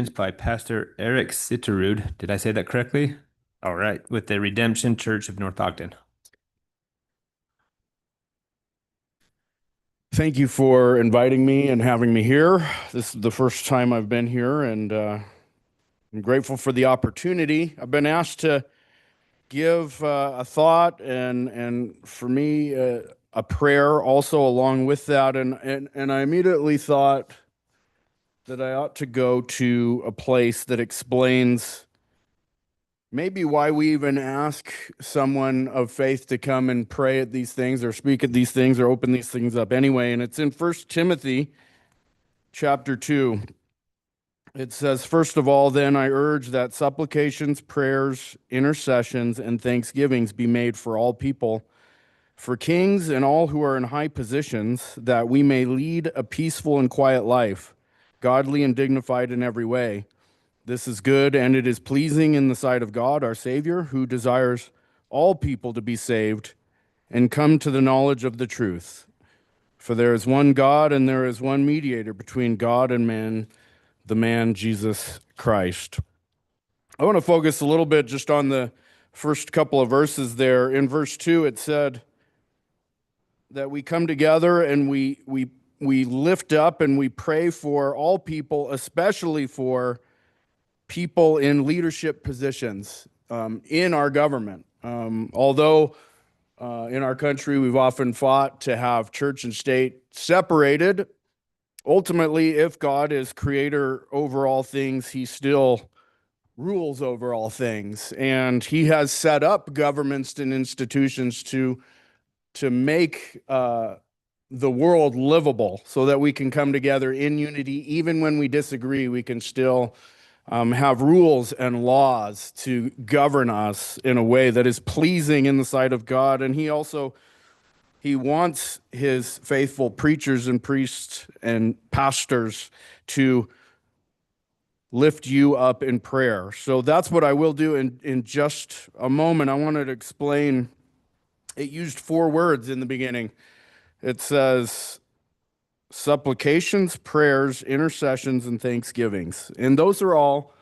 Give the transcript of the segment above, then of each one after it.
By Pastor Eric Sitterud. Did I say that correctly? All right, with the Redemption Church of North Ogden. Thank you for inviting me and having me here. This is the first time I've been here, and I'm grateful for the opportunity. I've been asked to give a thought and for me a prayer also along with that, and I immediately thought that I ought to go to a place that explains maybe why we even ask someone of faith to come and pray at these things or speak at these things or open these things up anyway. And it's in First Timothy chapter 2. It says, "First of all, then I urge that supplications, prayers, intercessions, and thanksgivings be made for all people, for kings and all who are in high positions, that we may lead a peaceful and quiet life, godly and dignified in every way. This is good, and it is pleasing in the sight of God, our Savior, who desires all people to be saved and come to the knowledge of the truth. For there is one God, and there is one mediator between God and man, the man Jesus Christ." I want to focus a little bit just on the first couple of verses there. In verse 2, it said that we come together and we lift up and we pray for all people, especially for people in leadership positions in our government. Although in our country we've often fought to have church and state separated, ultimately, if God is creator over all things, he still rules over all things. And he has set up governments and institutions to make the world livable so that we can come together in unity. Even when we disagree, we can still have rules and laws to govern us in a way that is pleasing in the sight of God. And he wants his faithful preachers and priests and pastors to lift you up in prayer. So that's what I will do in just a moment. I wanted to explain. It used 4 words in the beginning. It says supplications, prayers, intercessions, and thanksgivings. And those are all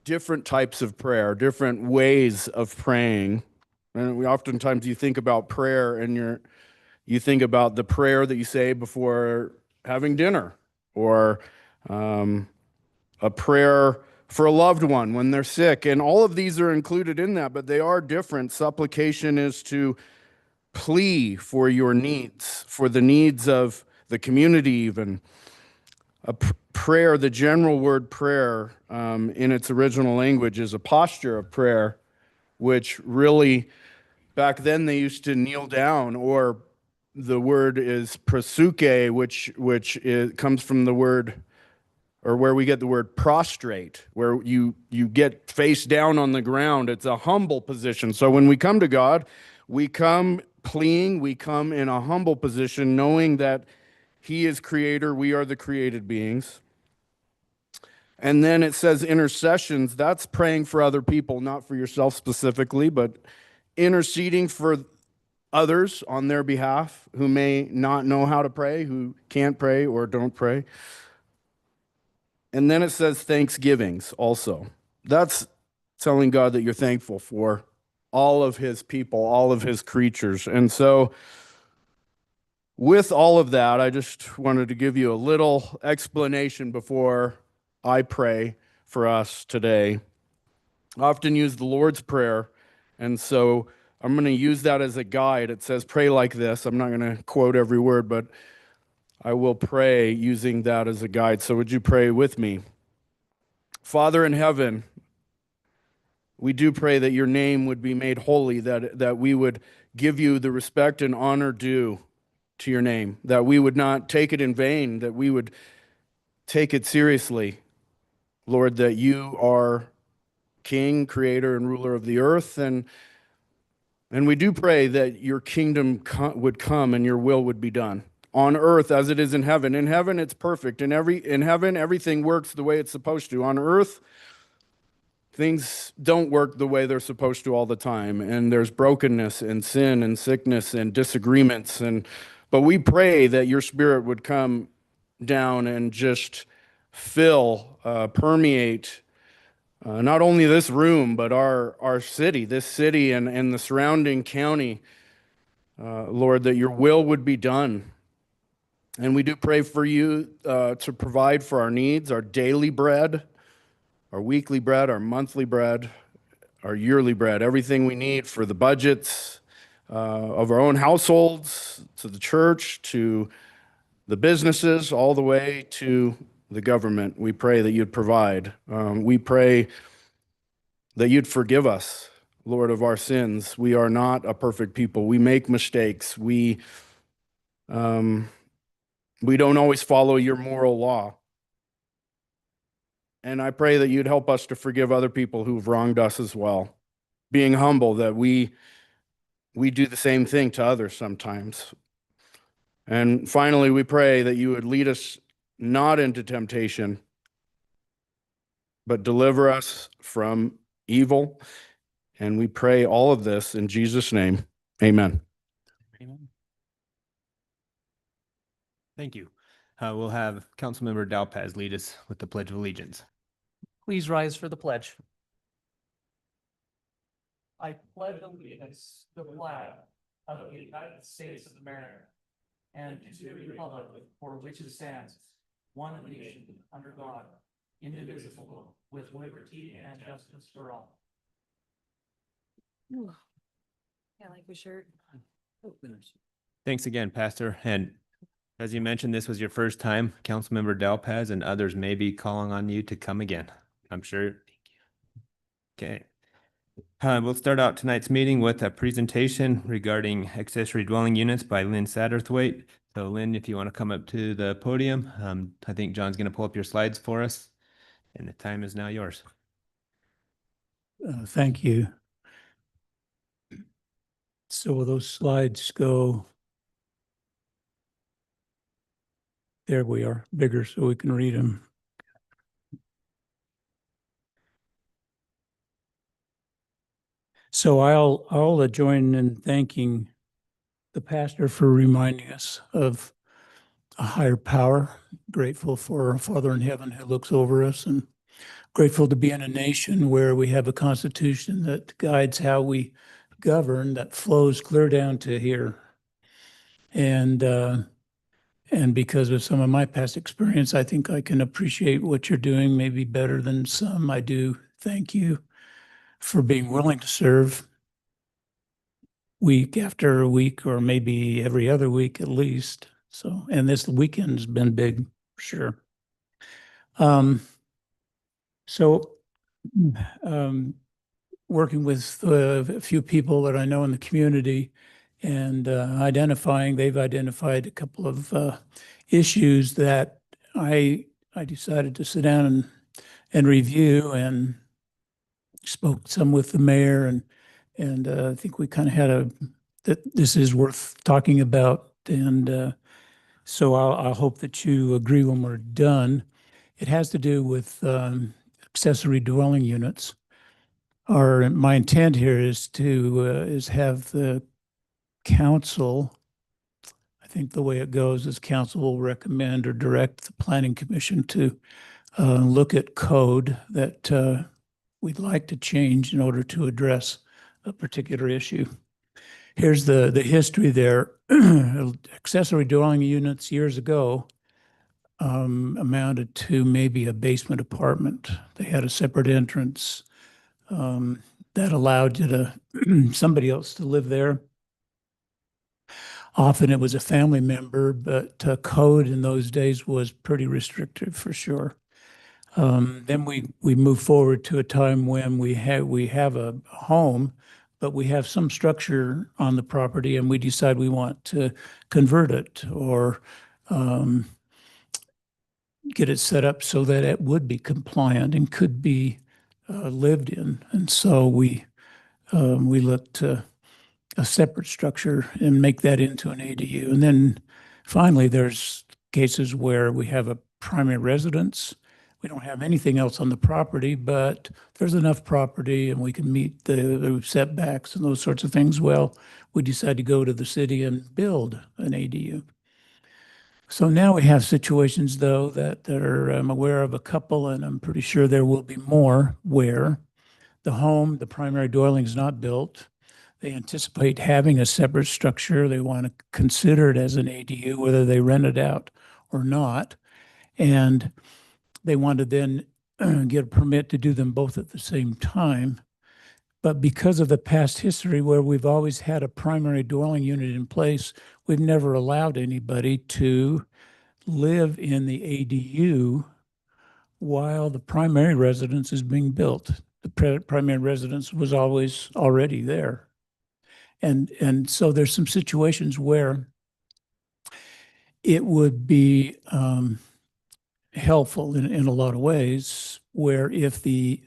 different types of prayer, different ways of praying. And oftentimes you think about prayer and you think about the prayer that you say before having dinner, or a prayer for a loved one when they're sick. And all of these are included in that, but they are different. Supplication is to plea for your needs, for the needs of the community even. A prayer, the general word prayer in its original language is a posture of prayer, which really, back then they used to kneel down, or the word is prosuke, which comes from the word, or where we get the word prostrate, where you get face down on the ground. It's a humble position. So when we come to God, we come pleading, we come in a humble position, knowing that he is creator, we are the created beings. And then it says intercessions. That's praying for other people, not for yourself specifically, but interceding for others on their behalf who may not know how to pray, who can't pray or don't pray. And then it says thanksgivings also. That's telling God that you're thankful for all of his people, all of his creatures. And so with all of that, I just wanted to give you a little explanation before I pray for us today. I often use the Lord's Prayer, and so I'm going to use that as a guide. It says, pray like this. I'm not going to quote every word, but I will pray using that as a guide. So would you pray with me? Father in heaven, we do pray that your name would be made holy, that we would give you the respect and honor due to your name, that we would not take it in vain, that we would take it seriously. Lord, that you are King, creator, and ruler of the earth, and we do pray that your kingdom would come and your will would be done on earth as it is in heaven. In heaven, it's perfect. In heaven, everything works the way it's supposed to. On earth, things don't work the way they're supposed to all the time, and there's brokenness and sin and sickness and disagreements. But we pray that your Spirit would come down and just fill permeate not only this room, but our city, this city and the surrounding county. Lord, that your will would be done. And we do pray for you to provide for our needs, our daily bread, our weekly bread, our monthly bread, our yearly bread, everything we need for the budgets of our own households, to the church, to the businesses, all the way to the government. We pray that you'd provide. We pray that you'd forgive us, Lord, of our sins. We are not a perfect people. We make mistakes. We don't always follow your moral law. And I pray that you'd help us to forgive other people who've wronged us as well, being humble that we do the same thing to others sometimes. And finally, we pray that you would lead us not into temptation, but deliver us from evil. And we pray all of this in Jesus' name. Amen. Amen. Thank you. We'll have Councilmember Dalpaz lead us with the Pledge of Allegiance. Please rise for the pledge. I pledge allegiance to the flag of the United States of America and to the republic for which it stands, one nation, under God, indivisible, with liberty and justice for all. I like your shirt. Thanks again, Pastor. And as you mentioned, this was your first time, Councilmember Dalpaz, and others may be calling on you to come again, I'm sure. Okay. We'll start out tonight's meeting with a presentation regarding accessory dwelling units by Lynn Satterthwaite. So Lynn, if you want to come up to the podium, I think John's going to pull up your slides for us, and the time is now yours. Thank you. So will those slides go? There we are, bigger so we can read them. So I'll join in thanking the pastor for reminding us of a higher power. Grateful for our Father in heaven who looks over us, and grateful to be in a nation where we have a constitution that guides how we govern, that flows clear down to here. And because of some of my past experience, I think I can appreciate what you're doing maybe better than some. I do thank you for being willing to serve week after week, or maybe every other week at least. So, and this weekend's been big, for sure. Working with a few people that I know in the community and they've identified a couple of issues that I decided to sit down and review, and spoke some with the mayor, and I think we kind of had that this is worth talking about, and so I'll hope that you agree when we're done. It has to do with accessory dwelling units. My intent here is to have the council, I think the way it goes is council will recommend or direct the planning commission to look at code that we'd like to change in order to address a particular issue. Here's the history there. Accessory dwelling units years ago amounted to maybe a basement apartment. They had a separate entrance that allowed you to somebody else to live there. Often it was a family member, but code in those days was pretty restrictive for sure. Then we move forward to a time when we have a home, but we have some structure on the property, and we decide we want to convert it or get it set up so that it would be compliant and could be lived in. And so we look to a separate structure and make that into an ADU. And then finally, there's cases where we have a primary residence. We don't have anything else on the property, but there's enough property and we can meet the setbacks and those sorts of things. Well, we decide to go to the city and build an ADU. So now we have situations, though, that are, I'm aware of a couple, and I'm pretty sure there will be more, where the home, the primary dwelling is not built. They anticipate having a separate structure. They want to consider it as an ADU, whether they rent it out or not. And they want to then get a permit to do them both at the same time. But because of the past history where we've always had a primary dwelling unit in place, we've never allowed anybody to live in the ADU while the primary residence is being built. The primary residence was always already there. And so there's some situations where it would be helpful in a lot of ways, where if the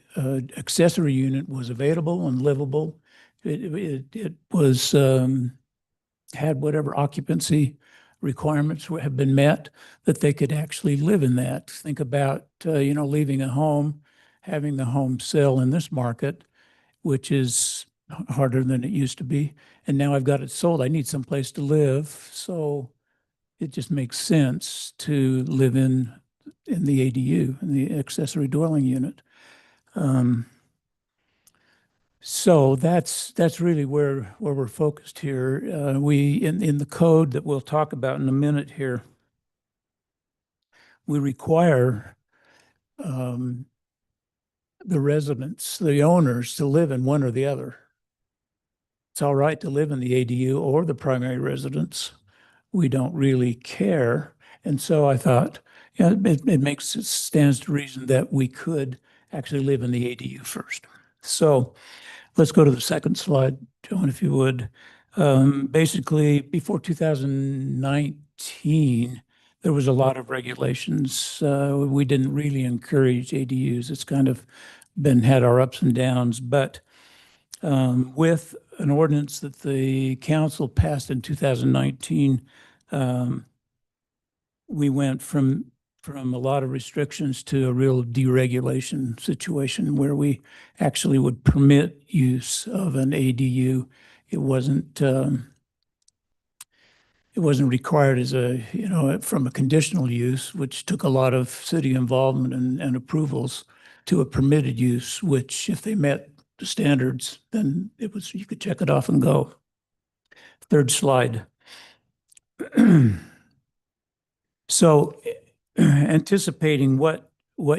accessory unit was available and livable, it was had whatever occupancy requirements have been met, that they could actually live in that. Think about leaving a home, having the home sell in this market, which is harder than it used to be. And now I've got it sold. I need someplace to live. So it just makes sense to live in the ADU, in the accessory dwelling unit. So that's really where we're focused here. We in the code that we'll talk about in a minute here, we require the residents, the owners, to live in one or the other. It's all right to live in the ADU or the primary residence. We don't really care. And so I thought, it stands to reason that we could actually live in the ADU first. So let's go to the second slide, Joan, if you would. Basically, before 2019, there was a lot of regulations. We didn't really encourage ADUs. It's kind of had our ups and downs, but with an ordinance that the council passed in 2019, we went from a lot of restrictions to a real deregulation situation where we actually would permit use of an ADU. It wasn't required as from a conditional use, which took a lot of city involvement and approvals, to a permitted use, which if they met the standards, then you could check it off and go. Third slide. So anticipating what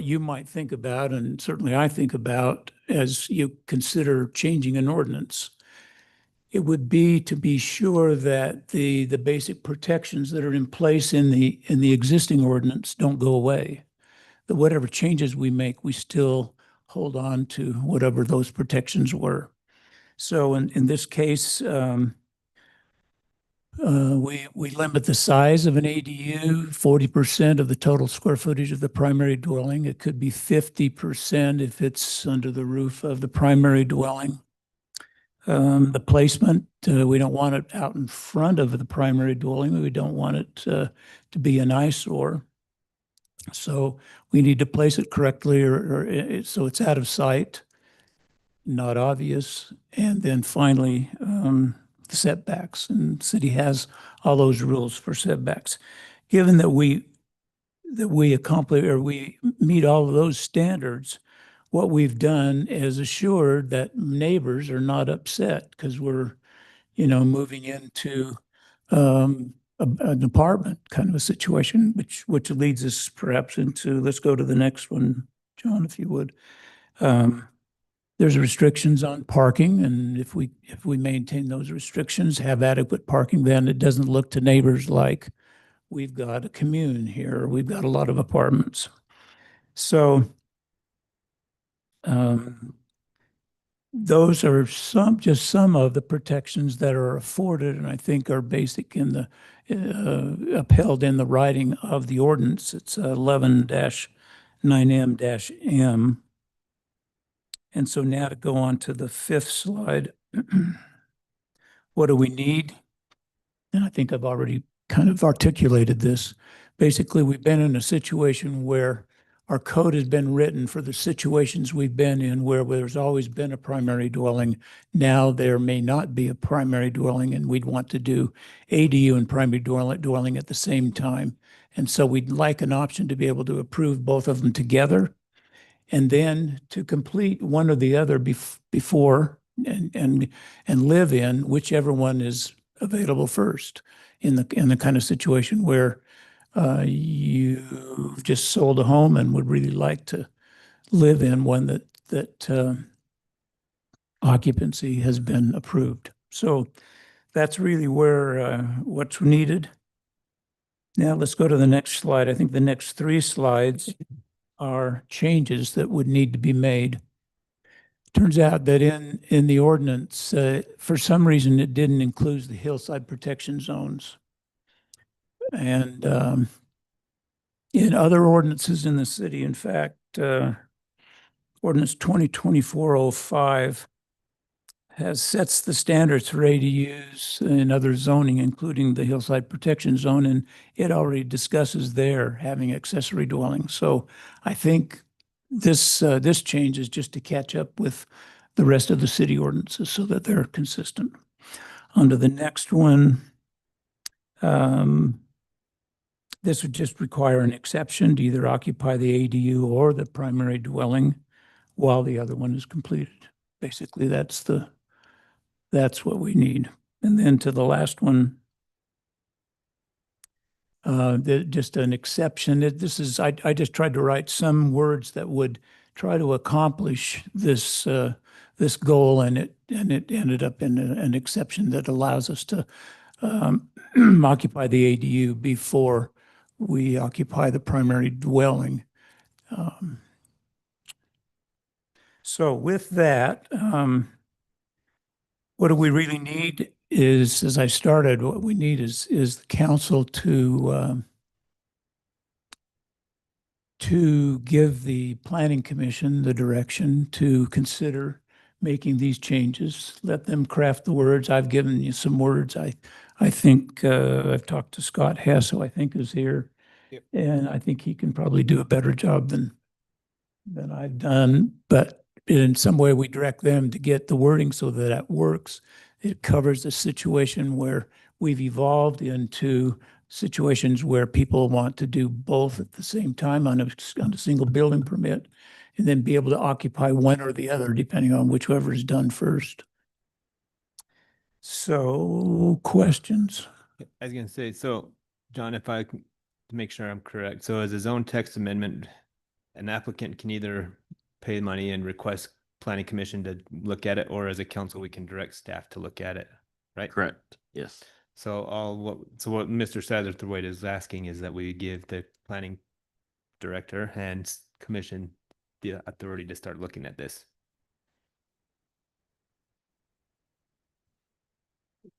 you might think about, and certainly I think about as you consider changing an ordinance, it would be to be sure that the basic protections that are in place in the existing ordinance don't go away. That whatever changes we make, we still hold on to whatever those protections were. So in this case, we limit the size of an ADU, 40% of the total square footage of the primary dwelling. It could be 50% if it's under the roof of the primary dwelling. The placement, we don't want it out in front of the primary dwelling. We don't want it to be an eyesore. So we need to place it correctly so it's out of sight, not obvious. And then finally, the setbacks, and the city has all those rules for setbacks. Given that we accomplish, or we meet all of those standards, what we've done is assured that neighbors are not upset because we're, moving into an apartment kind of a situation, which leads us perhaps into, let's go to the next one, John, if you would. There's restrictions on parking, and if we maintain those restrictions, have adequate parking, then it doesn't look to neighbors like we've got a commune here, or we've got a lot of apartments. So those are just some of the protections that are afforded, and I think are basic in the upheld in the writing of the ordinance. It's 11-9M-M. And so now to go on to the fifth slide, what do we need? And I think I've already kind of articulated this. Basically, we've been in a situation where our code has been written for the situations we've been in where there's always been a primary dwelling. Now there may not be a primary dwelling, and we'd want to do ADU and primary dwelling at the same time. And so we'd like an option to be able to approve both of them together and then to complete one or the other before and live in whichever one is available first in the kind of situation where you've just sold a home and would really like to live in one that occupancy has been approved. So that's really where what's needed. Now let's go to the next slide. I think the next 3 slides are changes that would need to be made. Turns out that in the ordinance, for some reason, it didn't include the hillside protection zones. And in other ordinances in the city, in fact, ordinance 2024-05 sets the standards for ADUs and other zoning, including the hillside protection zone, and it already discusses there having accessory dwellings. So I think this change is just to catch up with the rest of the city ordinances so that they're consistent. On to the next one. This would just require an exception to either occupy the ADU or the primary dwelling while the other one is completed. Basically, that's what we need. And then to the last one, just an exception. I just tried to write some words that would try to accomplish this goal, and it ended up in an exception that allows us to occupy the ADU before we occupy the primary dwelling. So with that, what do we really need is, as I started, what we need is the council to give the planning commission the direction to consider making these changes. Let them craft the words. I've given you some words. I think I've talked to Scott Hess, who I think is here. Yep. And I think he can probably do a better job than I've done. But in some way, we direct them to get the wording so that it works. It covers the situation where we've evolved into situations where people want to do both at the same time on a single building permit, and then be able to occupy one or the other, depending on whichever is done first. So, questions? I was gonna say, so John, if I can make sure I'm correct, so as a zone text amendment, an applicant can either pay money and request planning commission to look at it, or as a council, we can direct staff to look at it, right? Correct. Yes. So what Mr. Satterthwaite is asking is that we give the planning director and commission the authority to start looking at this.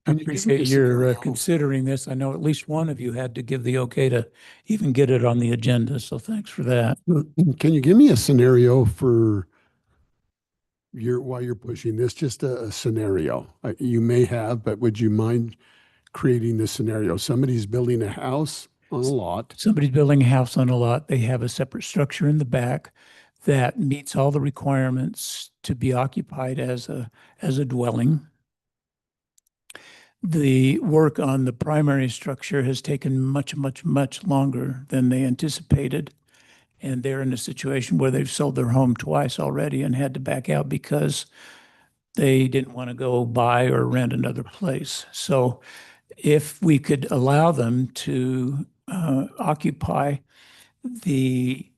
I appreciate your considering this. I know at least one of you had to give the okay to even get it on the agenda, so thanks for that. Can you give me a scenario for while you're pushing this, just a scenario? You may have, but would you mind creating this scenario? Somebody's building a house on a lot. Somebody's building a house on a lot. They have a separate structure in the back that meets all the requirements to be occupied as a dwelling. The work on the primary structure has taken much, much, much longer than they anticipated. And they're in a situation where they've sold their home twice already and had to back out because they didn't want to go buy or rent another place. So if we could allow them to occupy the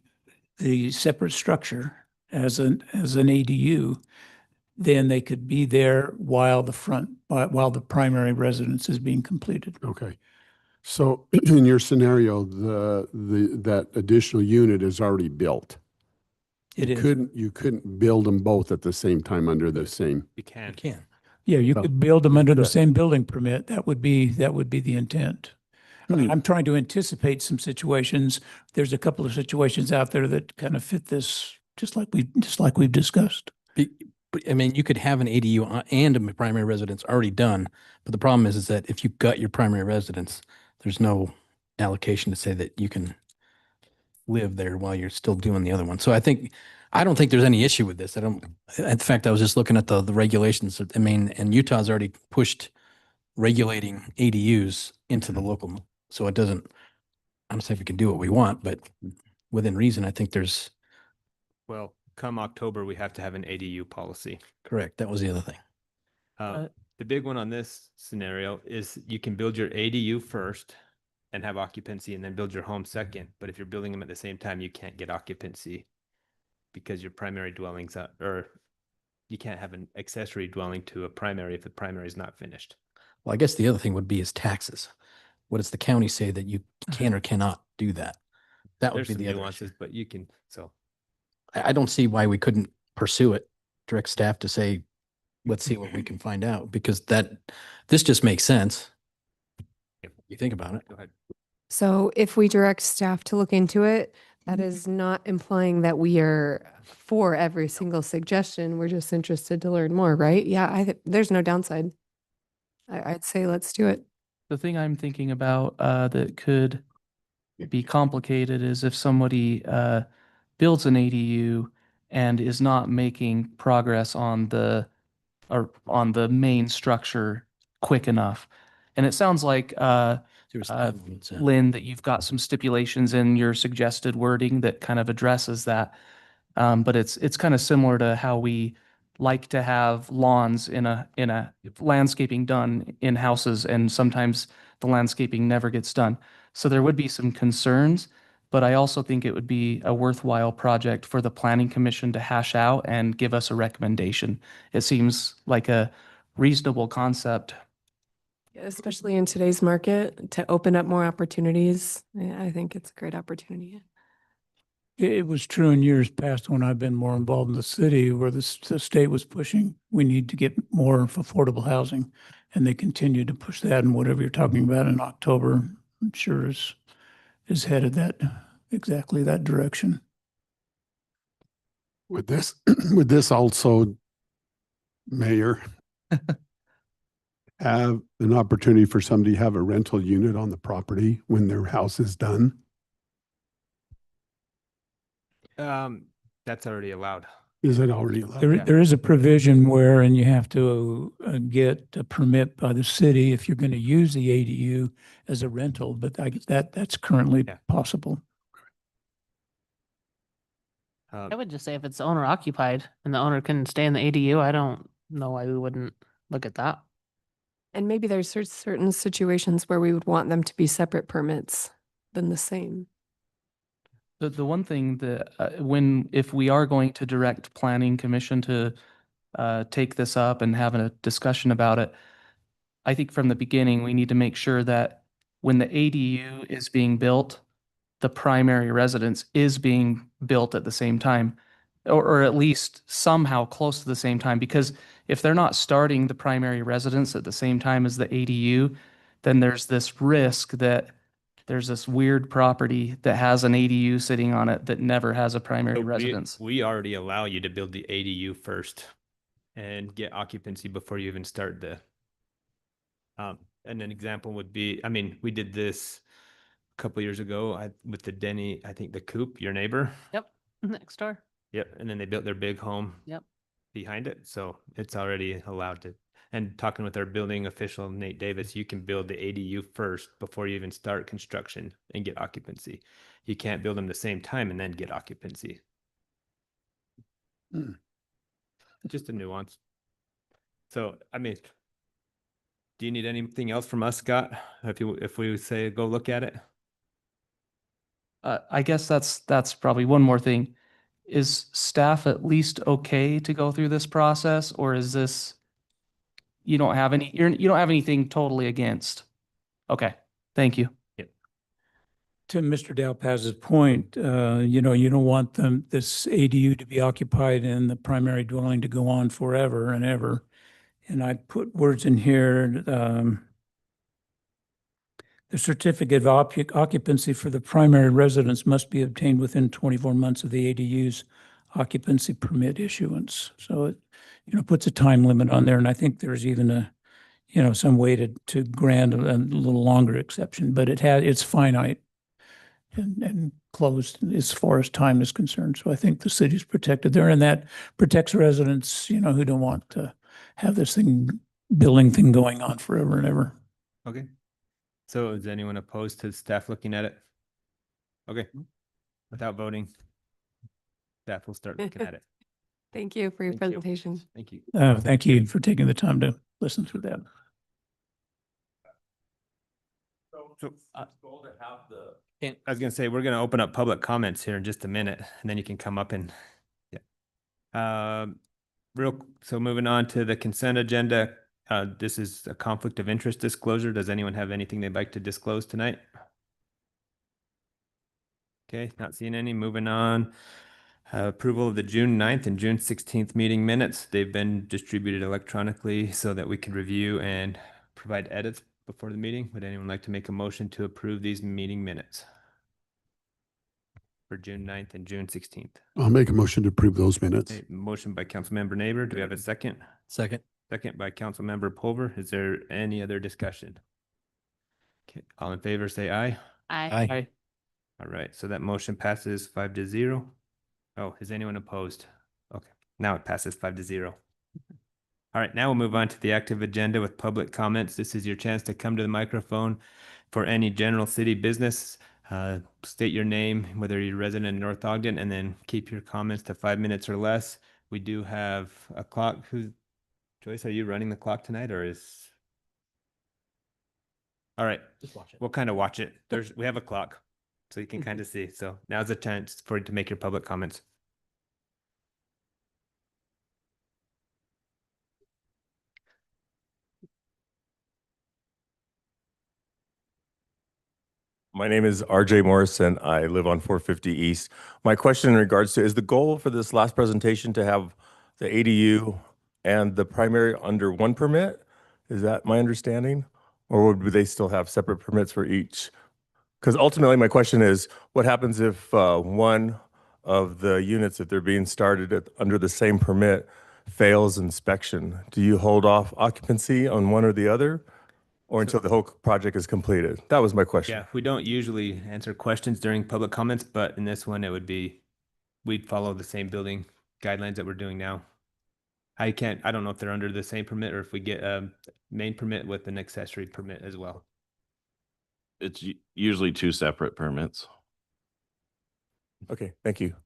separate structure as an ADU, then they could be there while the primary residence is being completed. Okay. So in your scenario, that additional unit is already built. It is. You couldn't build them both at the same time under the same. You can. Yeah, you Oh, could build them under the okay. same building permit. That would be the intent. I'm trying to anticipate some situations. There's a couple of situations out there that kind of fit this, just like we've discussed. But I mean, you could have an ADU and a primary residence already done, but the problem is that if you gut your primary residence, there's no allocation to say that you can live there while you're still doing the other one. So I don't think there's any issue with this. In fact, I was just looking at the regulations. I mean, and Utah's already pushed regulating ADUs into the local, so it doesn't, I'm not saying we can do what we want, but within reason, I think there's, Well, come October, we have to have an ADU policy. correct. That was the other thing. The big one on this scenario is you can build your ADU first and have occupancy and then build your home second. But if you're building them at the same time, you can't get occupancy because your primary dwelling's or you can't have an accessory dwelling to a primary if the primary is not finished. Well, I guess the other thing would be is taxes. What does the county say that you can or cannot do that? That would There's be some the other nuances, issue. but you can, so. I don't see why we couldn't pursue it, direct staff to say, let's see what we can find out, because this just makes sense. Yep. You think about it. Go ahead. So if we direct staff to look into it, that is not implying that we are for every single suggestion. We're just interested to learn more, right? Yeah, there's no downside. I'd say let's do it. The thing I'm thinking about that could be complicated is if somebody builds an ADU and is not making progress on the main structure quick enough. And it sounds like There was Uh, time limits, yeah. Lynn, that you've got some stipulations in your suggested wording that kind of addresses that. But it's kind of similar to how we like to have lawns in a landscaping done in houses, and sometimes the landscaping never gets done. So there would be some concerns, but I also think it would be a worthwhile project for the planning commission to hash out and give us a recommendation. It seems like a reasonable concept. Especially in today's market to open up more opportunities. I think it's a great opportunity. It was true in years past when I've been more involved in the city where the state was pushing, we need to get more affordable housing. And they continue to push that, and whatever you're talking about in October, I'm sure is headed exactly that direction. Would this also, Mayor, have an opportunity for somebody to have a rental unit on the property when their house is done? That's already allowed. Is it already allowed? There, Yeah. there is a provision where, and you have to get a permit by the city if you're going to use the ADU as a rental, but that's currently Yeah. possible. I would just say if it's owner occupied and the owner can stay in the ADU, I don't know why we wouldn't look at that. And maybe there's certain situations where we would want them to be separate permits than the same. The one thing that if we are going to direct planning commission to take this up and have a discussion about it, I think from the beginning, we need to make sure that when the ADU is being built, the primary residence is being built at the same time, or at least somehow close to the same time. Because if they're not starting the primary residence at the same time as the ADU, then there's this risk that there's this weird property that has an ADU sitting on it that never has a primary But residence. We already allow you to build the ADU first and get occupancy before you even start the. And an example would be, I mean, we did this a couple years ago with the Denny, I think the Coop, your neighbor. Yep, next door. Yep. And then they built their big home. Yep. Behind it. So it's already allowed to. And talking with our building official, Nate Davis, you can build the ADU first before you even start construction and get occupancy. You can't build them the same time and then get occupancy. Just a nuance. So, I mean, do you need anything else from us, Scott? If we say go look at it? I guess that's probably one more thing. Is staff at least okay to go through this process, or is this, you don't have anything totally against? Okay, thank you. To Mr. Dalpaz's point, you don't want this ADU to be occupied and the primary dwelling to go on forever and ever. And I put words in here, the certificate of occupancy for the primary residence must be obtained within 24 months of the ADU's occupancy permit issuance. So it, puts a time limit on there. And I think there's even some way to grant a little longer exception, but it's finite and closed as far as time is concerned. So I think the city's protected there, and that protects residents, who don't want to have this building thing going on forever and ever. Okay. So is anyone opposed to staff looking at it? Okay. Without voting, staff will start looking at it. Thank you for your Thank you. presentation. Thank you. Thank you for taking the time to listen through that. So, I was gonna say, we're gonna open up public comments here in just a minute, and then you can come up and, yeah. So moving on to the consent agenda, this is a conflict of interest disclosure. Does anyone have anything they'd like to disclose tonight? Okay, not seeing any. Moving on. Approval of the June 9th and June 16th meeting minutes. They've been distributed electronically so that we can review and provide edits before the meeting. Would anyone like to make a motion to approve these meeting minutes for June 9th and June 16th? I'll make a motion to approve those minutes. Okay, motion by Councilmember Neighbor. Do we have a second? Second. Second by Councilmember Pulver. Is there any other discussion? Okay, all in favor, say aye. Aye. All right, so that motion passes 5-0. Oh, is anyone opposed? Okay, now it passes 5-0. All right, now we'll move on to the active agenda with public comments. This is your chance to come to the microphone for any general city business. State your name, whether you're a resident in North Ogden, and then keep your comments to 5 minutes or less. We do have a clock. Joyce, are you running the clock tonight or is? All right, Just watch it. we'll kind of watch it. We have a clock, so you can kind of see. So now's the chance for you to make your public comments. My name is RJ Morrison. I live on 450 East. My question in regards to, is the goal for this last presentation to have the ADU and the primary under one permit? Is that my understanding? Or would they still have separate permits for each? Because ultimately my question is, what happens if one of the units that they're being started under the same permit fails inspection? Do you hold off occupancy on one or the other? Or until the whole project is completed? That was my question. Yeah, we don't usually answer questions during public comments, but in this one, we'd follow the same building guidelines that we're doing now. I don't know if they're under the same permit or if we get a main permit with an accessory permit as well. It's usually two separate permits. Okay, thank you.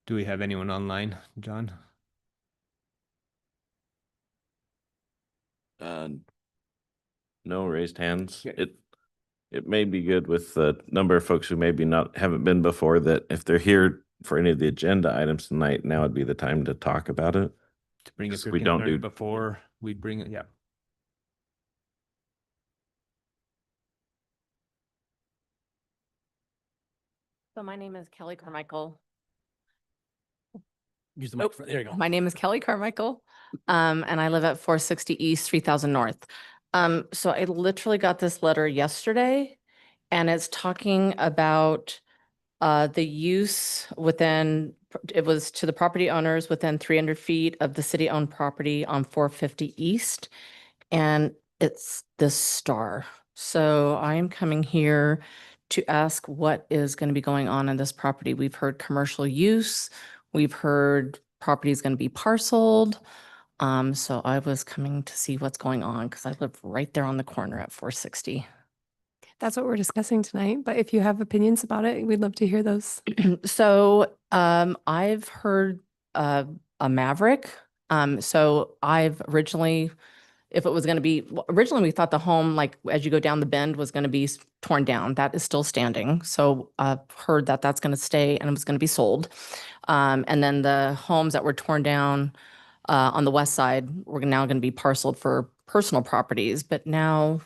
Do we have anyone online, John? No raised hands. Okay. It may be good with the number of folks who maybe haven't been before, that if they're here for any of the agenda items tonight, now would be the time to talk about it. To bring up So your we don't concern do- before we bring it, yeah. So my name is Kelly Carmichael. Use the Nope. microphone. There you go. My name is Kelly Carmichael, and I live at 460 East, 3000 North. So I literally got this letter yesterday, and it's talking about the use it was to the property owners within 300 feet of the city-owned property on 450 East, and it's this star. So I am coming here to ask what is going to be going on this property. We've heard commercial use. We've heard property is going to be parceled. So I was coming to see what's going on because I live right there on the corner at 460. That's what we're discussing tonight, but if you have opinions about it, we'd love to hear those. So I've heard a Maverick. So I've originally, if it was going to be, originally we thought the home, like as you go down the bend, was going to be torn down. That is still standing. So I've heard that that's going to stay and it was going to be sold. And then the homes that were torn down on the west side were now going to be parceled for personal properties. But now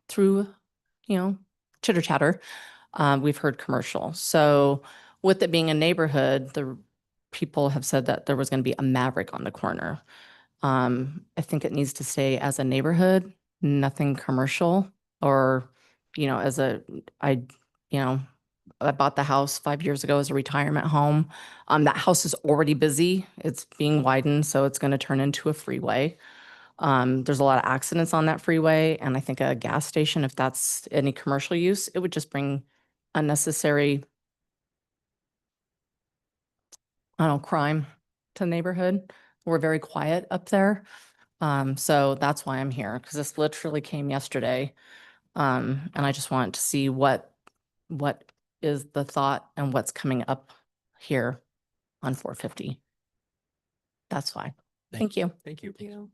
through, chitter chatter, we've heard commercial. So with it being a neighborhood, the people have said that there was going to be a Maverick on the corner. I think it needs to stay as a neighborhood, nothing commercial or, I bought the house 5 years ago as a retirement home. That house is already busy. It's being widened, so it's going to turn into a freeway. There's a lot of accidents on that freeway, and I think a gas station, if that's any commercial use, it would just bring unnecessary, I don't know, crime to the neighborhood. We're very quiet up there. So that's why I'm here, because this literally came yesterday. And I just wanted to see what is the thought and what's coming up here on 450. That's why. Thank you. Thank you.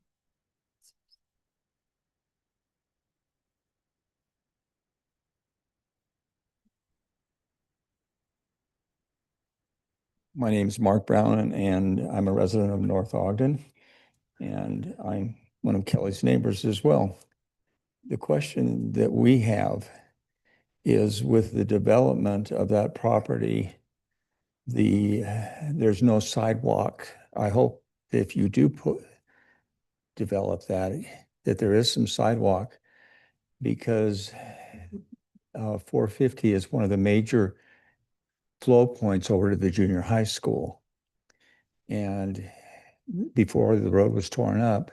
My name is Mark Brown and I'm a resident of North Ogden. And I'm one of Kelly's neighbors as well. The question that we have is with the development of that property, there's no sidewalk. I hope if you do develop that there is some sidewalk, because 450 is one of the major flow points over to the junior high school. And before the road was torn up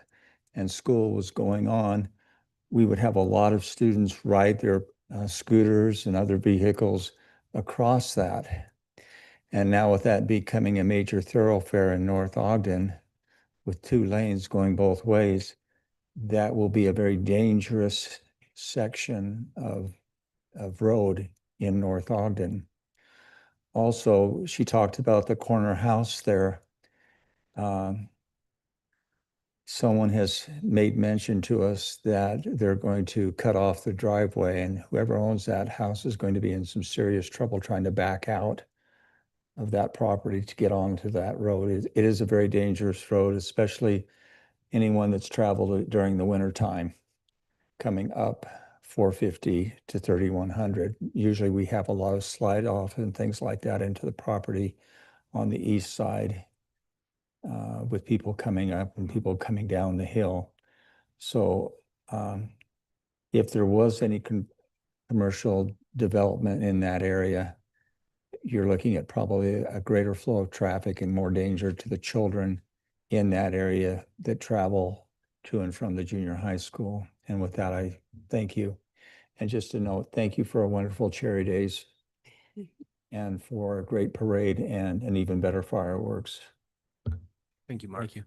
and school was going on, we would have a lot of students ride their scooters and other vehicles across that. And now with that becoming a major thoroughfare in North Ogden with 2 lanes going both ways, that will be a very dangerous section of road in North Ogden. Also, she talked about the corner house there. Someone has made mention to us that they're going to cut off the driveway, and whoever owns that house is going to be in some serious trouble trying to back out of that property to get onto that road. It is a very dangerous road, especially anyone that's traveled during the winter time coming up 450 to 3100. Usually we have a lot of slide off and things like that into the property on the east side, with people coming up and people coming down the hill. So if there was any commercial development in that area, you're looking at probably a greater flow of traffic and more danger to the children in that area that travel to and from the junior high school. And with that, I thank you. And just to note, thank you for a wonderful Cherry Days and for a great parade and an even better fireworks. Thank you, Mark. Thank you.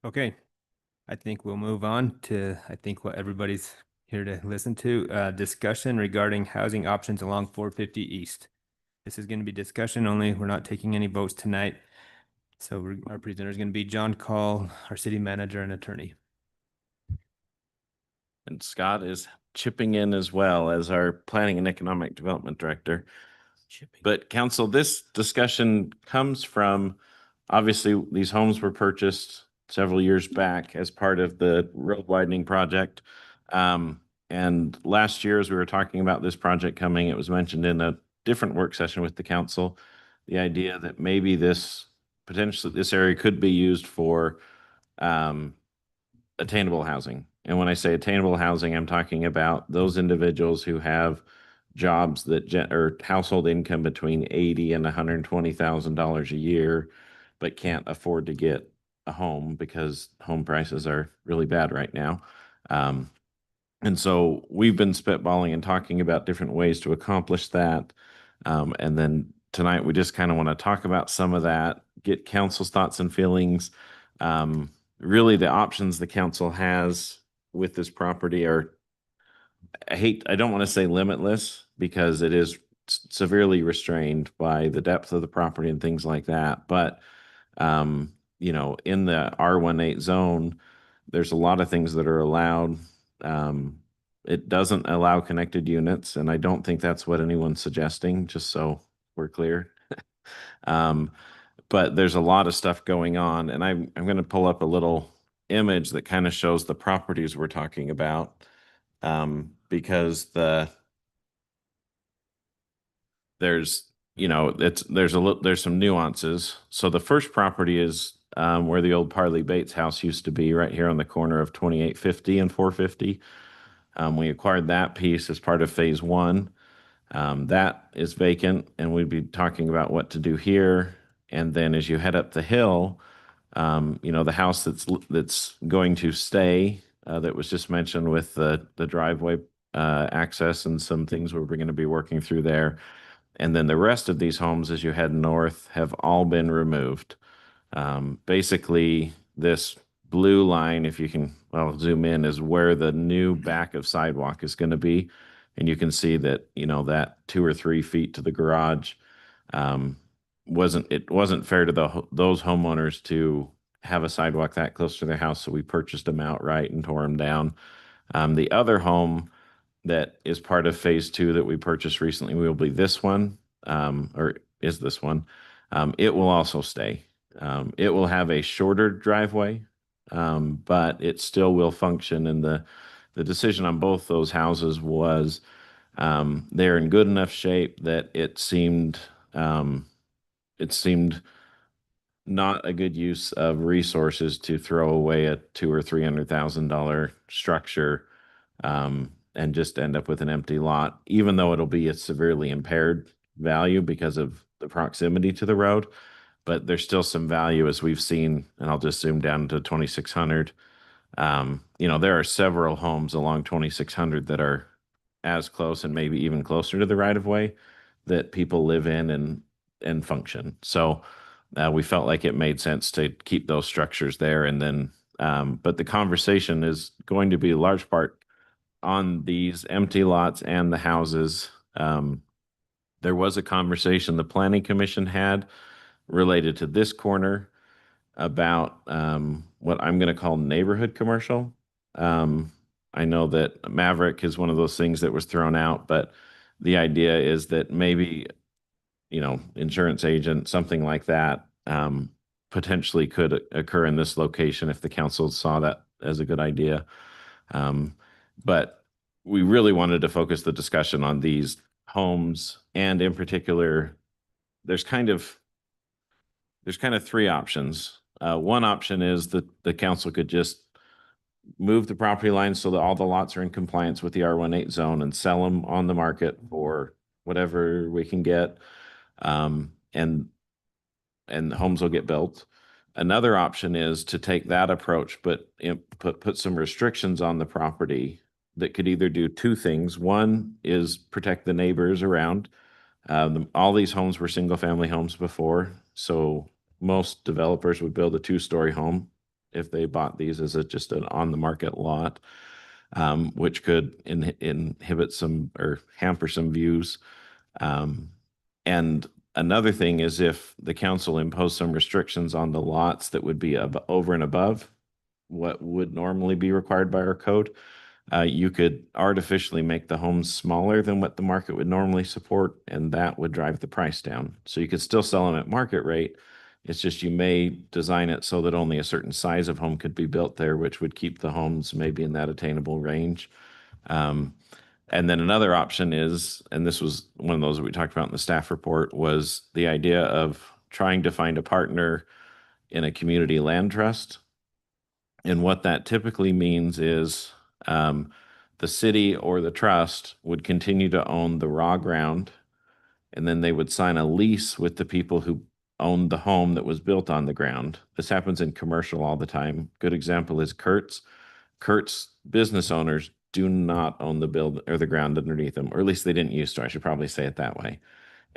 Okay, I think we'll move on to, what everybody's here to listen to, discussion regarding housing options along 450 East. This is going to be discussion only. We're not taking any votes tonight. So our presenter is going to be John Call, our city manager and attorney. And Scott is chipping in as well as our planning and economic development director. But council, this discussion comes from, obviously, these homes were purchased several years back as part of the road widening project. And last year, as we were talking about this project coming, it was mentioned in a different work session with the council, the idea that maybe this area could be used for attainable housing. And when I say attainable housing, I'm talking about those individuals who have jobs that or household income between $80,000 and $120,000 a year, but can't afford to get a home because home prices are really bad right now. And so we've been spitballing and talking about different ways to accomplish that. And then tonight we just kind of want to talk about some of that, get council's thoughts and feelings. Really the options the council has with this property are, I don't want to say limitless, because it is severely restrained by the depth of the property and things like that. But, you know, in the R18 zone, there's a lot of things that are allowed. It doesn't allow connected units, and I don't think that's what anyone's suggesting, just so we're clear. But there's a lot of stuff going on, and I'm going to pull up a little image that kind of shows the properties we're talking about, because there's some nuances. So the first property is where the old Parley Bates house used to be, right here on the corner of 2850 and 450. We acquired that piece as part of phase 1. That is vacant, and we'd be talking about what to do here. And then as you head up the hill, the house that's going to stay, that was just mentioned with the driveway access and some things we're going to be working through there. And then the rest of these homes, as you head north, have all been removed. Basically, this blue line, if you can, well, zoom in, is where the new back of sidewalk is going to be. And you can see that, that 2 or 3 feet to the garage, wasn't fair to those homeowners to have a sidewalk that close to their house. So we purchased them outright and tore them down. The other home that is part of phase 2 that we purchased recently will be this one, or is this one. It will also stay. It will have a shorter driveway, but it still will function. And the decision on both those houses was they're in good enough shape that it seemed not a good use of resources to throw away a $200,000 or $300,000 structure and just end up with an empty lot, even though it'll be a severely impaired value because of the proximity to the road. But there's still some value, as we've seen, and I'll just zoom down to 2600. There are several homes along 2600 that are as close and maybe even closer to the right of way that people live in and function. So we felt like it made sense to keep those structures there. And then, but the conversation is going to be a large part on these empty lots and the houses. There was a conversation the Planning Commission had related to this corner about what I'm going to call neighborhood commercial. I know that Maverick is one of those things that was thrown out, but the idea is that maybe, insurance agent, something like that, potentially could occur in this location if the council saw that as a good idea. But we really wanted to focus the discussion on these homes, and in particular, there's kind of 3 options. One option is that the council could just move the property lines so that all the lots are in compliance with the R18 zone and sell them on the market for whatever we can get. And homes will get built. Another option is to take that approach, but put some restrictions on the property that could either do 2 things. One is protect the neighbors around. All these homes were single-family homes before, so most developers would build a 2-story home if they bought these as just an on-the-market lot, which could inhibit some or hamper some views. And another thing is if the council imposed some restrictions on the lots that would be over and above what would normally be required by our code, you could artificially make the homes smaller than what the market would normally support, and that would drive the price down. So you could still sell them at market rate. It's just you may design it so that only a certain size of home could be built there, which would keep the homes maybe in that attainable range. And then another option is, and this was one of those that we talked about in the staff report, was the idea of trying to find a partner in a community land trust. And what that typically means is the city or the trust would continue to own the raw ground, and then they would sign a lease with the people who owned the home that was built on the ground. This happens in commercial all the time. Good example is Kurt's. Kurt's business owners do not own the build or the ground underneath them, or at least they didn't used to. I should probably say it that way.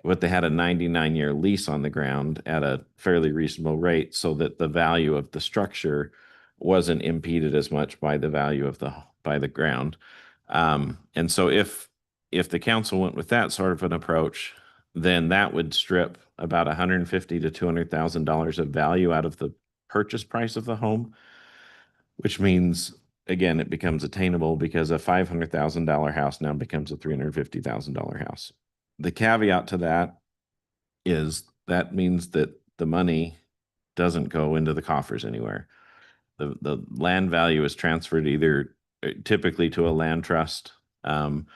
But they had a 99-year lease on the ground at a fairly reasonable rate, so that the value of the structure wasn't impeded as much by the value of the ground. And so if the council went with that sort of an approach, then that would strip about $150,000 to $200,000 of value out of the purchase price of the home, which means, again, it becomes attainable because a $500,000 house now becomes a $350,000 house. The caveat to that is that means that the money doesn't go into the coffers anywhere. The land value is transferred typically to a land trust, and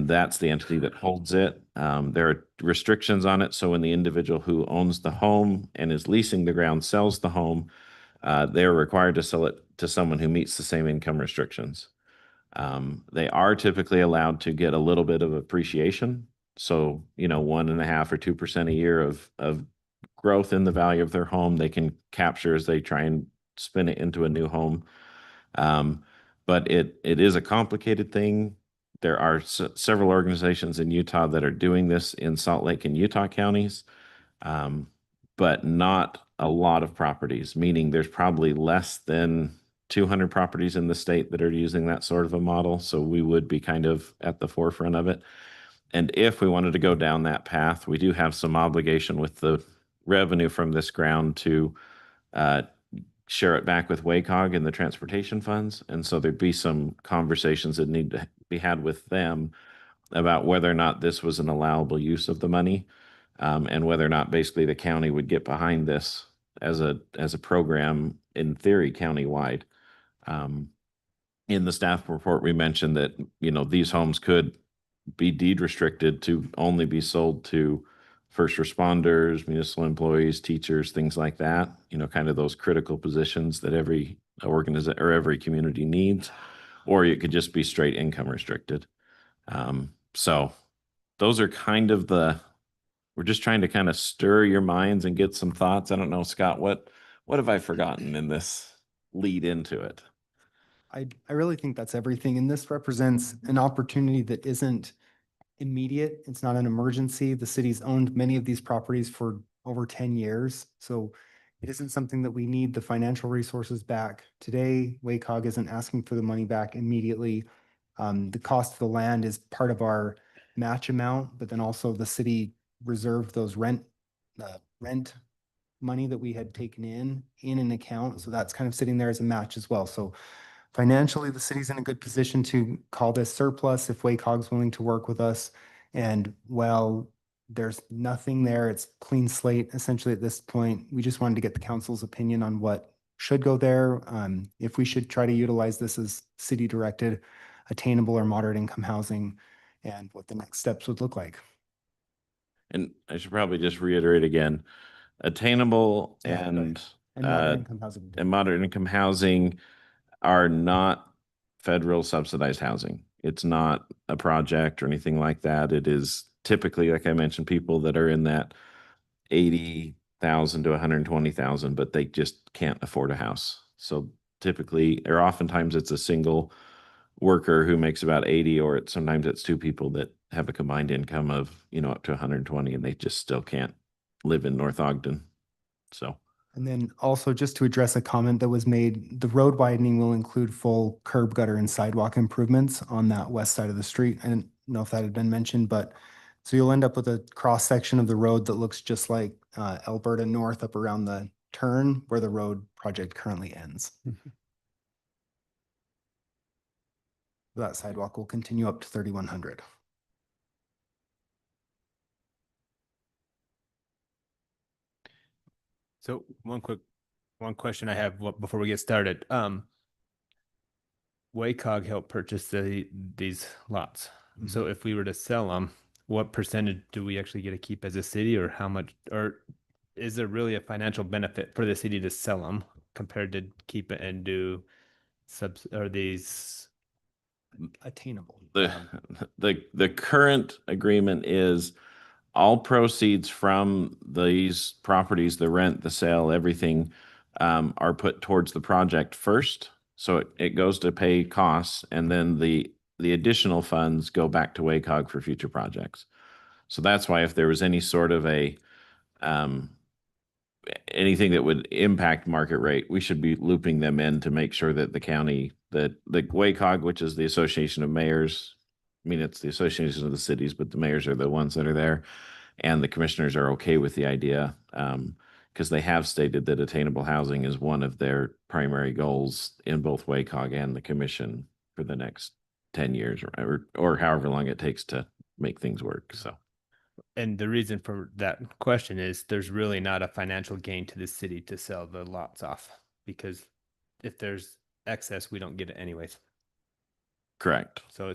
that's the entity that holds it. There are restrictions on it. So when the individual who owns the home and is leasing the ground sells the home, they're required to sell it to someone who meets the same income restrictions. They are typically allowed to get a little bit of appreciation. So, 1.5% or 2% a year of growth in the value of their home they can capture as they try and spin it into a new home. But it is a complicated thing. There are several organizations in Utah that are doing this in Salt Lake and Utah counties, but not a lot of properties, meaning there's probably less than 200 properties in the state that are using that sort of a model. So we would be kind of at the forefront of it. And if we wanted to go down that path, we do have some obligation with the revenue from this ground to share it back with WACOG and the transportation funds. And so there'd be some conversations that need to be had with them about whether or not this was an allowable use of the money, and whether or not basically the county would get behind this as a program, in theory, countywide. In the staff report, we mentioned that, these homes could be deed restricted to only be sold to first responders, municipal employees, teachers, things like that, kind of those critical positions that every organization or every community needs, or it could just be straight income restricted. So those are kind of we're just trying to kind of stir your minds and get some thoughts. I don't know, Scott, what have I forgotten in this lead into it? I really think that's everything. And this represents an opportunity that isn't immediate. It's not an emergency. The city's owned many of these properties for over 10 years. So it isn't something that we need the financial resources back today. WACOG isn't asking for the money back immediately. The cost of the land is part of our match amount, but then also the city reserved those rent money that we had taken in an account. So that's kind of sitting there as a match as well. So financially, the city's in a good position to call this surplus if WACOG's willing to work with us. And while there's nothing there, it's clean slate essentially at this point. We just wanted to get the council's opinion on what should go there. If we should try to utilize this as city directed, attainable or moderate income housing, and what the next steps would look like. And I should probably just reiterate again, attainable and moderate income housing. And moderate income housing are not federal subsidized housing. It's not a project or anything like that. It is typically, like I mentioned, people that are in that 80,000 to 120,000, but they just can't afford a house. So typically, or oftentimes it's a single worker who makes about 80, or sometimes it's two people that have a combined income of, up to 120, and they just still can't live in North Ogden. So. And then also just to address a comment that was made, the road widening will include full curb, gutter, and sidewalk improvements on that west side of the street. I didn't know if that had been mentioned, but so you'll end up with a cross section of the road that looks just like Alberta North up around the turn where the road project currently ends. That sidewalk will continue up to 3,100. So one question I have before we get started. WACOG helped purchase these lots. Mm-hmm. So if we were to sell them, what percentage do we actually get to keep as a city, or how much, or is there really a financial benefit for the city to sell them compared to keep it and do these attainable? The current agreement is all proceeds from these properties, the rent, the sale, everything, are put towards the project first. So it goes to pay costs, and then the additional funds go back to WACOG for future projects. So that's why if there was any sort of anything that would impact market rate, we should be looping them in to make sure that the county, that the WACOG, which is the Association of Mayors, it's the Association of the Cities, but the mayors are the ones that are there, and the commissioners are okay with the idea, because they have stated that attainable housing is one of their primary goals in both WACOG and the commission for the next 10 years or however long it takes to make things work. So. And the reason for that question is there's really not a financial gain to the city to sell the lots off, because if there's excess, we don't get it anyways. Correct. So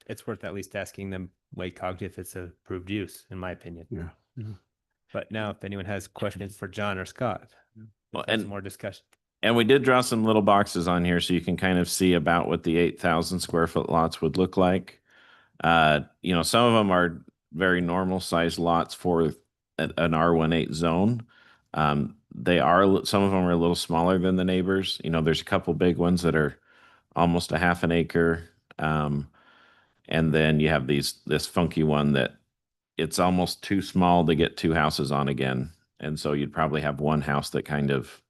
it's worth at least asking them, WACOG, if it's an approved use, in my opinion. Yeah. Yeah. But now if anyone has questions for John or Scott, and more discussion. And we did draw some little boxes on here so you can kind of see about what the 8,000 square foot lots would look like. Some of them are very normal sized lots for an R18 zone. They are, some of them are a little smaller than the neighbors. You know, there's a couple big ones that are almost a half an acre. And then you have this funky one that it's almost too small to get two houses on again. And so you'd probably have one house that kind of,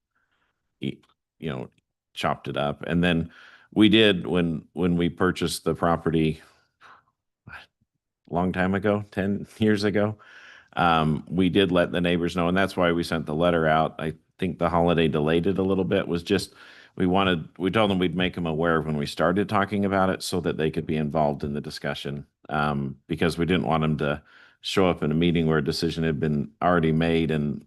chopped it up. And then we did, when we purchased the property a long time ago, 10 years ago, we did let the neighbors know, and that's why we sent the letter out. I think the holiday delayed it a little bit, was just, we told them we'd make them aware when we started talking about it so that they could be involved in the discussion. Because we didn't want them to show up in a meeting where a decision had been already made and,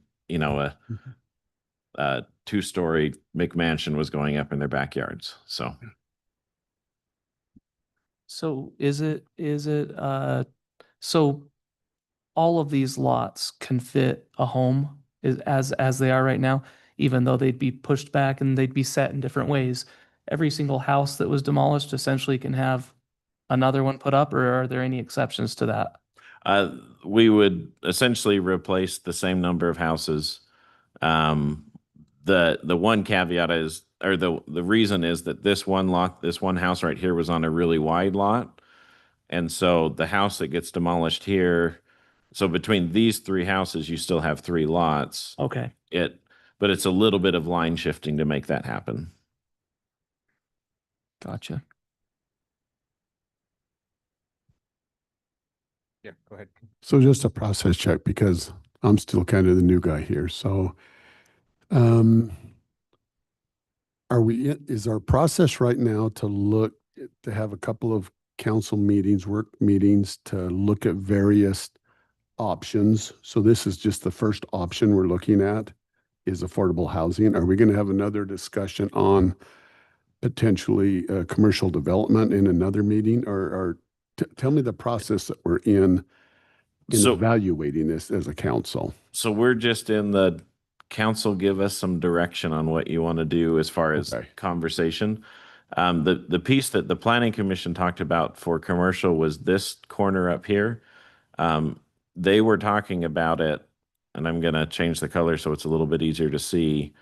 a two-story McMansion was going up in their backyards. So so all of these lots can fit a home as they are right now, even though they'd be pushed back and they'd be set in different ways. Every single house that was demolished essentially can have another one put up, or are there any exceptions to that? we would essentially replace the same number of houses. The one caveat is, or the reason is that this one house right here was on a really wide lot. And so the house that gets demolished here, so between these three houses, you still have three lots. Okay. But it's a little bit of line shifting to make that happen. Gotcha. Yeah, go ahead. So just a process check, because I'm still kind of the new guy here. So is our process right now to have a couple of council meetings, work meetings, to look at various options? So this is just the first option we're looking at, is affordable housing. Are we going to have another discussion on potentially commercial development in another meeting, or tell me the process that we're in evaluating this as a council? So we're just in the council, give us some direction on what you want to do as far as conversation. The piece that the planning commission talked about for commercial was this corner up here. They were talking about it, and I'm going to change the color so it's a little bit easier to see.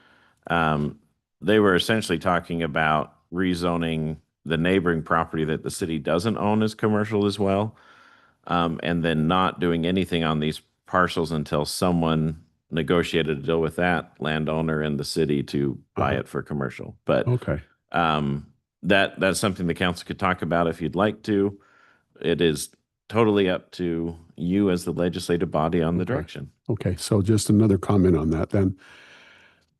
They were essentially talking about rezoning the neighboring property that the city doesn't own as commercial as well, and then not doing anything on these parcels until someone negotiated a deal with that landowner and the city to buy it for commercial. But that's something the council could talk about if you'd like to. It is totally up to you as the legislative body on the direction. Okay, so just another comment on that then.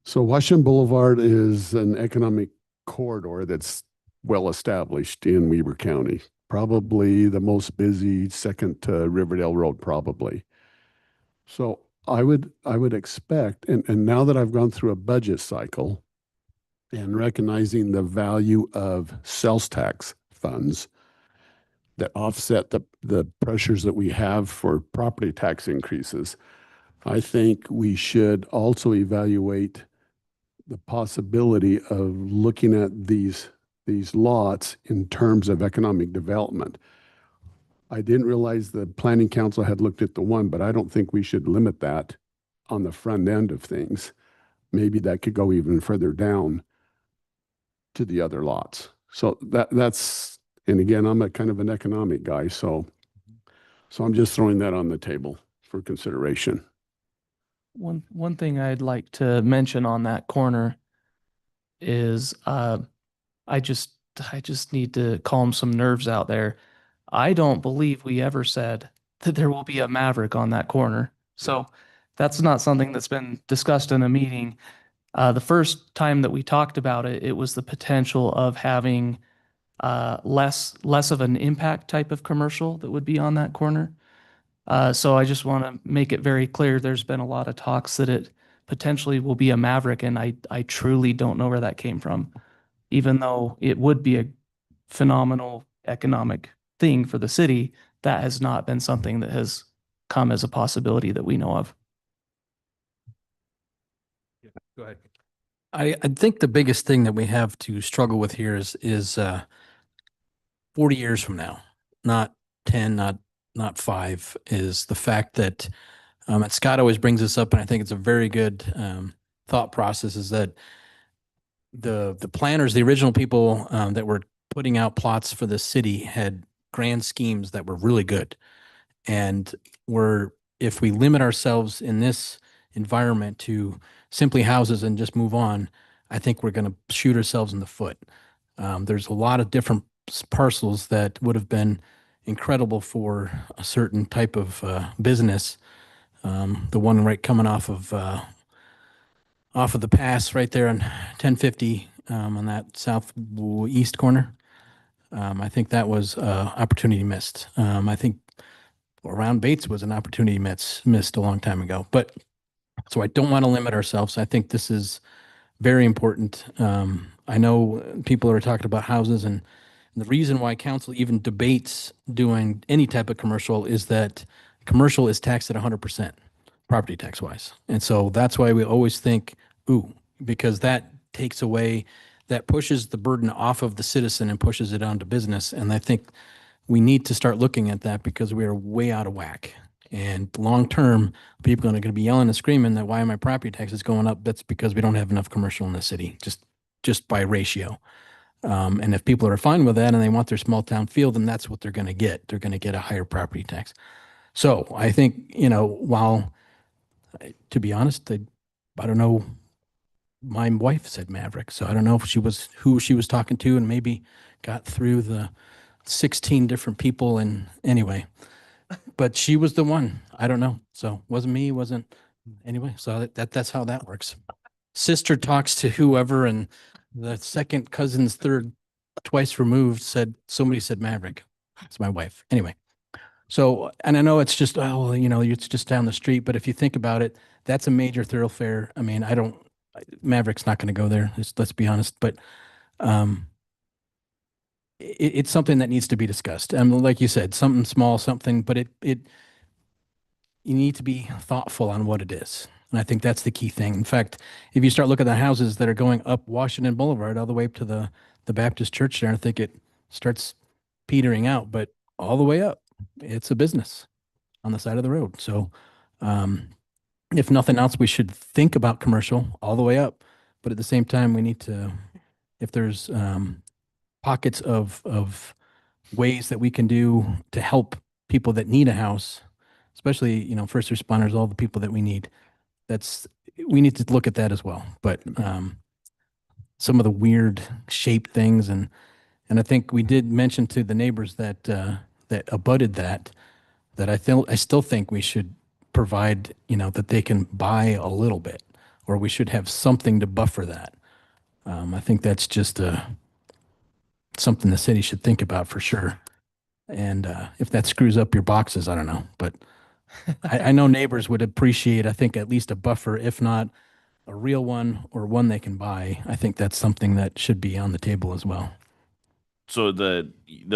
So Washington Boulevard is an economic corridor that's well established in Weber County, probably the most busy, second to Riverdale Road probably. So I would expect, and now that I've gone through a budget cycle and recognizing the value of sales tax funds that offset the pressures that we have for property tax increases, I think we should also evaluate the possibility of looking at these lots in terms of economic development. I didn't realize the planning council had looked at the one, but I don't think we should limit that on the front end of things. Maybe that could go even further down to the other lots. So that's, and again, I'm a kind of an economic guy, so I'm just throwing that on the table for consideration. One thing I'd like to mention on that corner is I just need to calm some nerves out there. I don't believe we ever said that there will be a Maverick on that corner. So that's not something that's been discussed in a meeting. The first time that we talked about it, it was the potential of having less of an impact type of commercial that would be on that corner. So I just want to make it very clear, there's been a lot of talks that it potentially will be a Maverick, and I truly don't know where that came from, even though it would be a phenomenal economic thing for the city. That has not been something that has come as a possibility that we know of. Yeah, go ahead. I think the biggest thing that we have to struggle with here is 40 years from now, not 10, not 5, is the fact that And Scott always brings this up, and I think it's a very good thought process, is that the planners, the original people that were putting out plots for the city had grand schemes that were really good. And if we limit ourselves in this environment to simply houses and just move on, I think we're going to shoot ourselves in the foot. There's a lot of different parcels that would have been incredible for a certain type of business. The one right coming off of the pass right there on 1050 on that southeast corner. I think that was opportunity missed. I think around Bates was an opportunity missed a long time ago. But so I don't want to limit ourselves. I think this is very important. I know people are talking about houses, and the reason why council even debates doing any type of commercial is that commercial is taxed at 100% property tax wise. And so that's why we always think, because that takes away, that pushes the burden off of the citizen and pushes it onto business. And I think we need to start looking at that because we are way out of whack. And long-term, people are going to be yelling and screaming that why are my property taxes going up? That's because we don't have enough commercial in the city, just by ratio. And if people are fine with that and they want their small town feel, then that's what they're going to get. They're going to get a higher property tax. So I think, while, to be honest, I don't know, my wife said Maverick, so I don't know if who she was talking to, and maybe got through the 16 different people, and anyway, but she was the one. I don't know. So wasn't me, anyway. So that's how that works. Sister talks to whoever, and the second cousin's third, twice removed, somebody said Maverick. It's my wife. Anyway. So, and I know it's just, it's just down the street, but if you think about it, that's a major thoroughfare. I mean, Maverick's not going to go there. Let's be honest, but it's something that needs to be discussed. Like you said, something small, but you need to be thoughtful on what it is. And I think that's the key thing. In fact, if you start looking at the houses that are going up Washington Boulevard all the way up to the Baptist church there, I think it starts petering out, but all the way up, it's a business on the side of the road. So if nothing else, we should think about commercial all the way up. But at the same time, we need to, if there's pockets of ways that we can do to help people that need a house, especially, first responders, all the people that we need, we need to look at that as well. But some of the weird shaped things, and I think we did mention to the neighbors that abutted that I still think we should provide, that they can buy a little bit, or we should have something to buffer that. I think that's just something the city should think about for sure. And if that screws up your boxes, I don't know. But I know neighbors would appreciate, I think, at least a buffer, if not a real one or one they can buy. I think that's something that should be on the table as well. So the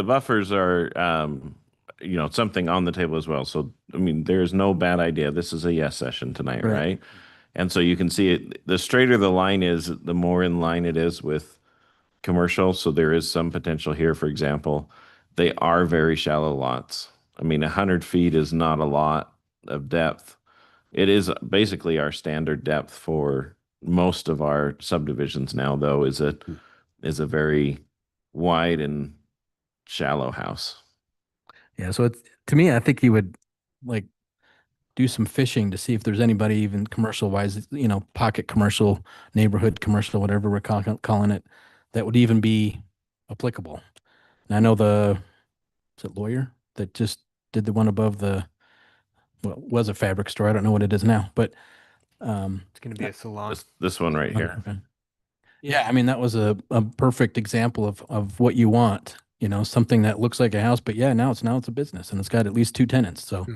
buffers are, something on the table as well. So, I mean, there's no bad idea. This is a yes session tonight, right? And so you can see it, the straighter the line is, the more in line it is with commercial. So there is some potential here. For example, they are very shallow lots. I mean, 100 feet is not a lot of depth. It is basically our standard depth for most of our subdivisions now, though, is a very wide and shallow house. Yeah. So to me, I think you would do some fishing to see if there's anybody even commercial wise, pocket commercial, neighborhood commercial, whatever we're calling it, that would even be applicable. And I know is it Lawyer that just did the one above was a fabric store. I don't know what it is now, but It's going to be a salon. This one right here. okay. Yeah. I mean, that was a perfect example of what you want, something that looks like a house, but yeah, now it's a business, and it's got at least 2 tenants. So Yeah.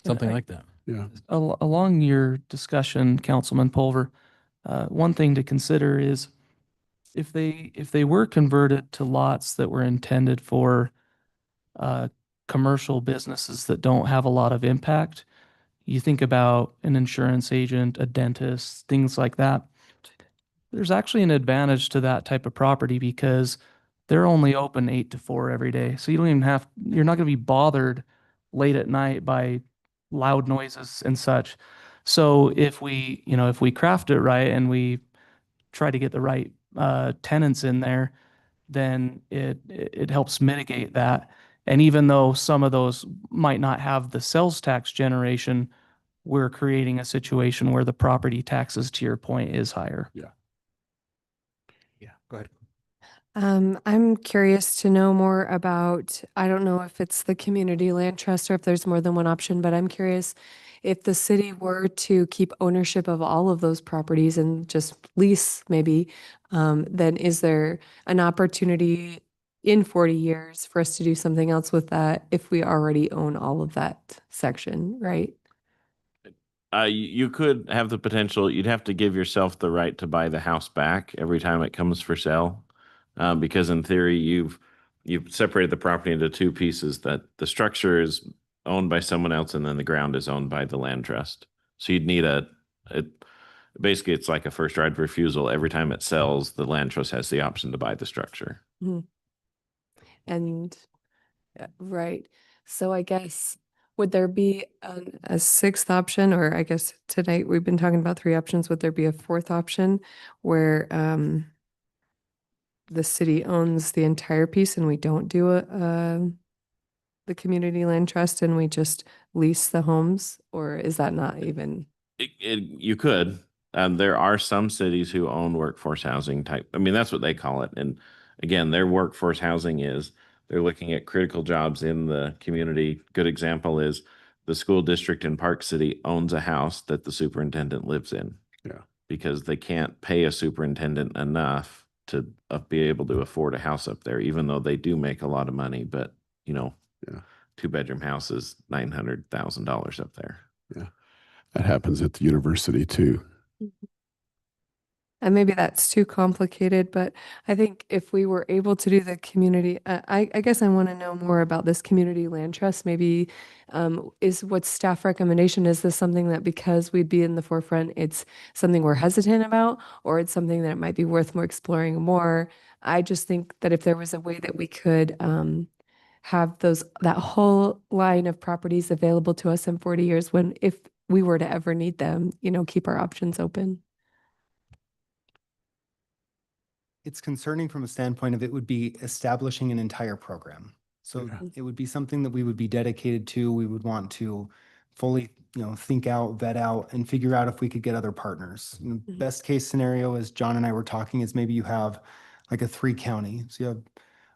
something like that. Yeah. Along your discussion, Councilman Pulver, one thing to consider is if they were converted to lots that were intended for commercial businesses that don't have a lot of impact, you think about an insurance agent, a dentist, things like that. There's actually an advantage to that type of property because they're only open 8 to 4 every day. So you're not going to be bothered late at night by loud noises and such. So if we, if we craft it right and we try to get the right tenants in there, then it helps mitigate that. And even though some of those might not have the sales tax generation, we're creating a situation where the property taxes, to your point, is higher. Yeah, go ahead. I'm curious to know more about, I don't know if it's the community land trust or if there's more than one option, but I'm curious if the city were to keep ownership of all of those properties and just lease maybe, then is there an opportunity in 40 years for us to do something else with that if we already own all of that section, right? You could have the potential, you'd have to give yourself the right to buy the house back every time it comes for sale. Because in theory, you've separated the property into two pieces, that the structure is owned by someone else and then the ground is owned by the land trust. So you'd need basically it's like a first right of refusal. Every time it sells, the land trust has the option to buy the structure. And, right. So I guess, would there be a sixth option, or I guess tonight we've been talking about three options, would there be a fourth option where the city owns the entire piece and we don't do the community land trust and we just lease the homes, or is that not even? You could. There are some cities who own workforce housing type. I mean, that's what they call it. And again, their workforce housing is they're looking at critical jobs in the community. Good example is the school district in Park City owns a house that the superintendent lives in. Yeah. Because they can't pay a superintendent enough to be able to afford a house up there, even though they do make a lot of money. But, Yeah. 2-bedroom house is $900,000 up there. Yeah. That happens at the university too. And maybe that's too complicated, but I think if we were able to do the community, I guess I want to know more about this community land trust. Maybe is what's staff recommendation? Is this something that because we'd be in the forefront, it's something we're hesitant about, or it's something that might be worth more exploring more? I just think that if there was a way that we could have that whole line of properties available to us in 40 years, if we were to ever need them, keep our options open. It's concerning from a standpoint of it would be establishing an entire program. So it would be something that we would be dedicated to. We would want to fully, think out, vet out, and figure out if we could get other partners. Best case scenario, as John and I were talking, is maybe you have like a 3-county. So you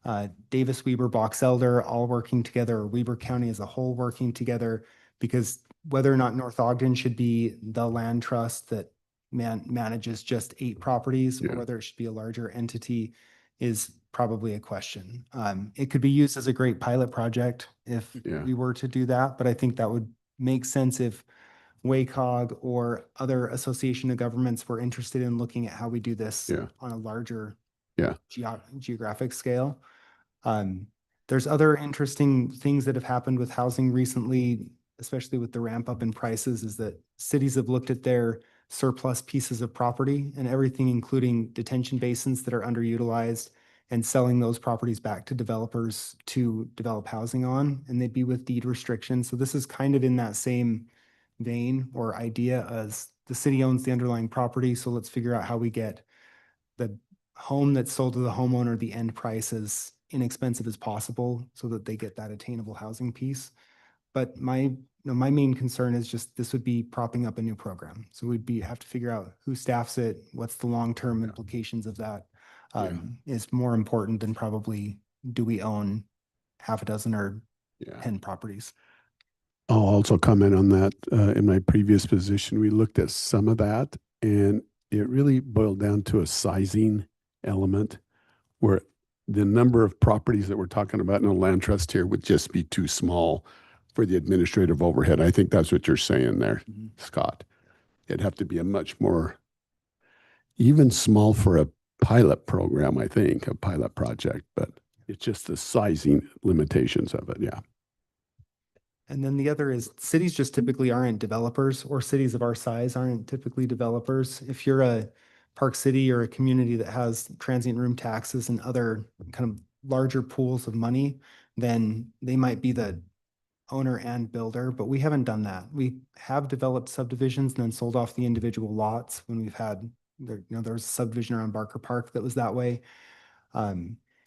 have Davis, Weber, Box Elder all working together, or Weber County as a whole working together, because whether or not North Ogden should be the land trust that manages just 8 properties, or whether it should be a larger entity is probably a question. It could be used as a great pilot project if we were to do that, but I think that would make sense if WACOG or other association of governments were interested in looking at how we do this on a larger geographic scale. There's other interesting things that have happened with housing recently, especially with the ramp up in prices, is that cities have looked at their surplus pieces of property and everything, including detention basins that are underutilized, and selling those properties back to developers to develop housing on, and they'd be with deed restrictions. So this is kind of in that same vein or idea as the city owns the underlying property. So let's figure out how we get the home that's sold to the homeowner, the end price, as inexpensive as possible so that they get that attainable housing piece. But my main concern is just this would be propping up a new program. So we'd have to figure out who staffs it, what's the long-term implications of that, is more important than probably do we own half a dozen or 10 properties. I'll also comment on that. In my previous position, we looked at some of that, and it really boiled down to a sizing element where the number of properties that we're talking about in a land trust here would just be too small for the administrative overhead. I think that's what you're saying there, Scott. It'd have to be a much more, even small for a pilot program, I think, a pilot project, but it's just the sizing limitations of it. Yeah. And then the other is cities just typically aren't developers, or cities of our size aren't typically developers. If you're a Park City or a community that has transient room taxes and other kind of larger pools of money, then they might be the owner and builder, but we haven't done that. We have developed subdivisions and then sold off the individual lots when we've had, there was a subdivision around Barker Park that was that way.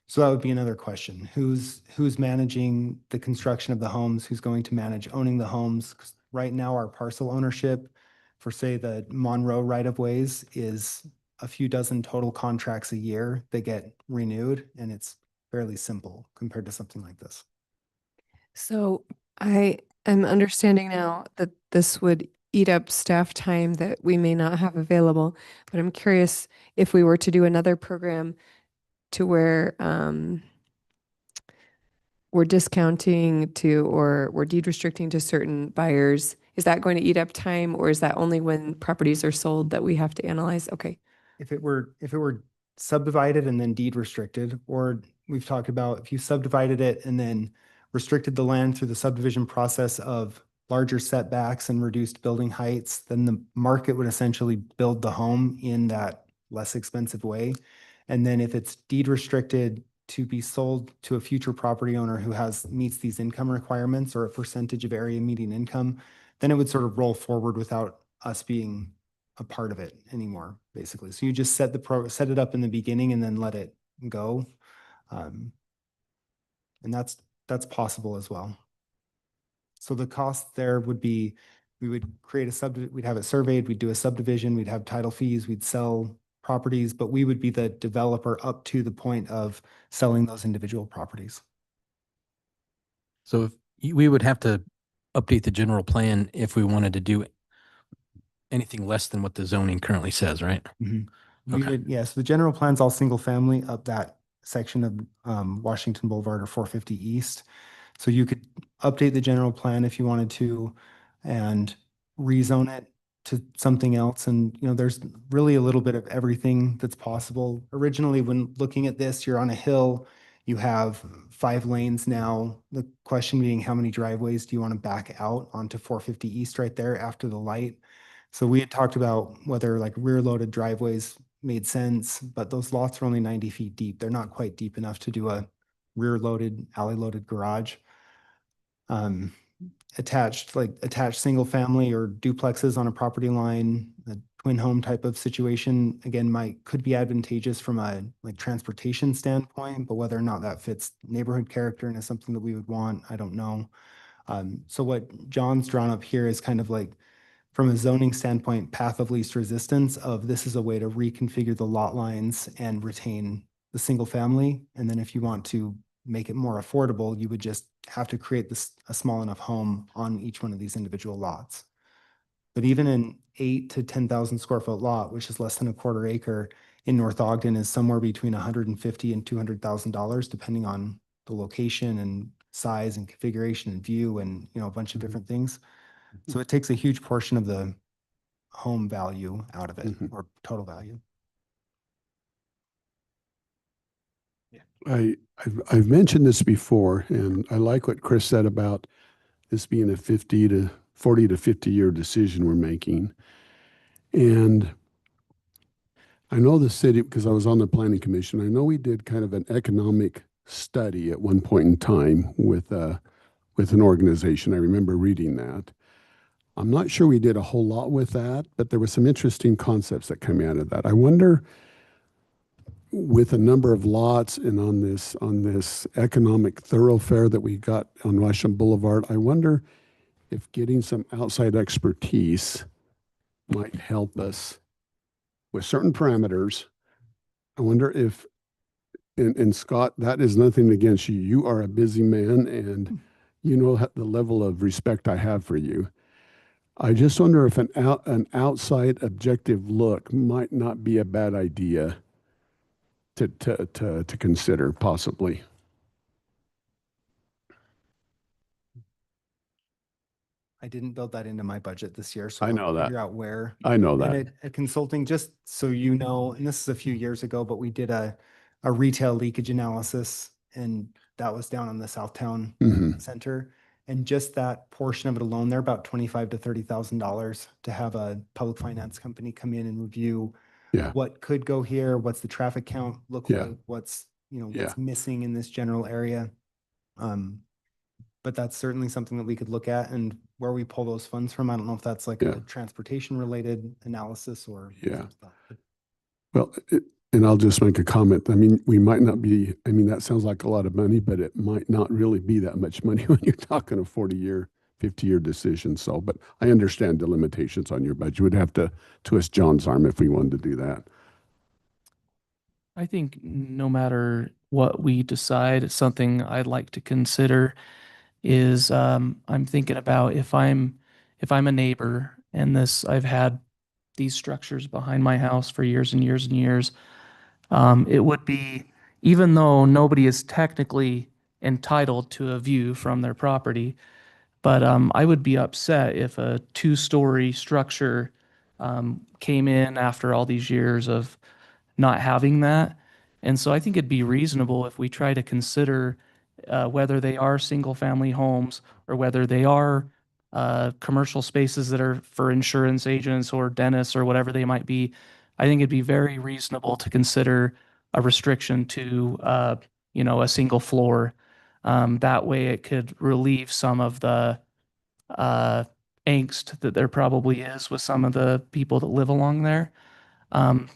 So that would be another question. Who's managing the construction of the homes? Who's going to manage owning the homes? 'Cause right now, our parcel ownership for, say, the Monroe right-of-ways is a few dozen total contracts a year that get renewed, and it's fairly simple compared to something like this. So I am understanding now that this would eat up staff time that we may not have available, but I'm curious if we were to do another program to where we're discounting to, or we're deed restricting to certain buyers, is that going to eat up time, or is that only when properties are sold that we have to analyze? Okay. If it were subdivided and then deed restricted, or we've talked about if you subdivided it and then restricted the land through the subdivision process of larger setbacks and reduced building heights, then the market would essentially build the home in that less expensive way. And then if it's deed restricted to be sold to a future property owner who meets these income requirements or a percentage of area median income, then it would sort of roll forward without us being a part of it anymore, basically. So you just set it up in the beginning and then let it go. And that's possible as well. So the cost there would be, we would create we'd have it surveyed, we'd do a subdivision, we'd have title fees, we'd sell properties, but we would be the developer up to the point of selling those individual properties. So we would have to update the general plan if we wanted to do anything less than what the zoning currently says, right? Okay. Yes, the general plan's all single family up that section of Washington Boulevard or 450 East. So you could update the general plan if you wanted to and rezone it to something else. And, there's really a little bit of everything that's possible. Originally, when looking at this, you're on a hill, you have 5 lanes now. The question being, how many driveways do you want to back out onto 450 East right there after the light? So we had talked about whether like rear loaded driveways made sense, but those lots are only 90 feet deep. They're not quite deep enough to do a rear loaded, alley loaded garage. Attached single family or duplexes on a property line, a twin home type of situation, again, could be advantageous from a transportation standpoint, but whether or not that fits neighborhood character and is something that we would want, I don't know. So what John's drawn up here is kind of like, from a zoning standpoint, path of least resistance of this is a way to reconfigure the lot lines and retain the single family. And then if you want to make it more affordable, you would just have to create a small enough home on each one of these individual lots. But even an 8 to 10,000 square foot lot, which is less than a quarter acre in North Ogden, is somewhere between $150,000 and $200,000, depending on the location and size and configuration and view and a bunch of different things. So it takes a huge portion of the home value out of it, or total value. I've mentioned this before, and I like what Chris said about this being a 40 to 50 year decision we're making. And I know the city, because I was on the planning commission, I know we did kind of an economic study at one point in time with an organization. I remember reading that. I'm not sure we did a whole lot with that, but there were some interesting concepts that came out of that. I wonder, with a number of lots and on this economic thoroughfare that we got on Washington Boulevard, I wonder if getting some outside expertise might help us with certain parameters. I wonder if, and Scott, that is nothing against you. You are a busy man, and you know the level of respect I have for you. I just wonder if an outside objective look might not be a bad idea to consider, possibly. I didn't build that into my budget this year, so I know I'll that. figure out where. I know that. And a consulting, just so you know, and this is a few years ago, but we did a retail leakage analysis, and that was down on the Southtown Center. And just that portion of it alone, they're about $25,000 to $30,000 to have a public finance company come in and review what could go here, what's the traffic count look like, what's missing in this general area. but that's certainly something that we could look at, and where we pull those funds from. I don't know if that's like Yeah. a transportation related analysis or. Yeah. Well, and I'll just make a comment. I mean, we might not be, I mean, that sounds like a lot of money, but it might not really be that much money when you're talking a 40-year, 50-year decision. So, but I understand the limitations on your budget. We'd have to twist John's arm if we wanted to do that. I think no matter what we decide, something I'd like to consider is I'm thinking about if I'm a neighbor and I've had these structures behind my house for years and years and years. It would be, even though nobody is technically entitled to a view from their property, but I would be upset if a 2-story structure came in after all these years of not having that. And so I think it'd be reasonable if we try to consider whether they are single-family homes or whether they are commercial spaces that are for insurance agents or dentists or whatever they might be. I think it'd be very reasonable to consider a restriction to, a single floor. That way it could relieve some of the angst that there probably is with some of the people that live along there.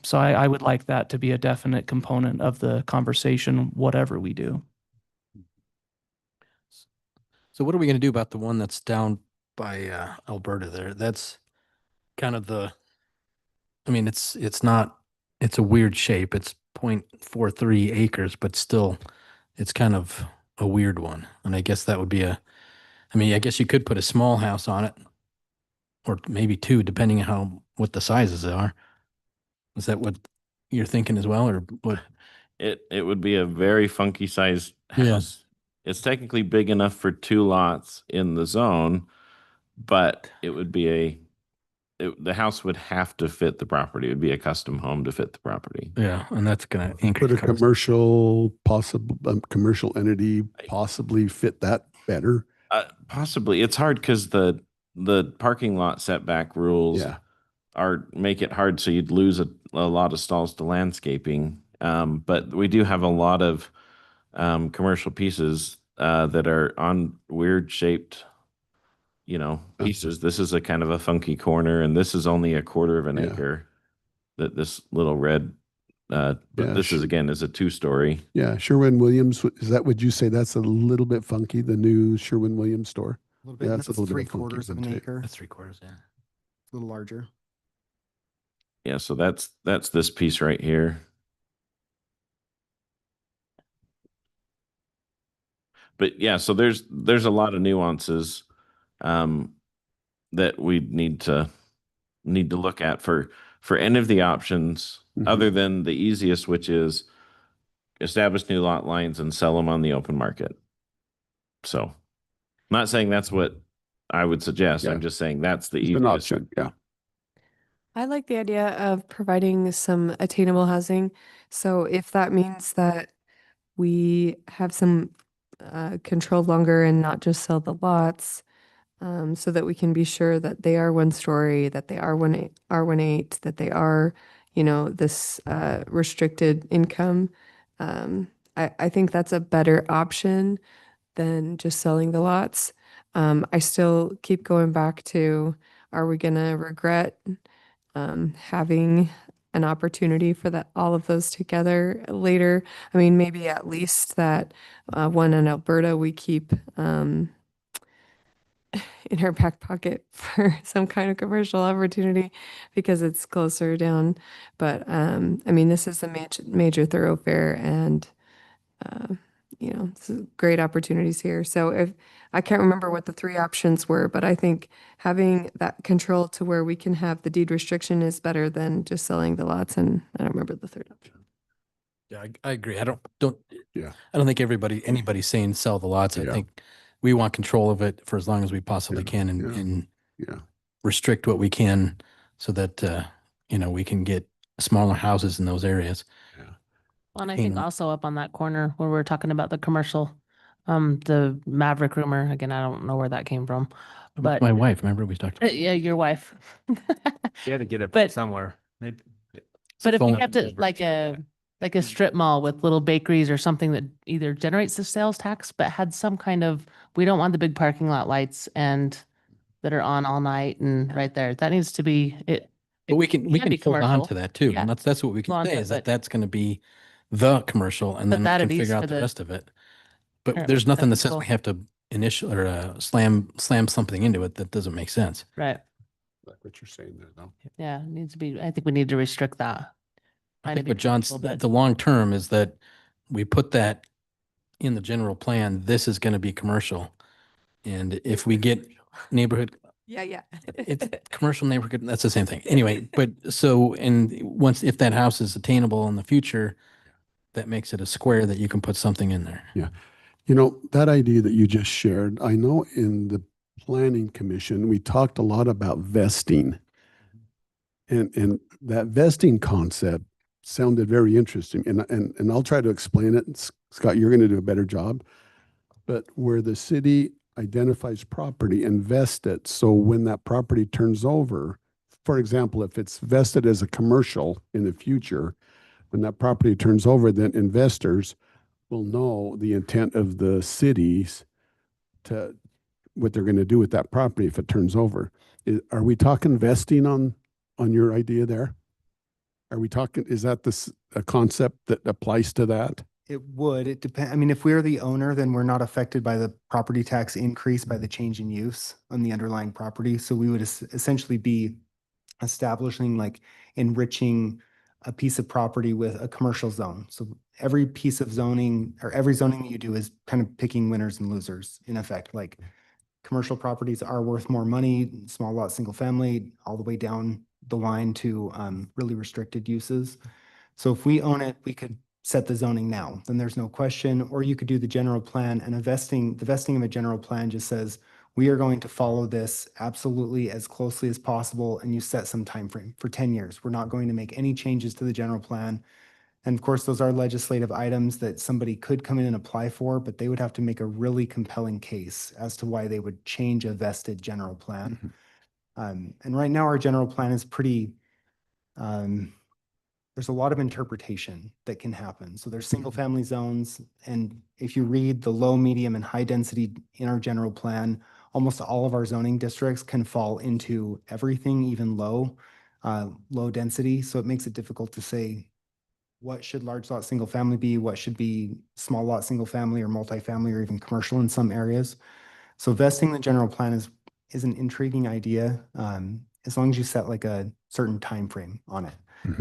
So I would like that to be a definite component of the conversation, whatever we do. So what are we going to do about the one that's down by Alberta there? That's kind of I mean, it's a weird shape. It's 0.43 acres, but still it's kind of a weird one. And I guess that would be I guess you could put a small house on it, or maybe 2, depending on what the sizes are. Is that what you're thinking as well, or what? It would be a very funky sized Yeah. house. It's technically big enough for 2 lots in the zone, but it would be the house would have to fit the property. It would be a custom home to fit the property. Yeah, and that's going to Could increase a cost. commercial entity possibly fit that better? Possibly. It's hard because the parking lot setback rules Yeah. make it hard, so you'd lose a lot of stalls to landscaping. But we do have a lot of commercial pieces that are on weird shaped, pieces. This is a kind of a funky corner, and this is only a quarter of an Yeah. acre. That this little red, but Yeah, this is again is a 2-story. Yeah. Sherwin-Williams, would you say that's a little bit funky, the new Sherwin-Williams store? A little bit, Yeah, and it's a that's little bit 3/4 of an funky, acre, That's 3/4, yeah. a little larger. Yeah, so that's this piece right here. But yeah, so there's a lot of nuances that we need to look at for any of the options other than the easiest, which is establish new lot lines and sell them on the open market. So, not saying that's what I would suggest. Yeah. I'm just saying that's the It's an easiest. option. Yeah. I like the idea of providing some attainable housing. So if that means that we have some control longer and not just sell the lots, so that we can be sure that they are 1-story, that they are R18, that they are, this restricted income. I think that's a better option than just selling the lots. I still keep going back to, are we going to regret having an opportunity for all of those together later? I mean, maybe at least that one in Alberta we keep in our back pocket for some kind of commercial opportunity because it's closer down. But I mean, this is a major thoroughfare, and this is great opportunities here. So if I can't remember what the 3 options were, but I think having that control to where we can have the deed restriction is better than just selling the lots. And I don't remember the 3rd option. Yeah, I agree. I don't Yeah. I don't think anybody's saying sell the lots. I Yeah. think we want control of it for as long as we possibly Yeah, can yeah. and Yeah. restrict what we can so that we can get smaller houses in those areas. Well, and I think Hang on. also up on that corner where we're talking about the commercial, the Maverick rumor, again, I don't know where that came from, but My wife, remember we talked about yeah, your wife. You had to get it But- somewhere. Maybe. But if phone we have to, number. like Like a strip mall with little bakeries or something that either generates the sales tax, but had some kind of, we don't want the big parking lot lights and that are on all night and right there. That needs to be it. But we can be hold on commercial. to that too. Yeah. And that's what we Hold can on to say it, is that but- that's going to be the commercial and Put then we that at can ease figure for out the the rest of it. But current there's nothing that says people. we have to initial or slam something into it that doesn't make sense. Right. Like what you're saying there, though. Yeah, it needs to be, I think we need to restrict that. I Trying to think be what John's, flexible, but- the long term is that we put that in the general plan, this is going to be commercial. And if we get neighborhood, Yeah, yeah. it's commercial neighborhood, that's the same thing. Anyway, but so, and once, if that house is attainable in the future, that makes it a square that you can put something in there. You know, that idea that you just shared, I know in the planning commission, we talked a lot about vesting. And that vesting concept sounded very interesting. And I'll try to explain it. Scott, you're going to do a better job. But where the city identifies property and vests it, so when that property turns over, for example, if it's vested as a commercial in the future, when that property turns over, then investors will know the intent of the cities to what they're going to do with that property if it turns over. Are we talking vesting on your idea there? Are we talking, is that a concept that applies to that? It would, it depends. I mean, if we're the owner, then we're not affected by the property tax increase by the change in use on the underlying property. So we would essentially be establishing, like, enriching a piece of property with a commercial zone. So every piece of zoning or every zoning that you do is kind of picking winners and losers in effect. Like, commercial properties are worth more money, small lot, single family, all the way down the line to really restricted uses. So if we own it, we could set the zoning now, then there's no question. Or you could do the general plan, and the vesting of a general plan just says, we are going to follow this absolutely as closely as possible, and you set some time frame for 10 years. We're not going to make any changes to the general plan. And of course, those are legislative items that somebody could come in and apply for, but they would have to make a really compelling case as to why they would change a vested general plan. And right now, our general plan is pretty, there's a lot of interpretation that can happen. So there's single family zones. And if you read the low, medium, and high density in our general plan, almost all of our zoning districts can fall into everything, even low density. So it makes it difficult to say what should large lot single family be, what should be small lot single family or multifamily or even commercial in some areas. So vesting the general plan is an intriguing idea, as long as you set like a certain time frame on it.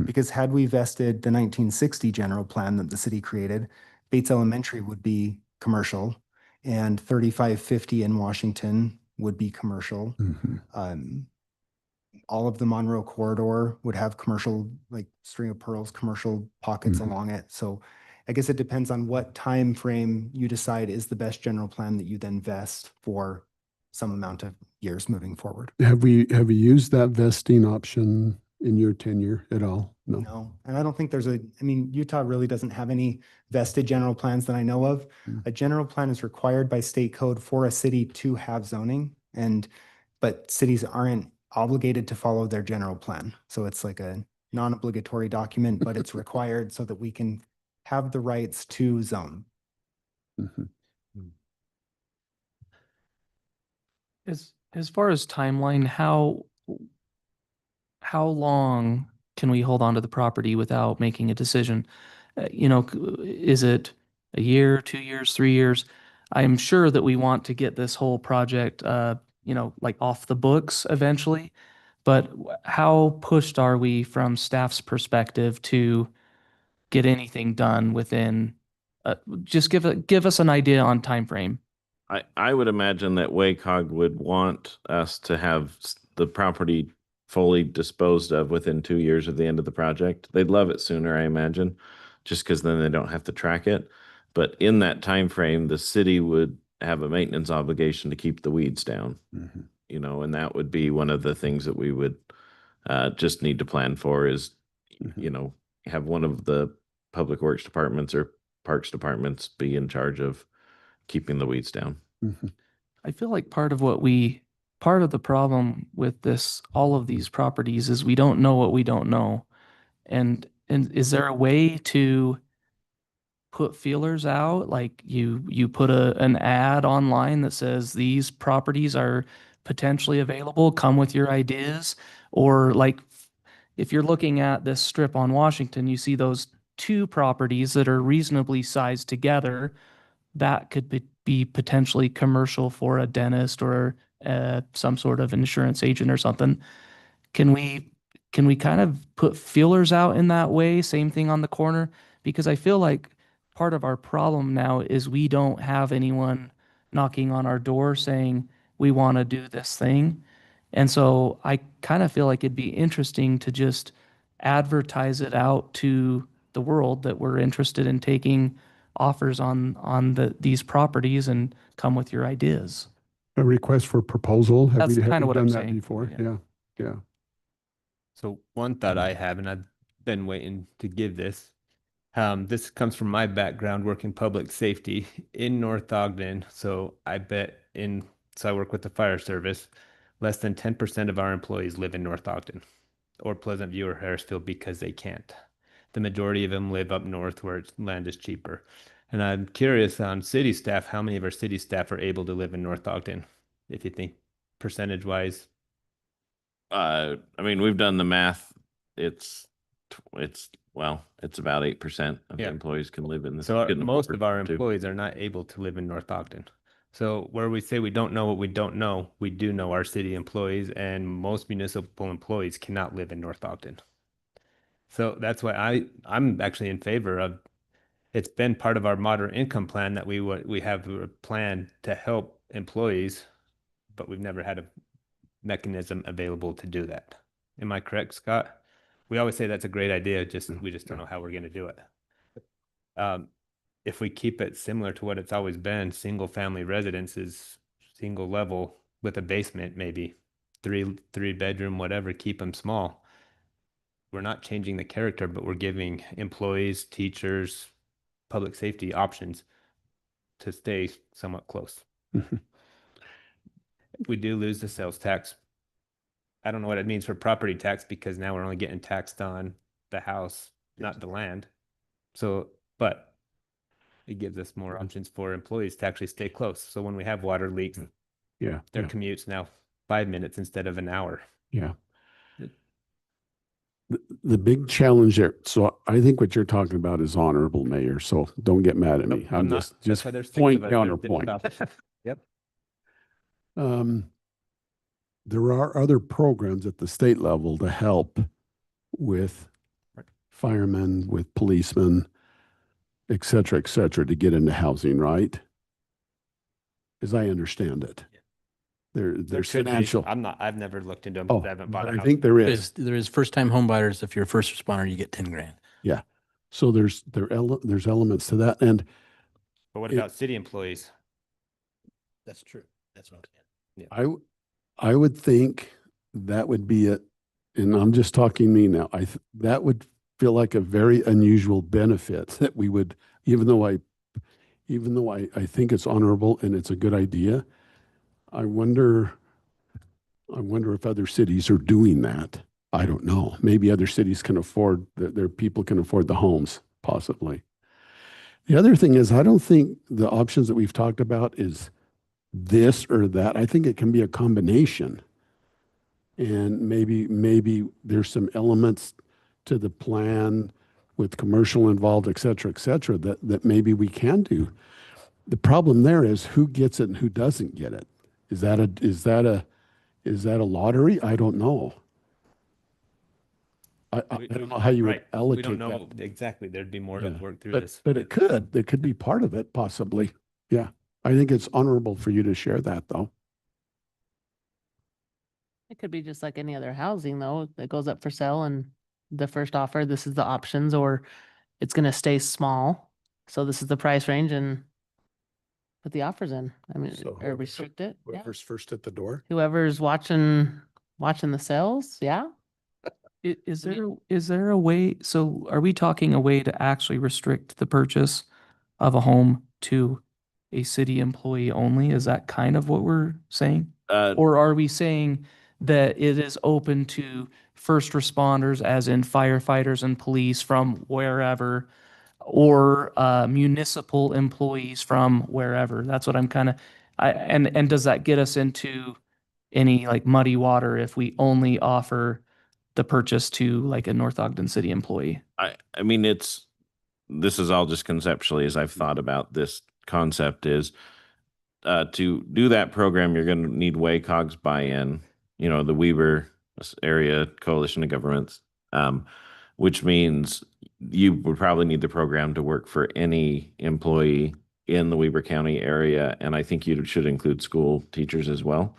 Because had we vested the 1960 general plan that the city created, Bates Elementary would be commercial and 3550 in Washington would be commercial. All of the Monroe corridor would have commercial, like String of Pearls, commercial pockets along it. So I guess it depends on what time frame you decide is the best general plan that you then vest for some amount of years moving forward. Have we used that vesting option in your tenure at all? No. No, and I don't think I mean, Utah really doesn't have any vested general plans that I know of. A general plan is required by state code for a city to have zoning, but cities aren't obligated to follow their general plan. So it's like a non-obligatory document, but it's required so that we can have the rights to zone. As far as timeline, how long can we hold on to the property without making a decision? Is it a year, 2 years, 3 years? I'm sure that we want to get this whole project, like off the books eventually. But how pushed are we from staff's perspective to get anything done within? Just give us an idea on time frame. I would imagine that WACOG would want us to have the property fully disposed of within 2 years of the end of the project. They'd love it sooner, I imagine, just because then they don't have to track it. But in that time frame, the city would have a maintenance obligation to keep the weeds down. And that would be one of the things that we would just need to plan for is, have one of the public works departments or parks departments be in charge of keeping the weeds down. I feel like part of the problem with all of these properties is we don't know what we don't know. And and is there a way to put feelers out? Like you put an ad online that says these properties are potentially available, come with your ideas? Or like if you're looking at this strip on Washington, you see those two properties that are reasonably sized together, that could be potentially commercial for a dentist or some sort of insurance agent or something. Can we kind of put feelers out in that way? Same thing on the corner? Because I feel like part of our problem now is we don't have anyone knocking on our door saying, we want to do this thing. And so I kind of feel like it'd be interesting to just advertise it out to the world that we're interested in taking offers on these properties and come with your ideas. A request for proposal? Have That's we kinda what I'm done that saying. before? Yeah. Yeah, yeah. So one thought I have, and I've been waiting to give this. This comes from my background working public safety in North Ogden. So I work with the fire service. Less than 10% of our employees live in North Ogden or Pleasant View or Harrisville because they can't. The majority of them live up north where land is cheaper. And I'm curious on city staff, how many of our city staff are able to live in North Ogden? If you think percentage wise. I mean, we've done the math. It's about 8% of the Yeah. employees can live in this. So can most afford of our to. employees are not able to live in North Ogden. So where we say we don't know what we don't know, we do know our city employees, and most municipal employees cannot live in North Ogden. So that's why I'm actually in favor of, it's been part of our moderate income plan that we have a plan to help employees, but we've never had a mechanism available to do that. Am I correct, Scott? We always say that's a great idea, we just don't know how we're going to do it. If we keep it similar to what it's always been, single family residences, single level with a basement, maybe three bedroom, whatever, keep them small. We're not changing the character, but we're giving employees, teachers, public safety options to stay somewhat close. We do lose the sales tax. I don't know what it means for property tax because now we're only getting taxed on the house, not the land. So, but it gives us more options for employees to actually stay close. So when we have water leaks, Yeah. their yeah. commute's now 5 minutes instead of an hour. Yeah. The big challenge there, so I think what you're talking about is honorable, Mayor, so don't get mad at me. Nope, I'm not. just That's why there's 6 point of us. counterpoint. Yep. There are other programs at the state level to help with firemen, with policemen, et cetera, to get into housing, right? As I understand it. There's could be. financial. I've never looked into them Oh, because I haven't bought but a I house. think there is. There is first-time home buyers. If you're a first responder, you get 10 grand. Yeah. So there's elements to that. And But what it- about city employees? That's true. That's what I'm saying. I would think that would be it. And I'm just talking me now. That would feel like a very unusual benefit that we would, even though I think it's honorable and it's a good idea, I wonder if other cities are doing that. I don't know. Maybe other cities can afford, their people can afford the homes, possibly. The other thing is, I don't think the options that we've talked about is this or that. I think it can be a combination. And maybe there's some elements to the plan with commercial involved, et cetera, that maybe we can do. The problem there is who gets it and who doesn't get it. Is that a lottery? I don't know. I don't know how you would Right. We allocate don't know that. exactly. There'd be more to Yeah. work through But this. it could be part of it, possibly. Yeah. I think it's honorable for you to share that, though. It could be just like any other housing though, that goes up for sale and the first offer, this is the options, or it's gonna stay small. So this is the price range and put the offers in. I mean, So or restrict it. Yeah. Whoever's first at the door. Whoever's watching the sales, yeah. Is there a way, so are we talking a way to actually restrict the purchase of a home to a city employee only? Is that kind of what we're saying? Or are we saying that it is open to first responders, as in firefighters and police from wherever, or municipal employees from wherever. That's what I'm kind of, and does that get us into any like muddy water if we only offer the purchase to like a North Ogden City employee? I mean, this is all just conceptually as I've thought about this concept is to do that program, you're going to need WACOG's buy-in, the Weber Area Coalition of Governments, which means you would probably need the program to work for any employee in the Weber County area. And I think you should include school teachers as well.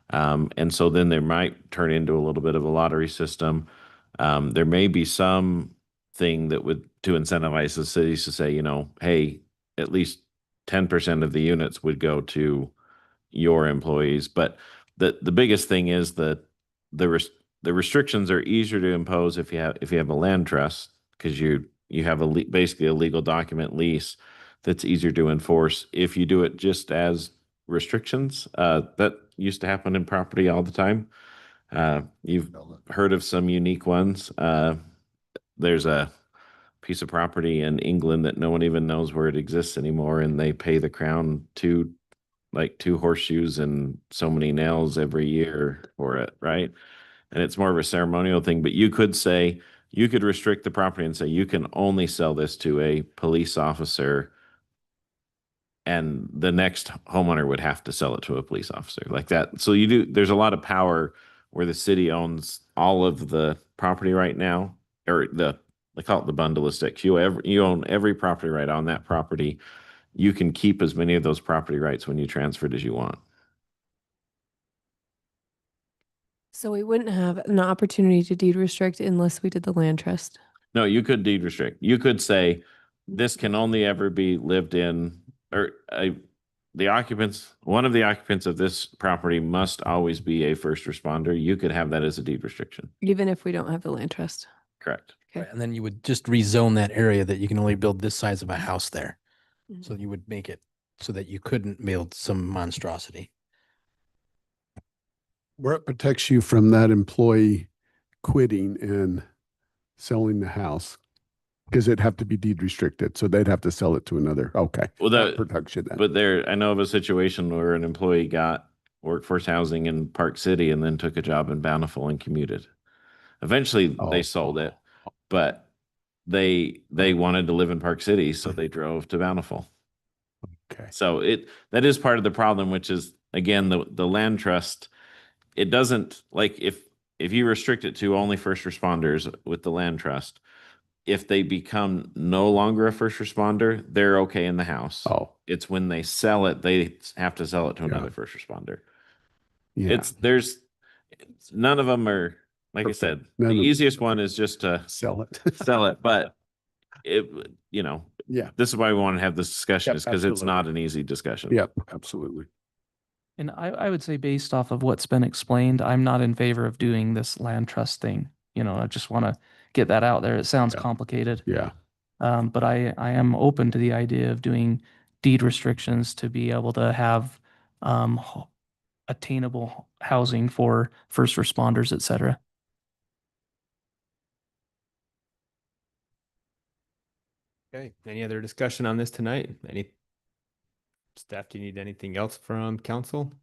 And so then there might turn into a little bit of a lottery system. There may be some thing that would to incentivize the cities to say, hey, at least 10% of the units would go to your employees. But the biggest thing is that the restrictions are easier to impose if you have a land trust, because you have basically a legal document lease that's easier to enforce. If you do it just as restrictions, that used to happen in property all the time. You've heard of some unique ones. There's a piece of property in England that no one even knows where it exists anymore, and they pay the crown two horseshoes and so many nails every year for it, right? And it's more of a ceremonial thing. But you could restrict the property and say you can only sell this to a police officer, and the next homeowner would have to sell it to a police officer like that. So there's a lot of power where the city owns all of the property right now, or they call it the bundle of sticks. You own every property right on that property. You can keep as many of those property rights when you transfer it as you want. So we wouldn't have an opportunity to deed restrict unless we did the land trust. No, you could deed restrict. You could say this can only ever be lived in, or one of the occupants of this property must always be a first responder. You could have that as a deed restriction. Even if we don't have the land trust. Correct. Okay. Right, and then you would just rezone that area that you can only build this size of a house there. Mhm. So you would make it so that you couldn't build some monstrosity. Where it protects you from that employee quitting and selling the house, because it'd have to be deed restricted. So they'd have to sell it to another. Okay. Well, That protects you then. But I know of a situation where an employee got workforce housing in Park City and then took a job in Bountiful and commuted. Eventually they sold it, but they wanted to live in Park City, so they drove to Bountiful. Okay. So that is part of the problem, which is, again, the land trust. It doesn't, like, if you restrict it to only first responders with the land trust, if they become no longer a first responder, they're okay in the house. Oh, It's when they sell it, they have to sell it to another first responder. yeah. None of them are, like I said, None the of- easiest one is just to Sell it. sell it, but Yeah. this is why we want to have this discussion, Yep, is because it's absolutely. not an easy discussion. Yep, absolutely. And I would say, based off of what's been explained, I'm not in favor of doing this land trust thing. I just want to get that out there. It sounds Yeah. complicated. Yeah. But I am open to the idea of doing deed restrictions to be able to have attainable housing for first responders, et cetera. Okay, any other discussion on this tonight? Any staff, do you need anything else from council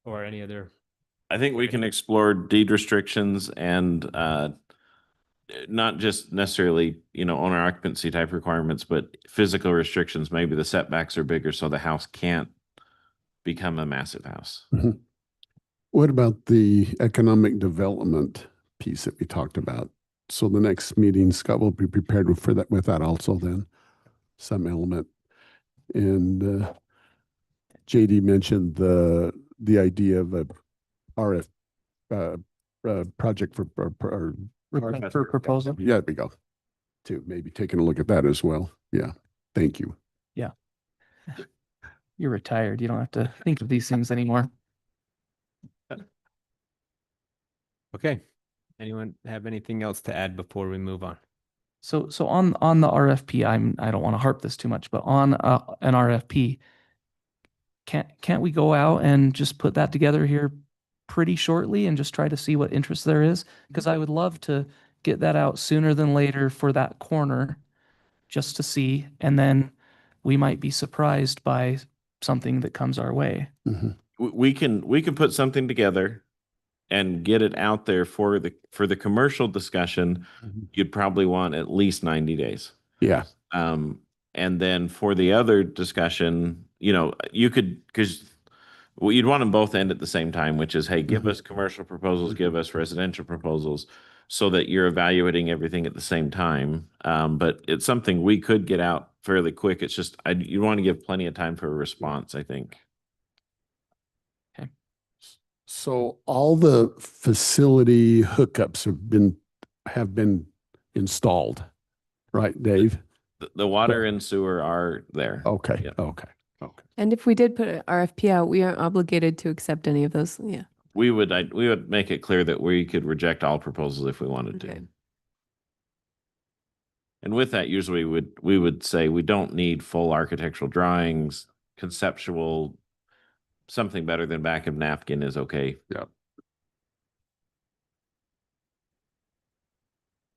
or any other? I think we can explore deed restrictions and not just necessarily, owner occupancy type requirements, but physical restrictions. Maybe the setbacks are bigger, so the house can't become a massive house. What about the economic development piece that we talked about? So the next meeting, Scott will be prepared with that also then, some element. And JD mentioned the idea of a RF project for proposal. Yeah, there we go. To maybe taking a look at that as well. Yeah, thank you. You're retired. You don't have to think of these things anymore. Okay, anyone have anything else to add before we move on? So on the RFP, I don't want to harp this too much, but on an RFP, can't we go out and just put that together here pretty shortly and just try to see what interest there is. Because I would love to get that out sooner than later for that corner, just to see, and then we might be surprised by something that comes our way. Mhm. We can put something together and get it out there for the commercial discussion. Mhm. You'd probably want at least 90 days. Yeah. And then for the other discussion, you could, because you'd want them both end at the same time, which is, hey, give Mhm. us commercial proposals, give us residential proposals, so that you're evaluating everything at the same time. But it's something we could get out fairly quick. It's just, you want to give plenty of time for a response, I think. So all the facility hookups have been installed, right, Dave? The water and sewer are there. Okay, Yep. okay, okay. And if we did put an RFP out, we aren't obligated to accept any of those. Yeah. We would make it clear that we could reject all proposals if we wanted to. Okay. And with that, usually we would say we don't need full architectural drawings, conceptual, something better than back of napkin is okay. Yep.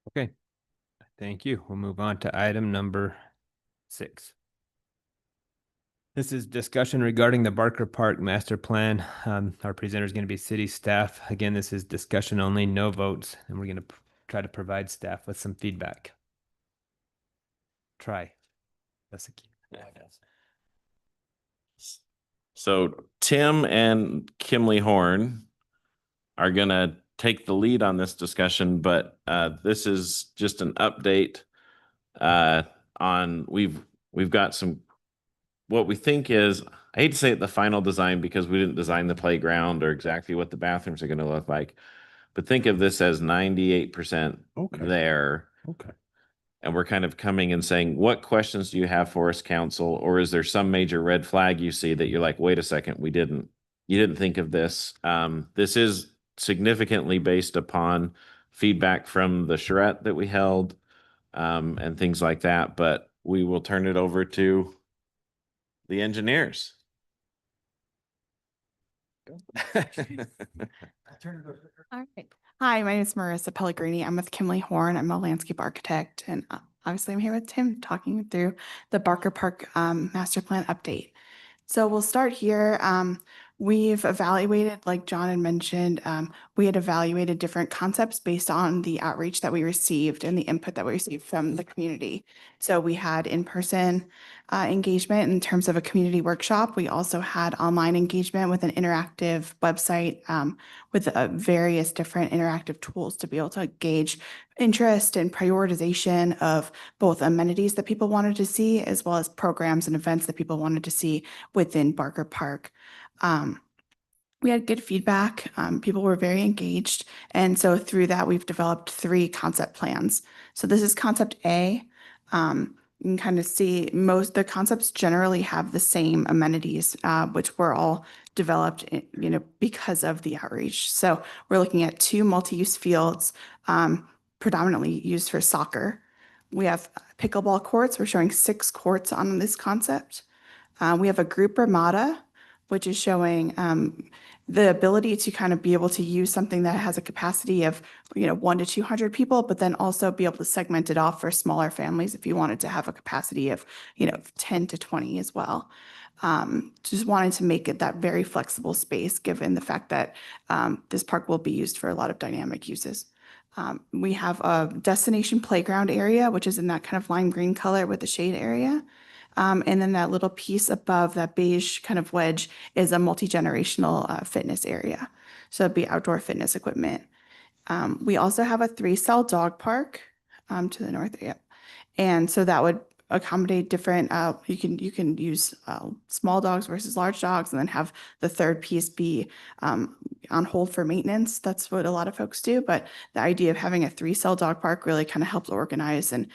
Okay. Thank you. We'll move on to item number 6. This is discussion regarding the Barker Park Master Plan. Our presenter is going to be city staff. Again, this is discussion only, no votes, and we're going to try to provide staff with some feedback. Try. That's the key. So Tim and Kimley Horn are going to take the lead on this discussion, but this is just an update on we've got some, what we think is, I hate to say it, the final design, because we didn't design the playground or exactly what the bathrooms are going to look like, but think of this as 98% Okay. there. Okay. And we're kind of coming and saying, what questions do you have for us, council? Or is there some major red flag you see that you're like, wait a second, you didn't think of this. This is significantly based upon feedback from the charrette that we held, and things like that, but we will turn it over to the engineers. All right. Hi, my name is Marissa Pellegrini. I'm with Kimley Horn. I'm a landscape architect, and obviously I'm here with Tim talking through the Barker Park master plan update. So we'll start here. We've evaluated, like John had mentioned, we had evaluated different concepts based on the outreach that we received and the input that we received from the community. So we had in-person engagement in terms of a community workshop. We also had online engagement with an interactive website with various different interactive tools to be able to gauge interest and prioritization of both amenities that people wanted to see, as well as programs and events that people wanted to see within Barker Park. We had good feedback. People were very engaged. And so through that, we've developed 3 concept plans. So this is concept A. You can kind of see the concepts generally have the same amenities, which were all developed, because of the outreach. So we're looking at 2 multi-use fields, predominantly used for soccer. We have pickleball courts. We're showing 6 courts on this concept. We have a group ramada, which is showing the ability to kind of be able to use something that has a capacity of 1 to 200 people, but then also be able to segment it off for smaller families if you wanted to have a capacity of 10 to 20 as well. Just wanted to make it that very flexible space, given the fact that this park will be used for a lot of dynamic uses. We have a destination playground area, which is in that kind of lime green color with the shade area. And then that little piece above that beige kind of wedge is a multi-generational fitness area. So it'd be outdoor fitness equipment. We also have a 3-cell dog park to the north. Yeah. And so that would accommodate different, you can use small dogs versus large dogs, and then have the third piece be on hold for maintenance. That's what a lot of folks do. But the idea of having a 3-cell dog park really kind of helps organize and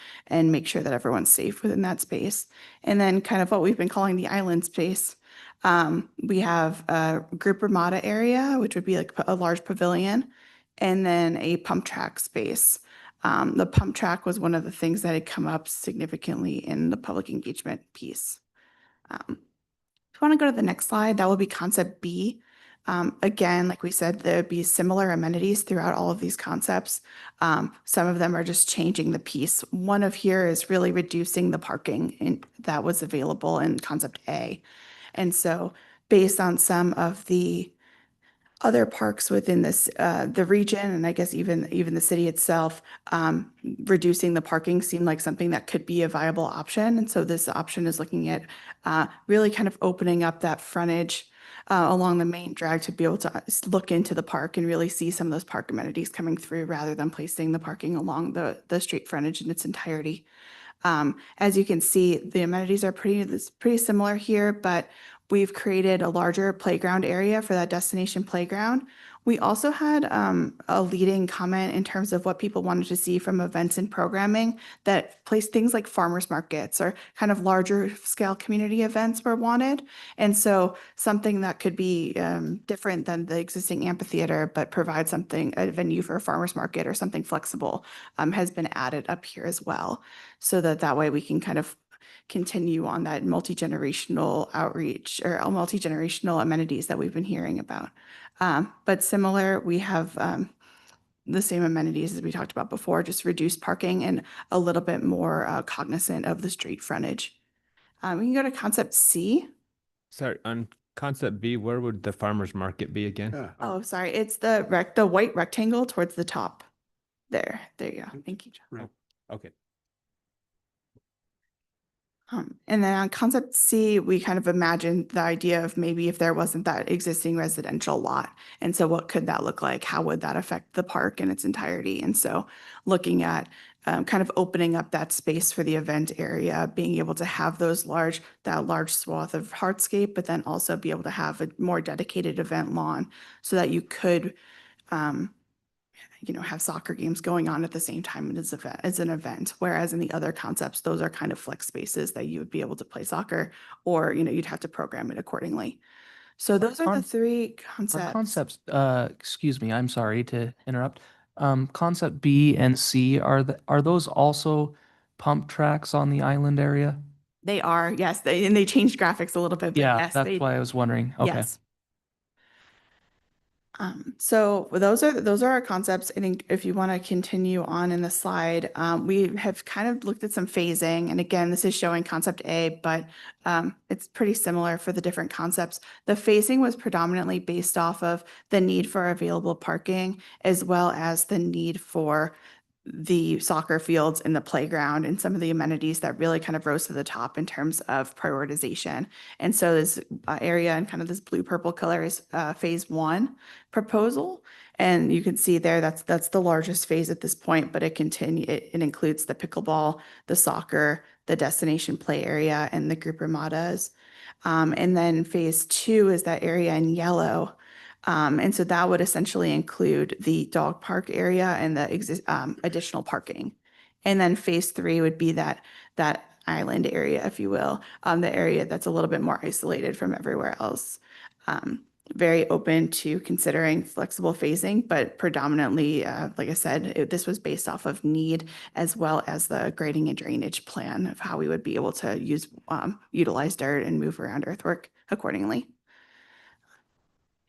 make sure that everyone's safe within that space. And then kind of what we've been calling the island space. We have a group ramada area, which would be like a large pavilion, and then a pump track space. The pump track was one of the things that had come up significantly in the public engagement piece. If you want to go to the next slide, that will be concept B. Again, like we said, there would be similar amenities throughout all of these concepts. Some of them are just changing the piece. One of here is really reducing the parking that was available in concept A. And so based on some of the other parks within this, the region, and I guess even the city itself, reducing the parking seemed like something that could be a viable option. And so this option is looking at really kind of opening up that frontage along the main drag to be able to look into the park and really see some of those park amenities coming through rather than placing the parking along the street frontage in its entirety. As you can see, the amenities are pretty similar here, but we've created a larger playground area for that destination playground. We also had a leading comment in terms of what people wanted to see from events and programming that placed things like farmers markets or kind of larger scale community events were wanted. And so something that could be different than the existing amphitheater, but provide something, a venue for a farmers market or something flexible has been added up here as well. So that way we can kind of continue on that multi-generational outreach or multi-generational amenities that we've been hearing about. But similar, we have the same amenities as we talked about before, just reduced parking and a little bit more cognizant of the street frontage. We can go to concept C. Sorry, on concept B, where would the farmer's market be again? Yeah. Oh, sorry, it's the white rectangle towards the top. There you go. Thank you, John. Okay. And then on concept C, we kind of imagined the idea of maybe if there wasn't that existing residential lot. And so what could that look like? How would that affect the park in its entirety? And so looking at kind of opening up that space for the event area, being able to have that large swath of hardscape, but then also be able to have a more dedicated event lawn so that you could have soccer games going on at the same time as an event. Whereas in the other concepts, those are kind of flex spaces that you would be able to play soccer or, you'd have to program it accordingly. So those are the three Our concepts. excuse me, I'm sorry to interrupt. Concept B and C, are those also pump tracks on the island area? They are, yes, and they changed graphics a little bit, but Yeah, yes, that's why I was wondering. Okay. yes. So those are our concepts. I think if you want to continue on in the slide, we have kind of looked at some phasing. And again, this is showing concept A, but it's pretty similar for the different concepts. The phasing was predominantly based off of the need for available parking, as well as the need for the soccer fields and the playground and some of the amenities that really kind of rose to the top in terms of prioritization. And so this area in kind of this blue purple color is phase 1 proposal. And you can see there that's the largest phase at this point, but it includes the pickleball, the soccer, the destination play area, and the group ramadas. And then phase 2 is that area in yellow. And so that would essentially include the dog park area and the additional parking. And then phase 3 would be that island area, if you will, the area that's a little bit more isolated from everywhere else. Very open to considering flexible phasing, but predominantly, like I said, this was based off of need as well as the grading and drainage plan of how we would be able to utilize dirt and move around earthwork accordingly.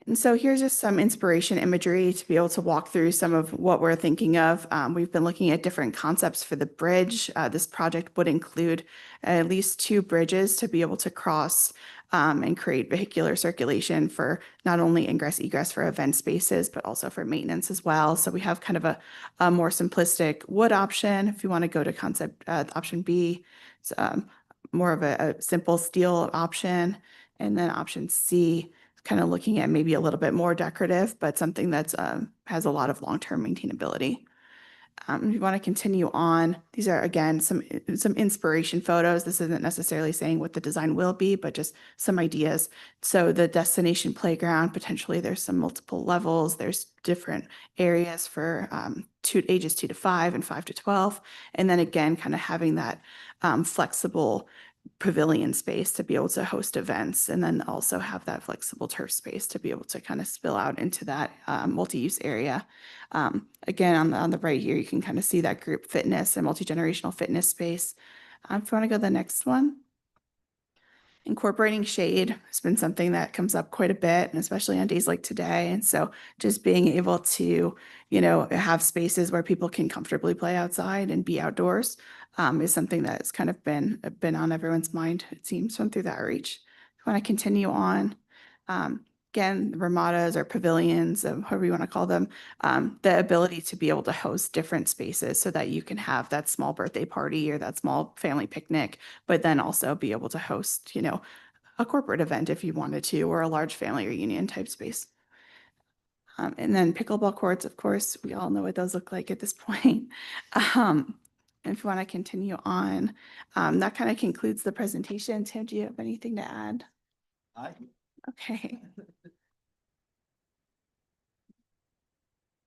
And so here's just some inspiration imagery to be able to walk through some of what we're thinking of. We've been looking at different concepts for the bridge. This project would include at least 2 bridges to be able to cross and create vehicular circulation for not only ingress egress for event spaces, but also for maintenance as well. So we have kind of a more simplistic wood option. If you want to go to concept option B, it's more of a simple steel option. And then option C, kind of looking at maybe a little bit more decorative, but something that's has a lot of long-term maintainability. If you want to continue on, these are again some inspiration photos. This isn't necessarily saying what the design will be, but just some ideas. So the destination playground, potentially there's some multiple levels. There's different areas for ages 2 to 5 and 5 to 12. And then again, kind of having that flexible pavilion space to be able to host events, and then also have that flexible turf space to be able to kind of spill out into that multi-use area. Again, on the right here, you can kind of see that group fitness and multi-generational fitness space. If you want to go to the next one. Incorporating shade has been something that comes up quite a bit, and especially on days like today. And so just being able to, have spaces where people can comfortably play outside and be outdoors is something that has kind of been on everyone's mind, it seems, from through the outreach. I want to continue on. Again, ramadas or pavilions, however you want to call them, the ability to be able to host different spaces so that you can have that small birthday party or that small family picnic, but then also be able to host, a corporate event if you wanted to, or a large family reunion type space. And then pickleball courts, of course, we all know what those look like at this point. If you want to continue on, that kind of concludes the presentation. Tim, do you have anything to add? Okay.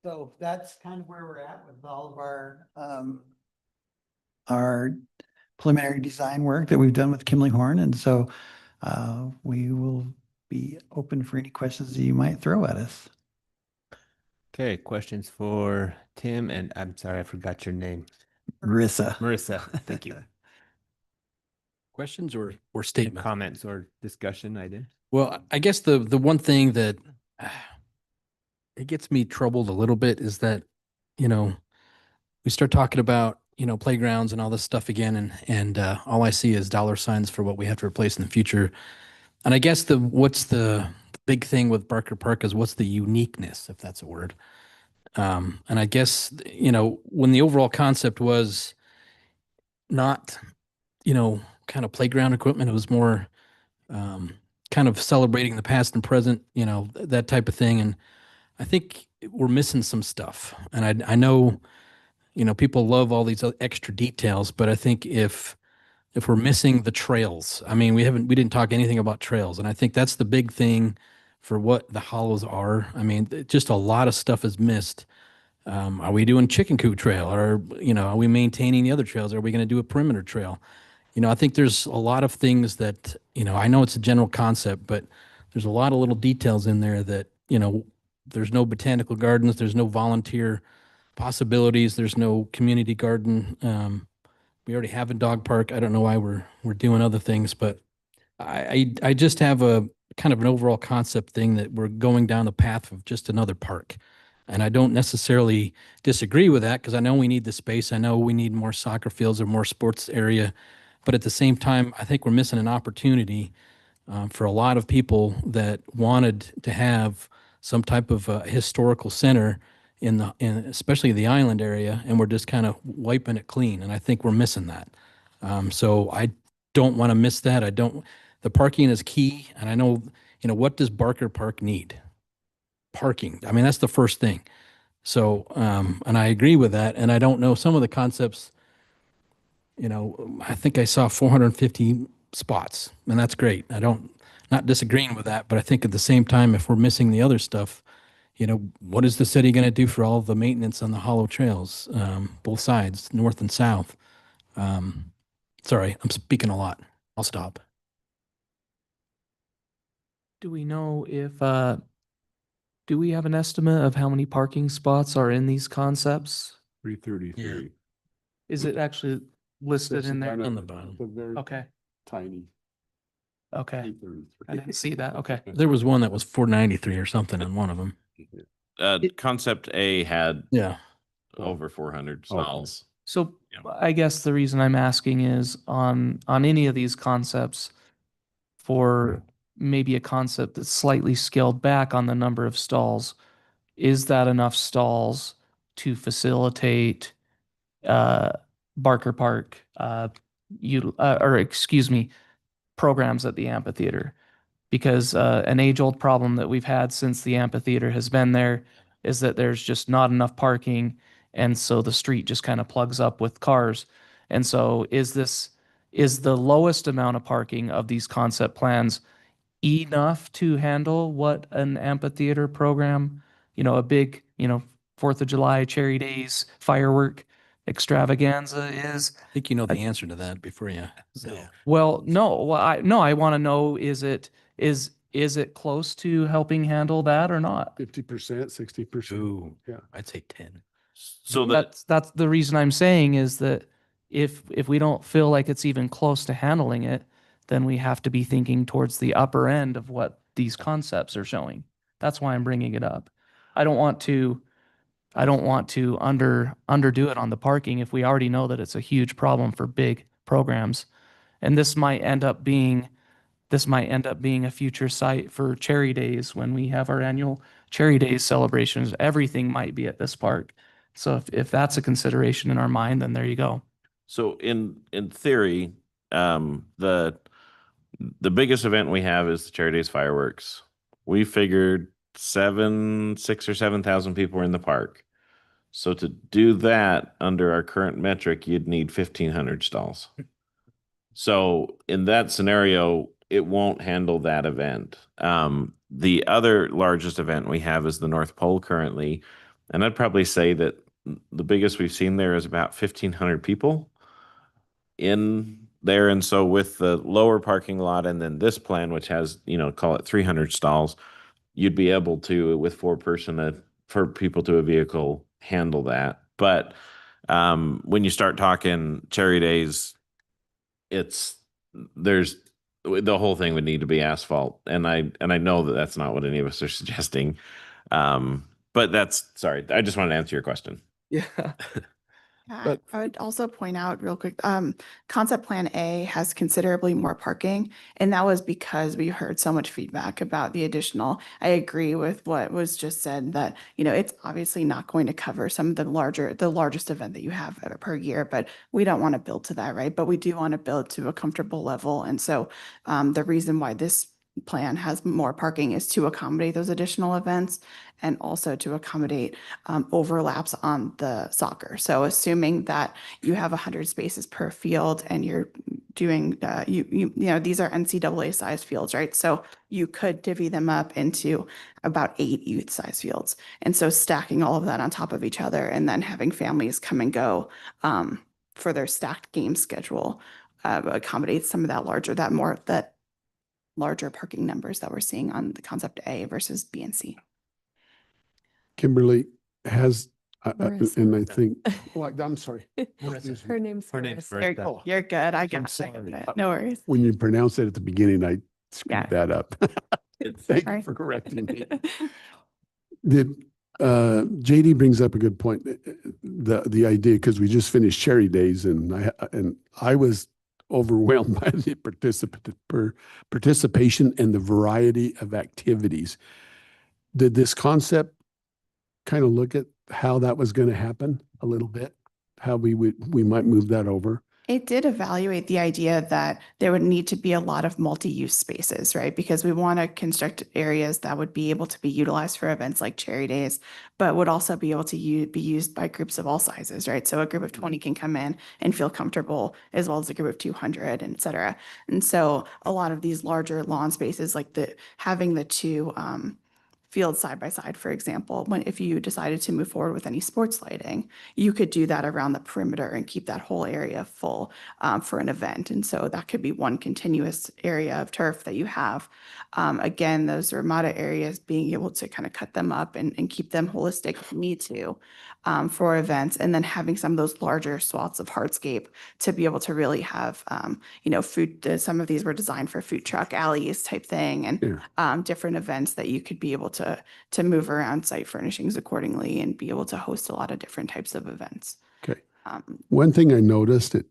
So that's kind of where we're at with all of our preliminary design work that we've done with Kimley Horn. And so we will be open for any questions that you might throw at us. Okay, questions for Tim, and I'm sorry, I forgot your name. Marissa. Marissa, thank you. Questions or statements? Comments or discussion, I did. Well, I guess the one thing that it gets me troubled a little bit is that, we start talking about, playgrounds and all this stuff again, and all I see is dollar signs for what we have to replace in the future. And I guess what's the big thing with Barker Park is what's the uniqueness, if that's a word. And I guess, when the overall concept was not, kind of playground equipment, it was more kind of celebrating the past and present, that type of thing. And I think we're missing some stuff. And I know, people love all these extra details, but I think if we're missing the trails, I mean, we didn't talk anything about trails. And I think that's the big thing for what the hollows are. I mean, just a lot of stuff is missed. Are we doing chicken coop trail, or, are we maintaining the other trails? Are we going to do a perimeter trail? I think there's a lot of things that, I know it's a general concept, but there's a lot of little details in there that, there's no botanical gardens, there's no volunteer possibilities, there's no community garden. We already have a dog park. I don't know why we're doing other things, but I just have a kind of an overall concept thing that we're going down the path of just another park. And I don't necessarily disagree with that because I know we need the space. I know we need more soccer fields or more sports area. But at the same time, I think we're missing an opportunity for a lot of people that wanted to have some type of historical center in especially the island area, and we're just kind of wiping it clean. And I think we're missing that. So I don't want to miss that. The parking is key. And I know, what does Barker Park need? Parking. I mean, that's the first thing. So, and I agree with that. And I don't know some of the concepts. I think I saw 450 spots, and that's great. Not disagreeing with that, but I think at the same time, if we're missing the other stuff, what is the city going to do for all the maintenance on the hollow trails, both sides, north and south? Sorry, I'm speaking a lot. I'll stop. Do we know if, do we have an estimate of how many parking spots are in these concepts? 333. Is it actually listed in there? On the bottom. Okay, Tiny. okay. 333. I didn't see that. Okay. There was one that was 493 or something on one of them. Concept A had Yeah. over 400 stalls. So Yeah. I guess the reason I'm asking is on any of these concepts, for maybe a concept that's slightly scaled back on the number of stalls, is that enough stalls to facilitate Barker Park programs at the amphitheater? Because an age-old problem that we've had since the amphitheater has been there is that there's just not enough parking, and so the street just kind of plugs up with cars. And so is the lowest amount of parking of these concept plans enough to handle what an amphitheater program, a big, 4th of July, Cherry Days, firework extravaganza is? I think you know the answer to that before you. Well, no, I want to know, is it close to helping handle that or not? 50%, 60%. Ooh, Yeah. I'd say 10. So That's the reason I'm saying is that if we don't feel like it's even close to handling it, then we have to be thinking towards the upper end of what these concepts are showing. That's why I'm bringing it up. I don't want to underdo it on the parking if we already know that it's a huge problem for big programs. And this might end up being a future site for Cherry Days when we have our annual Cherry Days celebrations. Everything might be at this park. So if that's a consideration in our mind, then there you go. So in theory, the biggest event we have is the Cherry Days fireworks. We figured 6,000 or 7,000 people were in the park. So to do that under our current metric, you'd need 1,500 stalls. So in that scenario, it won't handle that event. The other largest event we have is the North Pole currently. And I'd probably say that the biggest we've seen there is about 1,500 people in there. And so with the lower parking lot and then this plan, which has, call it 300 stalls, you'd be able to, with four people to a vehicle, handle that. But when you start talking Cherry Days, the whole thing would need to be asphalt. And I know that that's not what any of us are suggesting. But sorry, I just wanted to answer your question. Yeah. I would also point out real quick, concept plan A has considerably more parking, and that was because we heard so much feedback about the additional. I agree with what was just said that, it's obviously not going to cover some of the largest event that you have per year, but we don't want to build to that, right? But we do want to build to a comfortable level. And so the reason why this plan has more parking is to accommodate those additional events and also to accommodate overlaps on the soccer. So assuming that you have 100 spaces per field and you're doing, these are NCAA size fields, right? So you could divvy them up into about 8 youth size fields. And so stacking all of that on top of each other and then having families come and go for their stacked game schedule accommodates some of that larger parking numbers that we're seeing on the concept A versus B and C. Kimberly has, Marissa. and I think, I'm sorry. Her name's Her name's Marissa. Marissa. You're good. I got sorry. it. No worries. When you pronounced it at the beginning, I screwed Yeah. that up. Thank you Sorry. for correcting me. JD brings up a good point. The idea, because we just finished Cherry Days, and I was overwhelmed by the participation and the variety of activities. Did this concept kind of look at how that was going to happen a little bit? How we might move that over? It did evaluate the idea that there would need to be a lot of multi-use spaces, right? Because we want to construct areas that would be able to be utilized for events like Cherry Days, but would also be able to be used by groups of all sizes, right? So a group of 20 can come in and feel comfortable, as well as a group of 200, and et cetera. And so a lot of these larger lawn spaces, like having the two fields side by side, for example, if you decided to move forward with any sports lighting, you could do that around the perimeter and keep that whole area full for an event. And so that could be one continuous area of turf that you have. Again, those Ramada areas, being able to kind of cut them up and keep them holistic if you need to for events, and then having some of those larger swaths of hardscape to be able to really have, food. Some of these were designed for food truck alleys type thing, and different events that you could be able to move around site furnishings accordingly and be able to host a lot of different types of events. Okay. One thing I noticed at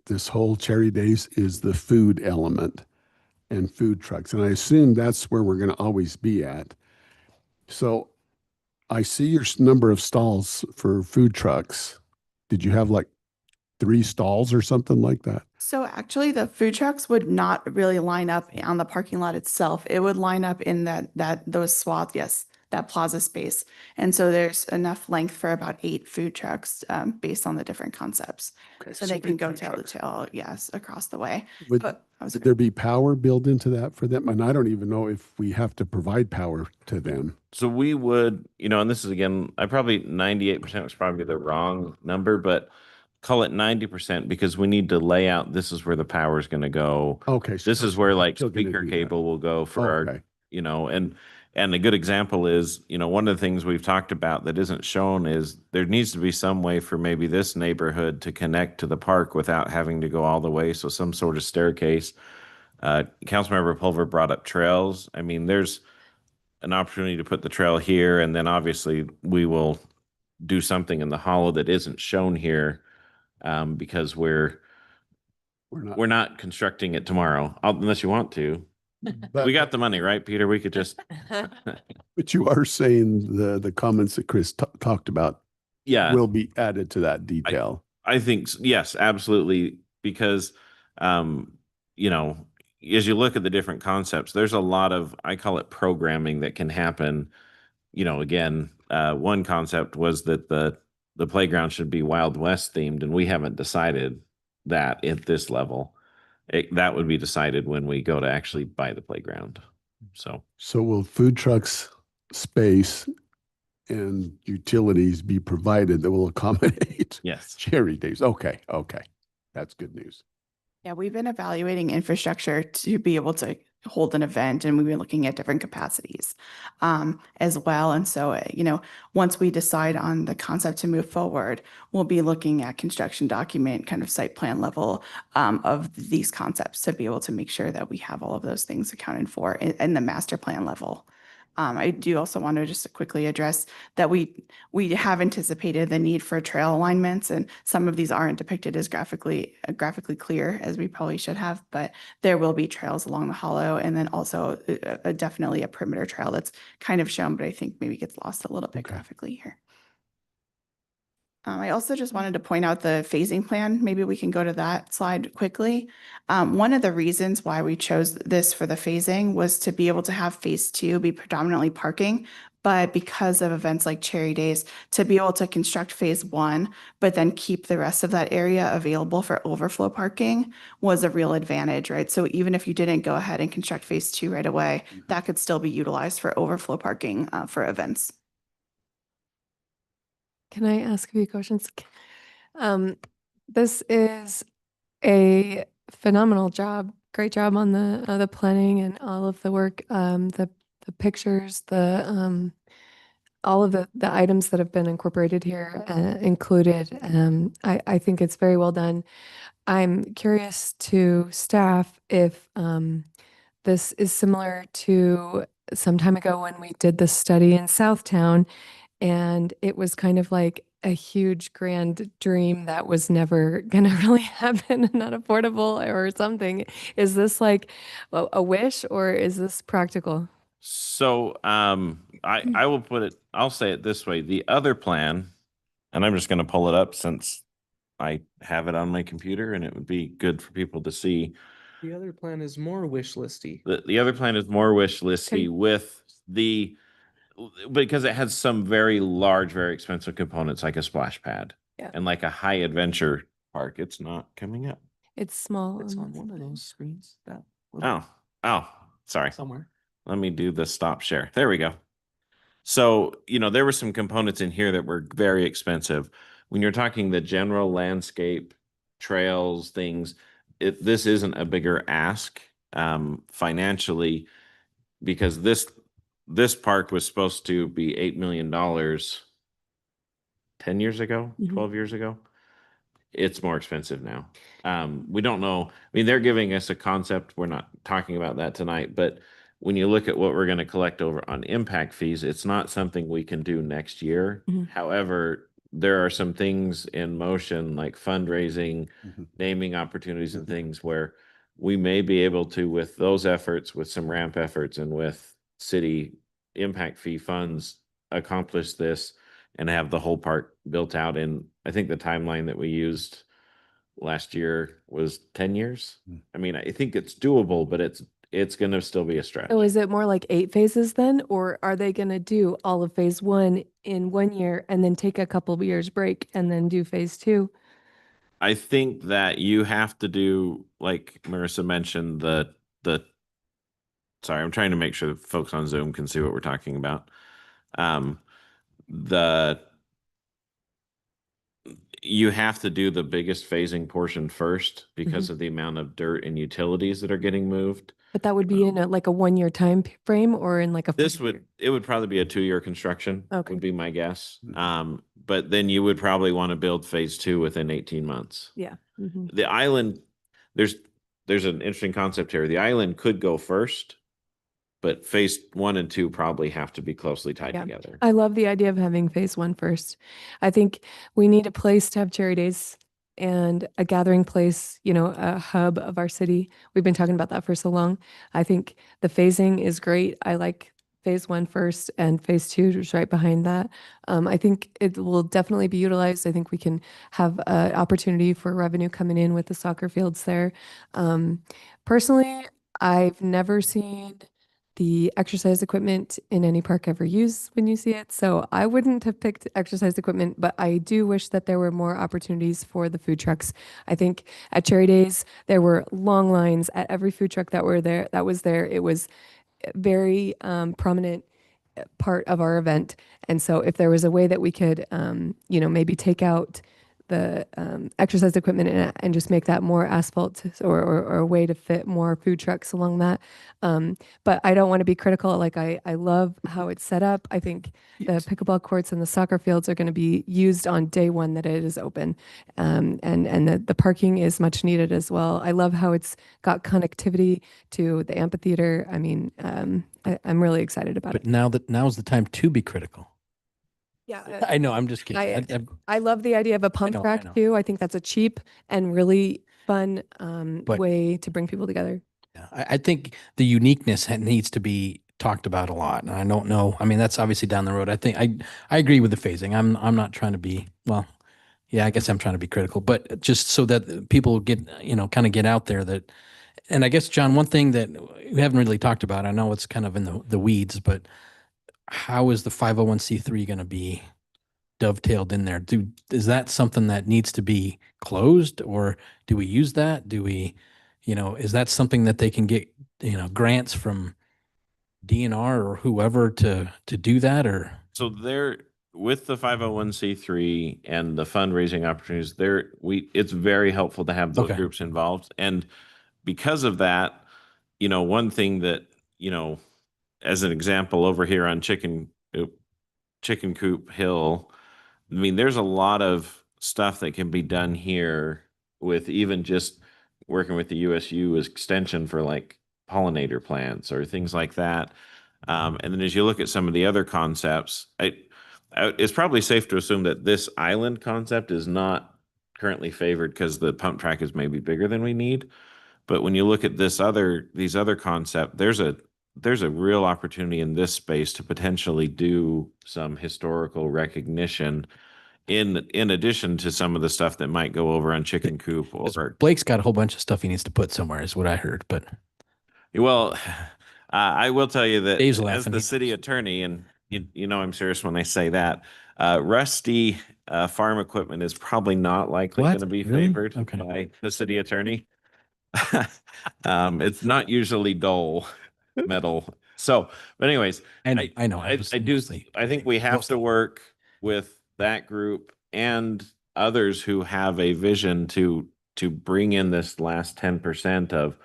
this whole Cherry Days is the food element and food trucks. And I assume that's where we're going to always be at. So I see your number of stalls for food trucks. Did you have like 3 stalls or something like that? So actually the food trucks would not really line up on the parking lot itself. It would line up in those swaths, yes, that plaza space. And so there's enough length for about 8 food trucks based on the different concepts. Okay, So they can 8 go food tail to trucks. tail, yes, across the way. Would, But I was would there be power built into that for them? And I don't even know if we have to provide power to them. So we would, and this is again, 98% was probably the wrong number, but call it 90% because we need to lay out, this is where the power is going to go. Okay. This is where like Still gonna speaker do that. cable will go for our, Okay. and a good example is, one of the things we've talked about that isn't shown is there needs to be some way for maybe this neighborhood to connect to the park without having to go all the way. So some sort of staircase. Councilmember Pulver brought up trails. I mean, there's an opportunity to put the trail here, and then obviously we will do something in the hollow that isn't shown here, because we're not constructing it tomorrow, unless you want to. But- We got the money, right, Peter? We could just, But you are saying the comments that Chris talked about yeah. will be added to that detail. I think, yes, absolutely. Because, you know, as you look at the different concepts, there's a lot of, I call it programming that can happen. You know, again, one concept was that the playground should be Wild West themed, and we haven't decided that at this level. That would be decided when we go to actually buy the playground. So Will food trucks, space, and utilities be provided that will accommodate yes. Cherry Days? Okay. That's good news. Yeah, we've been evaluating infrastructure to be able to hold an event, and we've been looking at different capacities as well. And so, once we decide on the concept to move forward, we'll be looking at construction document, kind of site plan level of these concepts to be able to make sure that we have all of those things accounted for in the master plan level. I do also want to just quickly address that we have anticipated the need for trail alignments, and some of these aren't depicted as graphically clear as we probably should have, but there will be trails along the hollow, and then also definitely a perimeter trail that's kind of shown, but I think maybe gets lost a little bit graphically here. I also just wanted to point out the phasing plan. Maybe we can go to that slide quickly. One of the reasons why we chose this for the phasing was to be able to have phase 2 be predominantly parking, but because of events like Cherry Days, to be able to construct phase 1, but then keep the rest of that area available for overflow parking was a real advantage, right? So even if you didn't go ahead and construct phase 2 right away, that could still be utilized for overflow parking for events. Can I ask a few questions? This is a phenomenal job. Great job on the planning and all of the work, the pictures, all of the items that have been incorporated here, included. I think it's very well done. I'm curious to staff if this is similar to some time ago when we did the study in Southtown, and it was kind of like a huge grand dream that was never going to really happen and not affordable or something. Is this like a wish, or is this practical? So I will I'll say it this way. The other plan, and I'm just going to pull it up since I have it on my computer and it would be good for people to see. The other plan is more wish listy. The other plan is more wish listy with because it has some very large, very expensive components like a splash pad and like a high adventure park. It's not coming up. It's small. It's on one of those screens. Oh, sorry. Somewhere. Let me do the stop share. There we go. So, there were some components in here that were very expensive. When you're talking the general landscape, trails, things, this isn't a bigger ask financially, because this park was supposed to be $8 million 10 years ago, 12 years ago. It's more expensive now. We don't know. I mean, they're giving us a concept. We're not talking about that tonight, but when you look at what we're going to collect over on impact fees, it's not something we can do next year. However, there are some things in motion like fundraising, naming opportunities and things where we may be able to, with those efforts, with some ramp efforts and with city impact fee funds, accomplish this and have the whole park built out in, I think the timeline that we used last year was 10 years. I mean, I think it's doable, but it's going to still be a stretch. So is it more like 8 phases then, or are they going to do all of phase 1 in 1 year and then take a couple of years break and then do phase 2? I think that you have to do, like Marissa mentioned, sorry, I'm trying to make sure that folks on Zoom can see what we're talking about. You have to do the biggest phasing portion first because of the amount of dirt and utilities that are getting moved. But that would be in a 1 year time frame, or in like a It would probably be a 2-year construction. Okay. Would be my guess. But then you would probably want to build phase 2 within 18 months. Yeah. The island, there's there's an interesting concept here. The island could go first, but phase 1 and 2 probably have to be closely tied Yeah. together. I love the idea of having phase one first. I think we need a place to have cherry days and a gathering place, you know, a hub of our city. We've been talking about that for so long. I think the phasing is great. I like phase one first and phase two is right behind that. I think it will definitely be utilized. I think we can have an opportunity for revenue coming in with the soccer fields there. Personally, I've never seen the exercise equipment in any park ever used when you see it. So I wouldn't have picked exercise equipment, but I do wish that there were more opportunities for the food trucks. I think at Cherry Days, there were long lines at every food truck that was there. It was very prominent part of our event. And so if there was a way that we could, you know, maybe take out the exercise equipment and just make that more asphalt or a way to fit more food trucks along that. But I don't want to be critical. Like I love how it's set up. I think the pickleball courts and the soccer fields are going to be used on day one that it is open. And the parking is much needed as well. I love how it's got connectivity to the amphitheater. I mean, I'm really excited about But it. now's the time to be critical. Yeah. I know, I'm just kidding. I love the idea of a pump know, I track know. too. I think that's a cheap and really fun But- way to bring people together. I think the uniqueness needs to be talked about a lot. And I don't know. I mean, that's obviously down the road. I think I agree with the phasing. I'm not trying to be, well, yeah, I guess I'm trying to be critical, but just so that people get, you know, kind of get out there that, and I guess, John, one thing that we haven't really talked about, I know it's kind of in the weeds, but how is the 501c3 going to be dovetailed in there? Is that something that needs to be closed, or do we use that? Do we, you know, is that something that they can get, you know, grants from DNR or whoever to do that? Or So there, with the 501c3 and the fundraising opportunities, it's very helpful to have those Okay. groups involved. And because of that, you know, one thing that, you know, as an example over here on Chicken Coop Hill, I mean, there's a lot of stuff that can be done here with even just working with the USU as extension for like pollinator plants or things like that. And then as you look at some of the other concepts, it's probably safe to assume that this island concept is not currently favored because the pump track is maybe bigger than we need. But when you look at these other concept, there's a real opportunity in this space to potentially do some historical recognition in addition to some of the stuff that might go over on Chicken Coop or Blake's got a whole bunch of stuff he needs to put somewhere, is what I heard. But well, I will tell you that Dave's as laughing. the city attorney, and you know I'm serious when I say that, rusty farm equipment is probably not likely What? going to be Really? favored Okay. by the city attorney. It's not usually dull metal. So, but anyways, I know. I think we have to work with that group and others who have a vision to bring in this last 10% of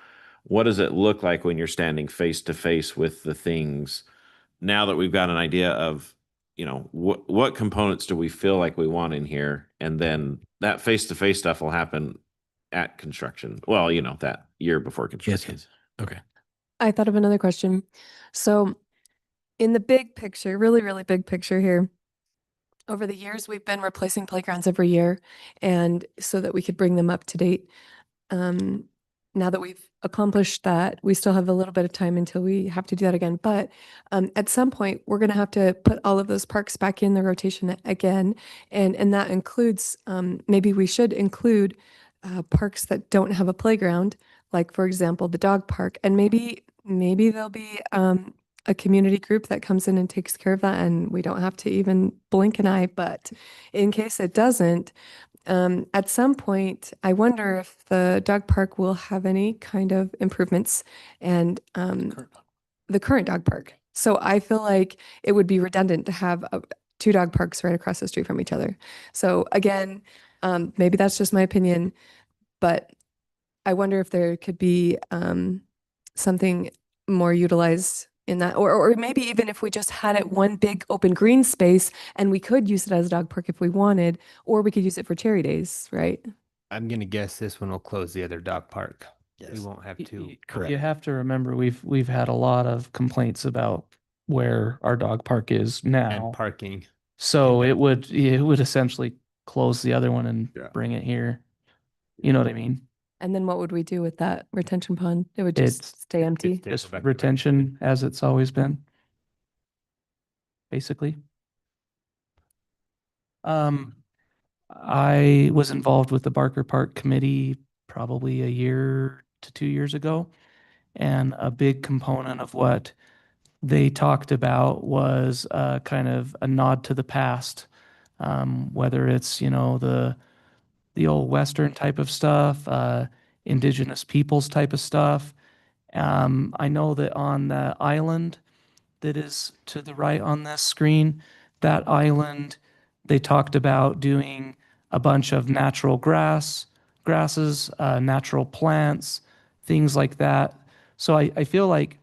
what does it look like when you're standing face to face with the things. Now that we've got an idea of, you know, what components do we feel like we want in here, and then that face to face stuff will happen at construction. Well, you know, that year before construction. yes. Okay. I thought of another question. So in the big picture, really, really big picture here, over the years, we've been replacing playgrounds every year and so that we could bring them up to date. Now that we've accomplished that, we still have a little bit of time until we have to do that again. But at some point, we're going to have to put all of those parks back in the rotation again. And that includes, maybe we should include parks that don't have a playground, like, for example, the dog park. And maybe there'll be a community group that comes in and takes care of that, and we don't have to even blink an eye. But in case it doesn't, at some point, I wonder if the dog park will have any kind of improvements and the current dog park. So I feel like it would be redundant to have two dog parks right across the street from each other. So again, maybe that's just my opinion, but I wonder if there could be something more utilized in that, or maybe even if we just had it one big open green space and we could use it as a dog park if we wanted, or we could use it for cherry days, right? I'm gonna guess this one will close the other dog park. We won't have to. You have to remember, we've had a lot of complaints about where our dog park is And now. parking. So it would essentially close the other one and Yeah. bring it here. You know what I mean? And then what would we do with that retention pond? It would It's- just stay empty? Stay Just back to retention as it's always been. Basically. I was involved with the Barker Park Committee probably a year to 2 years ago. And a big component of what they talked about was kind of a nod to the past. Whether it's, the old Western type of stuff, indigenous peoples type of stuff. I know that on the island that is to the right on this screen, that island, they talked about doing a bunch of natural grasses, natural plants, things like that. So I feel like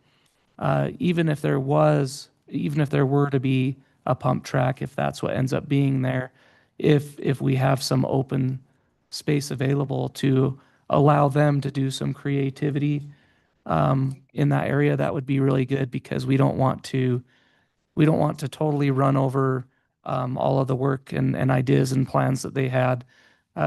even if there were to be a pump track, if that's what ends up being there, if we have some open space available to allow them to do some creativity in that area, that would be really good, because we don't want to totally run over all of the work and ideas and plans that they had.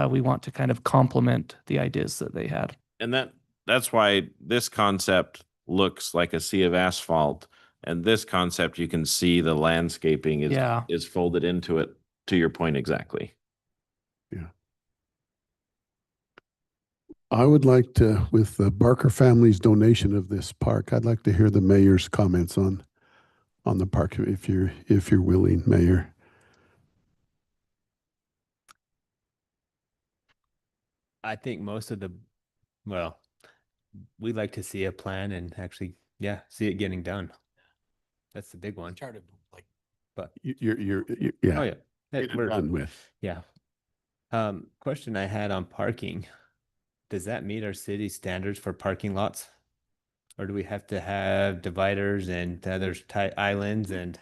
We want to kind of complement the ideas that they had. And that's why this concept looks like a sea of asphalt. And this concept, you can see the landscaping is folded into it, to your point exactly. I would like to, with the Barker family's donation of this park, I'd like to hear the mayor's comments on the park, if you're willing, Mayor. I think most of we'd like to see a plan and actually, see it getting done. That's the big one. But You're oh yeah, Hey, get it we're done with. yeah. Question I had on parking. Does that meet our city standards for parking lots? Or do we have to have dividers and there's tight islands and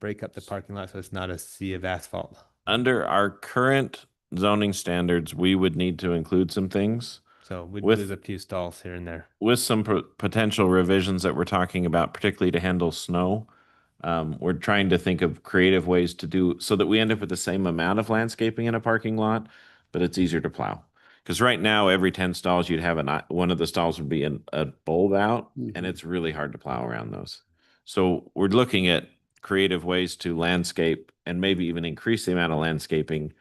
break up the parking lot so it's not a sea of asphalt? Under our current zoning standards, we would need to include some things. So we'd With- lose a few stalls here and there. With some potential revisions that we're talking about, particularly to handle snow. We're trying to think of creative ways to do so that we end up with the same amount of landscaping in a parking lot, but it's easier to plow. Because right now, every 10 stalls, you'd have one of the stalls would be a bulb out, and it's really hard to plow around those. So we're looking at creative ways to landscape and maybe even increase the amount of landscaping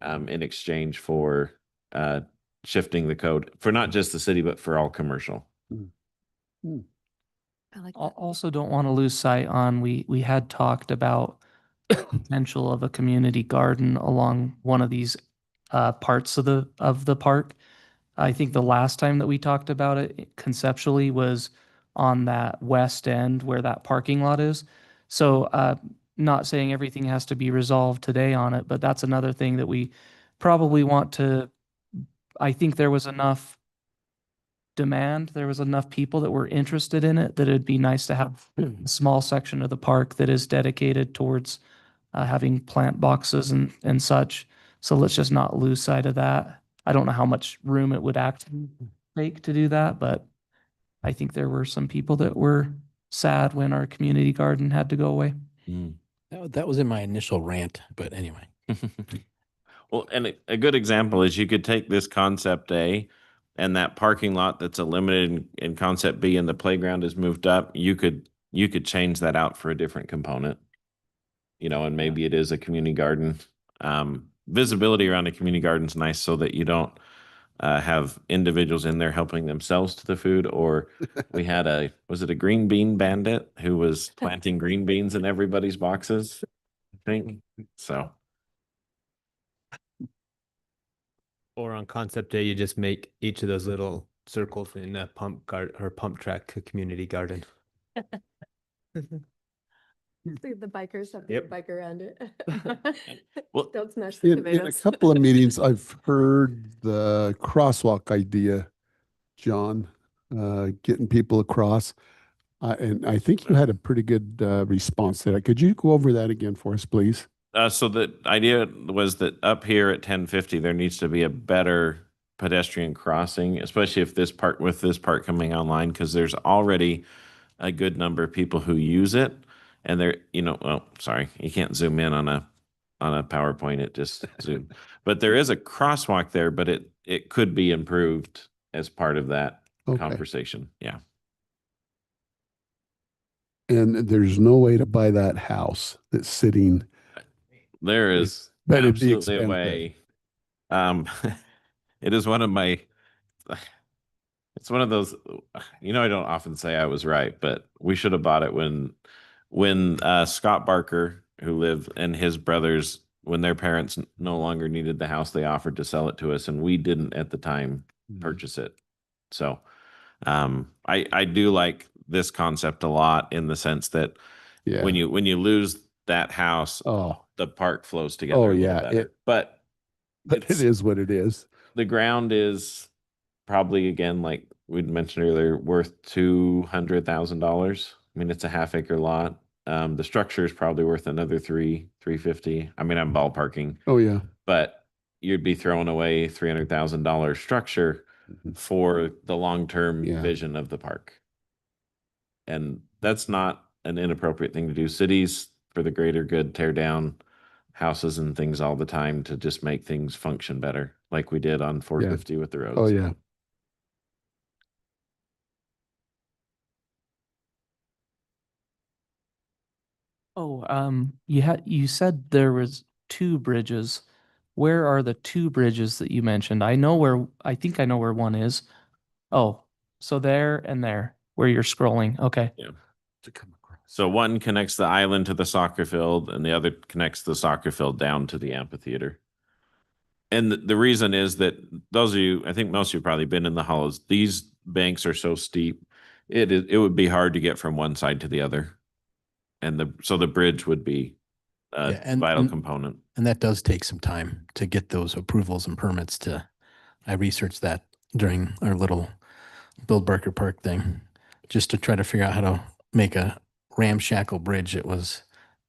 in exchange for shifting the code for not just the city, but for all commercial. I like that. Also don't want to lose sight on, we had talked about potential of a community garden along one of these parts of the park. I think the last time that we talked about it conceptually was on that west end where that parking lot is. So not saying everything has to be resolved today on it, but that's another thing that we probably want to. I think there was enough demand, there was enough people that were interested in it, that it'd be nice to have a small section of the park that is dedicated towards having plant boxes and such. So let's just not lose sight of that. I don't know how much room it would actually take to do that, but I think there were some people that were sad when our community garden had to go away. That was in my initial rant, but anyway. Well, and a good example is you could take this concept A and that parking lot that's eliminated in concept B and the playground is moved up. You could change that out for a different component, and maybe it is a community garden. Visibility around a community garden is nice so that you don't have individuals in there helping themselves to the food. Or we had was it a green bean bandit who was planting green beans in everybody's boxes? I think so. Or on concept day, you just make each of those little circles in a pump track community garden. The bikers have Yep. bike around it. Well, Don't smash the In a tomatoes. couple of meetings, I've heard the crosswalk idea, John, getting people across. And I think you had a pretty good response to that. Could you go over that again for us, please? So the idea was that up here at 1050, there needs to be a better pedestrian crossing, especially if this park, with this park coming online, because there's already a good number of people who use it. And they're, well, sorry, you can't zoom in on a PowerPoint, it just zoom. But there is a crosswalk there, but it could be improved as part of that Okay. conversation. Yeah. And there's no way to buy that house that's sitting. There is But it'd be absolutely a way. It is one of my, it's one of those, I don't often say I was right, but we should have bought it when Scott Barker, who lived, and his brothers, when their parents no longer needed the house, they offered to sell it to us, and we didn't at the time purchase it. So I do like this concept a lot, in the sense that Yeah. when you lose that house, Oh, the park flows together. oh a little yeah. better. But But it it's- is what it is. the ground is probably, again, like we'd mentioned earlier, worth $200,000. I mean, it's a half-acre lot. The structure is probably worth another $350. I mean, I'm ballparking, Oh, yeah. but you'd be throwing away $300,000 structure for the long-term Yeah. vision of the park. And that's not an inappropriate thing to do. Cities, for the greater good, tear down houses and things all the time to just make things function better, like we did on 450 with the roads. Oh, yeah. Oh, you said there was two bridges. Where are the two bridges that you mentioned? I think I know where one is. Oh, so there and there, where you're scrolling. Okay. Yeah. So one connects the island to the soccer field, and the other connects the soccer field down to the amphitheater. And the reason is that those of you, I think most of you have probably been in the hollows. These banks are so steep, it would be hard to get from one side to the other. And so the bridge would be a Yeah, and- vital and- component. And that does take some time to get those approvals and permits I researched that during our little Build Barker Park thing, just to try to figure out how to make a ramshackle bridge. It was,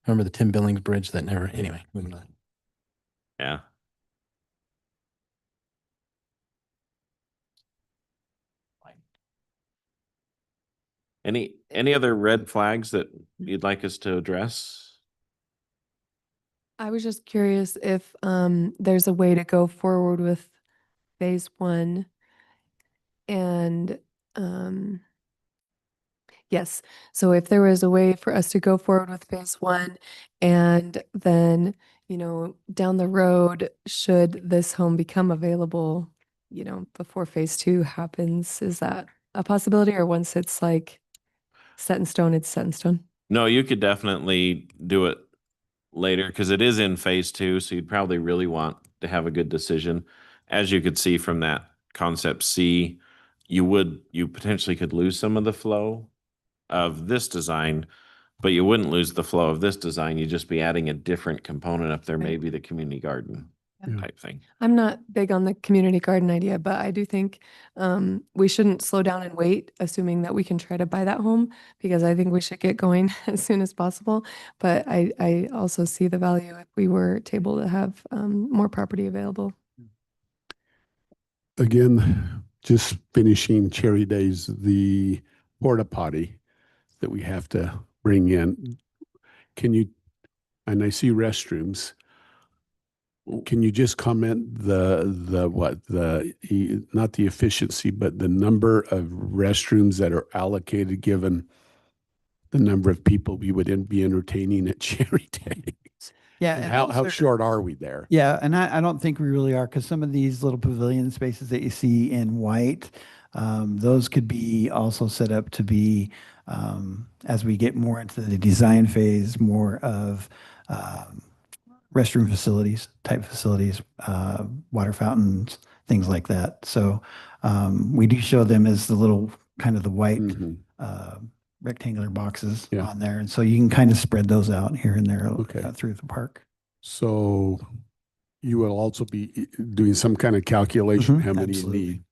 remember the Tim Billings Bridge that never, anyway, moving on. Yeah. Any other red flags that you'd like us to address? I was just curious if there's a way to go forward with phase one. And yes, so if there was a way for us to go forward with phase one, and then, down the road, should this home become available, before phase two happens, is that a possibility? Or once it's like set in stone, it's set in stone? No, you could definitely do it later, because it is in phase two. So you'd probably really want to have a good decision. As you could see from that concept C, you potentially could lose some of the flow of this design, but you wouldn't lose the flow of this design. You'd just be adding a different component up there, Right. maybe the community garden Yeah. type thing. I'm not big on the community garden idea, but I do think we shouldn't slow down and wait, assuming that we can try to buy that home, because I think we should get going as soon as possible. But I also see the value if we were able to have more property available. Again, just finishing Cherry Days, the porta potty that we have to bring in. Can you, and I see restrooms. Can you just comment not the efficiency, but the number of restrooms that are allocated given the number of people we would be entertaining at Cherry Days? Yeah. And and how also- short are we there? Yeah, and I don't think we really are, because some of these little pavilion spaces that you see in white, those could be also set up to be, as we get more into the design phase, more of restroom facilities, type facilities, water fountains, things like that. So we do show them as the little kind of the white Mhm. rectangular boxes Yeah. on there. And so you can kind of spread those out here and there Okay. through the park. So you will also be doing some kind of calculation, Mhm, how many you absolutely. need?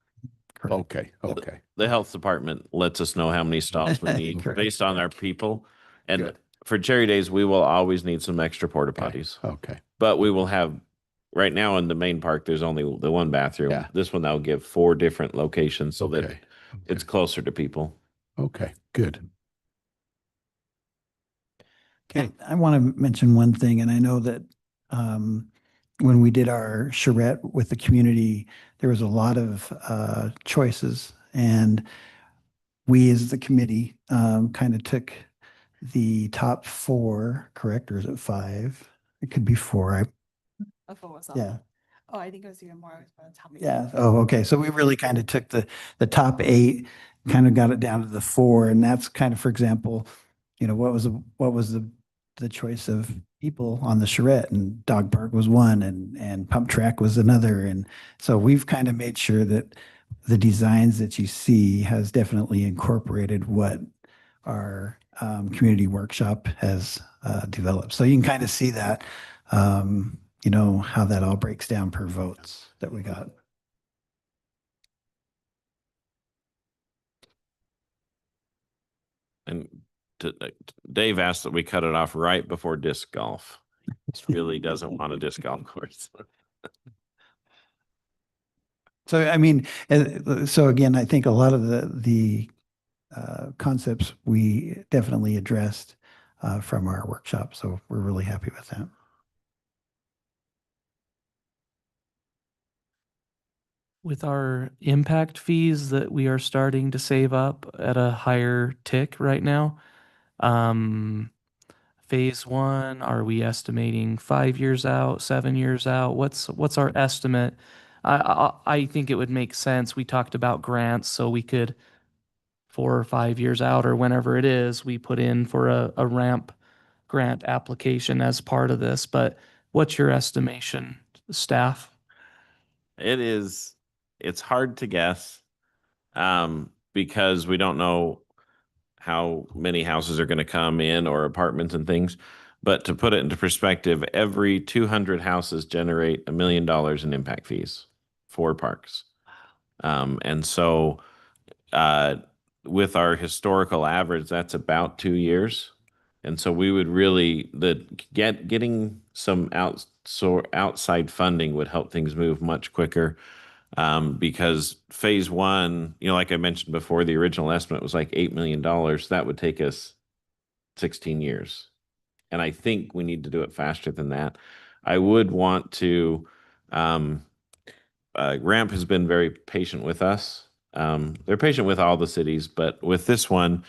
Correct. Okay, okay. The health department lets us know how many stalls we need Correct. based on our people. And Good. for Cherry Days, we will always need some extra porta potties, Okay. but we will have right now in the main park, there's only the one bathroom. Yeah. This one, they'll give 4 different locations so that Okay. it's closer to people. Okay, good. Okay. I want to mention one thing, and I know that when we did our charrette with the community, there was a lot of choices, and we as the committee kind of took the top 4, correct? Or is it 5? It could be 4. Yeah. Oh, I think it was even more. It was by the top. Yeah. Oh, okay. So we really kind of took the top 8, kind of got it down to the 4, and that's kind of, for example, what was the choice of people on the charrette, and dog park was one, and pump track was another, and so we've kind of made sure that the designs that you see has definitely incorporated what our community workshop has developed. So you can kind of see that. How that all breaks down per votes that we got. And Dave asked that we cut it off right before disc golf. He really doesn't want a disc golf course. So, I mean, so again, I think a lot of the concepts we definitely addressed from our workshop. So we're really happy with that. With our impact fees that we are starting to save up at a higher tick right now. Phase 1, are we estimating 5 years out, 7 years out? What's our estimate? I think it would make sense. We talked about grants, so we could 4 or 5 years out or whenever it is, we put in for a ramp grant application as part of this. But what's your estimation, staff? It's hard to guess because we don't know how many houses are going to come in or apartments and things. But to put it into perspective, every 200 houses generate $1 million in impact fees for parks. And so with our historical average, that's about 2 years. And so we would really getting some outside funding would help things move much quicker. Because phase 1, like I mentioned before, the original estimate was like $8 million. That would take us 16 years. And I think we need to do it faster than that. I would want to, Ramp has been very patient with us. They're patient with all the cities, but with this one,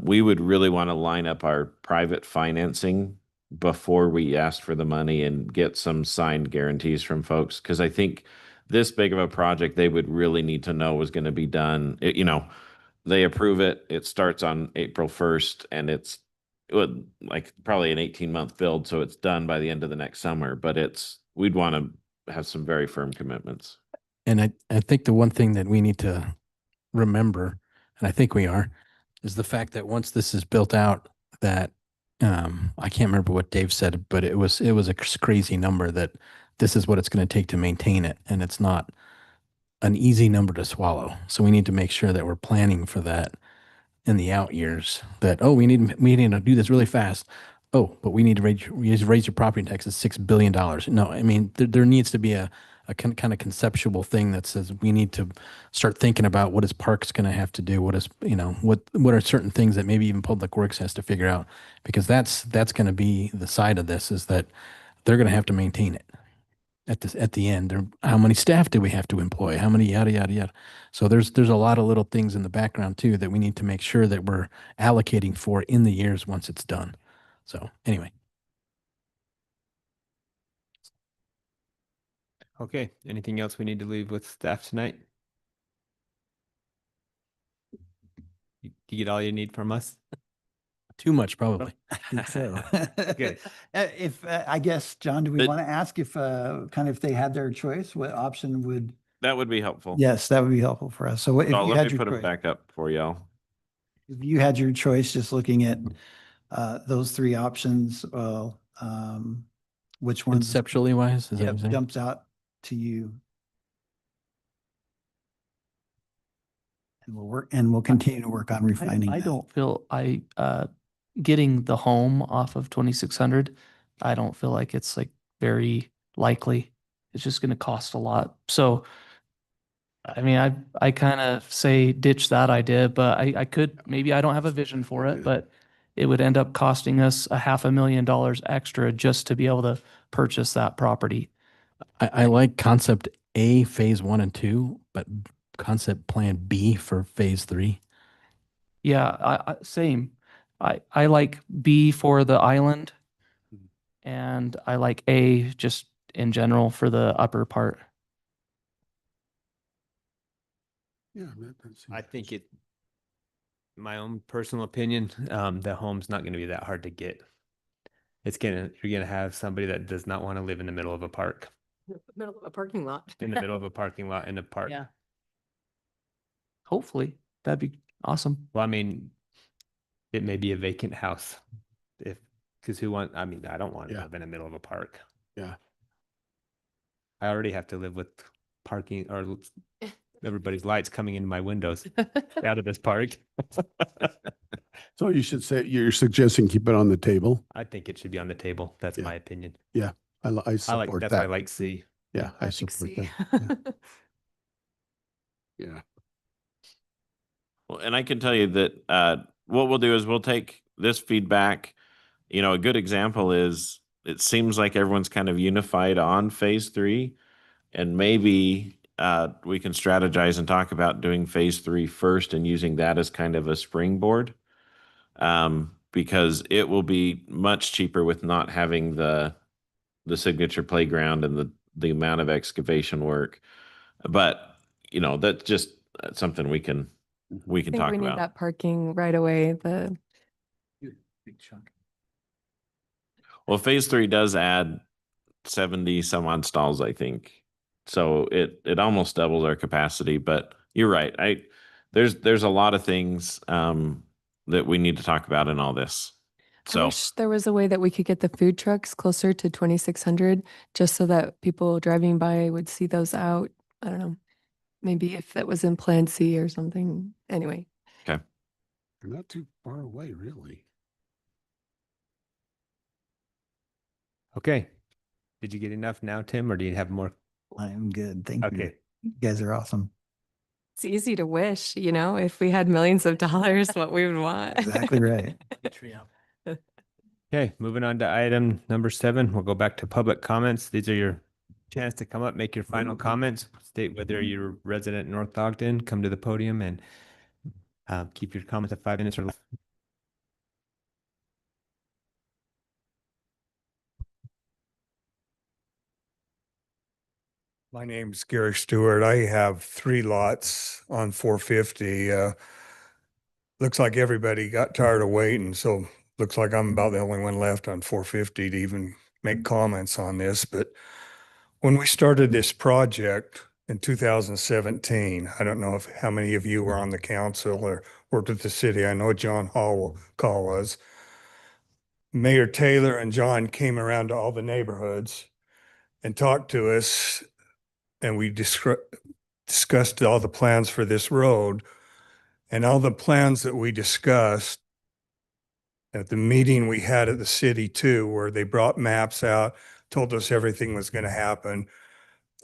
we would really want to line up our private financing before we ask for the money and get some signed guarantees from folks. Because I think this big of a project, they would really need to know was going to be done. They approve it. It starts on April 1st, and it's like probably an 18-month build, so it's done by the end of the next summer. But we'd want to have some very firm commitments. And I think the one thing that we need to remember, and I think we are, is the fact that once this is built out, that I can't remember what Dave said, but it was a crazy number that this is what it's going to take to maintain it, and it's not an easy number to swallow. So we need to make sure that we're planning for that in the out years. That we need to do this really fast. Oh, but we need to raise your property taxes $6 billion. No, I mean there needs to be a kind of conceptual thing that says we need to start thinking about what is parks going to have to do. What is what are certain things that maybe even Public Works has to figure out, because that's going to be the side of this, is that they're going to have to maintain it. At the end, how many staff do we have to employ? How many yada yada yada. So there's a lot of little things in the background too that we need to make sure that we're allocating for in the years once it's done. So anyway. Okay, anything else we need to leave with staff tonight? You get all you need from us? Too much, probably. I think so. Good. If I guess, John, do we want to ask if if they had their choice, what option would? That would be helpful. Yes, that would be helpful for us. So if So you let had me your put them choice, back up for y'all. if you had your choice, just looking at those 3 options, which one Conceptually wise, is that what you're saying? jumps out to you? And we'll continue to work on refining. I that. don't feel getting the home off of 2600. I don't feel like it's like very likely. It's just going to cost a lot. So, I mean, I kind of say ditch that idea, but I could, maybe I don't have a vision for it, but it would end up costing us $500,000 extra just to be able to purchase that property. I like concept A, phase 1 and 2, but concept plan B for phase 3. Yeah, same. I like B for the island, and I like A just in general for the upper part. Yeah. that seems I think it, my own personal opinion, the home's not gonna be that hard to get. You're gonna have somebody that does not want to live in the middle of a park, Middle of a parking lot. in the middle of a parking lot in a park. Yeah. Hopefully, that'd be awesome. Well, I mean, it may be a vacant house because I mean, I don't want to Yeah. live in the middle of a park. Yeah. I already have to live with parking or everybody's lights coming into my windows out of this park. So you should say, you're suggesting keep it on the table? I think it should be on the table. That's my opinion. Yeah, I I like, support that's why I that. like C. Yeah, I think support C. that. Yeah. Well, and I can tell you that what we'll do is we'll take this feedback. You know, a good example is it seems like everyone's kind of unified on phase 3, and maybe we can strategize and talk about doing phase 3 first and using that as kind of a springboard, because it will be much cheaper with not having the signature playground and the amount of excavation work. But you know, that's something we can I think talk we need about. that parking right away. Big chunk. Well, phase 3 does add 70 some odd stalls, I think. So it almost doubles our capacity, but you're right. There's a lot of things that we need to talk about in all this. I So wish there was a way that we could get the food trucks closer to 2,600, just so that people driving by would see those out. I don't know. Maybe if that was in Plan C or something. Anyway. okay. They're not too far away, really. Okay. Did you get enough now, Tim, or do you have more? I'm good. Thank you. Okay. You guys are awesome. It's easy to wish, if we had millions of dollars, what we would want. Exactly right. Okay, moving on to item number 7. We'll go back to public comments. These are your chance to come up, make your final comments, state whether you're a resident in North Ogden, come to the podium and keep your comments at 5 minutes or less. My name's Gary Stewart. I have 3 lots on 450. Looks like everybody got tired of waiting, so looks like I'm about the only one left on 450 to even make comments on this. But when we started this project in 2017, I don't know how many of you were on the council or worked with the city. I know John Call was. Mayor Taylor and John came around to all the neighborhoods and talked to us, and we discussed all the plans for this road. And all the plans that we discussed at the meeting we had at the city too, where they brought maps out, told us everything was going to happen.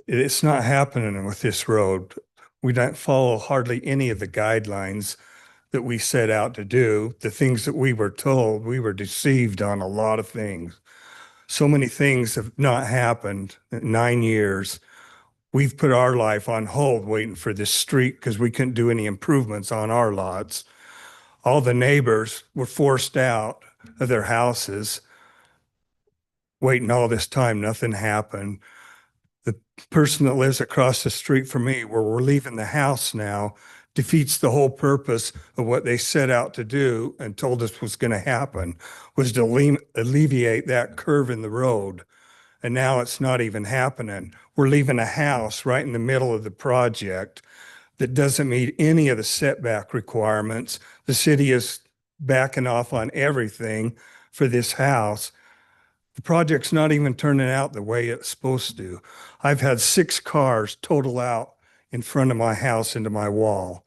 It's not happening with this road. We don't follow hardly any of the guidelines that we set out to do. The things that we were told, we were deceived on a lot of things. So many things have not happened in 9 years. We've put our life on hold waiting for this street because we couldn't do any improvements on our lots. All the neighbors were forced out of their houses, waiting all this time, nothing happened. The person that lives across the street from me, where we're leaving the house now, defeats the whole purpose of what they set out to do and told us was going to happen, was to alleviate that curve in the road. And now it's not even happening. We're leaving a house right in the middle of the project that doesn't meet any of the setback requirements. The city is backing off on everything for this house. The project's not even turning out the way it's supposed to. I've had 6 cars total out in front of my house into my wall.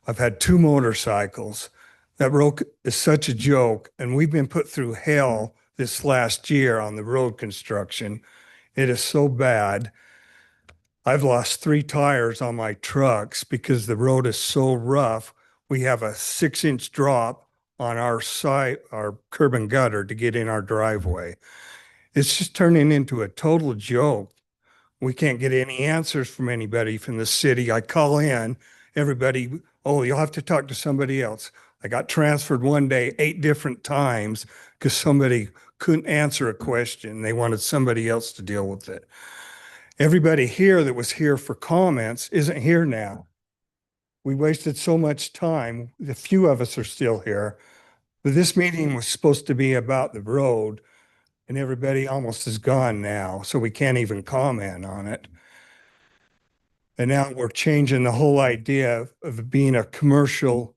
I've had 2 motorcycles. That road is such a joke, and we've been put through hell this last year on the road construction. It is so bad. I've lost 3 tires on my trucks because the road is so rough. We have a 6-inch drop on our side, our curb and gutter to get in our driveway. It's just turning into a total joke. We can't get any answers from anybody from the city. I call in, everybody, oh, you'll have to talk to somebody else. I got transferred one day 8 different times because somebody couldn't answer a question. They wanted somebody else to deal with it. Everybody here that was here for comments isn't here now. We wasted so much time. The few of us are still here. But this meeting was supposed to be about the road, and everybody almost is gone now, so we can't even comment on it. And now we're changing the whole idea of it being a commercial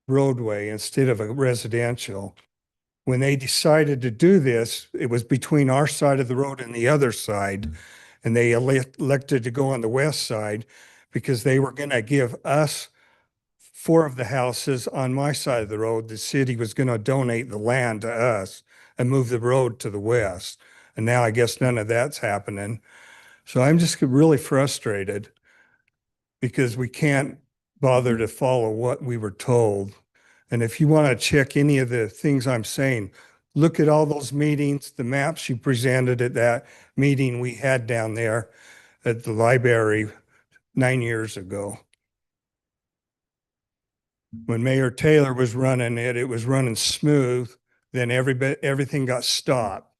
roadway instead of a residential. When they decided to do this, it was between our side of the road and the other side. And they elected to go on the west side because they were going to give us 4 of the houses on my side of the road. The city was going to donate the land to us and move the road to the west. And now I guess none of that's happening. So I'm just really frustrated because we can't bother to follow what we were told. And if you want to check any of the things I'm saying, look at all those meetings, the maps you presented at that meeting we had down there at the library 9 years ago. When Mayor Taylor was running it, it was running smooth. Then everything got stopped.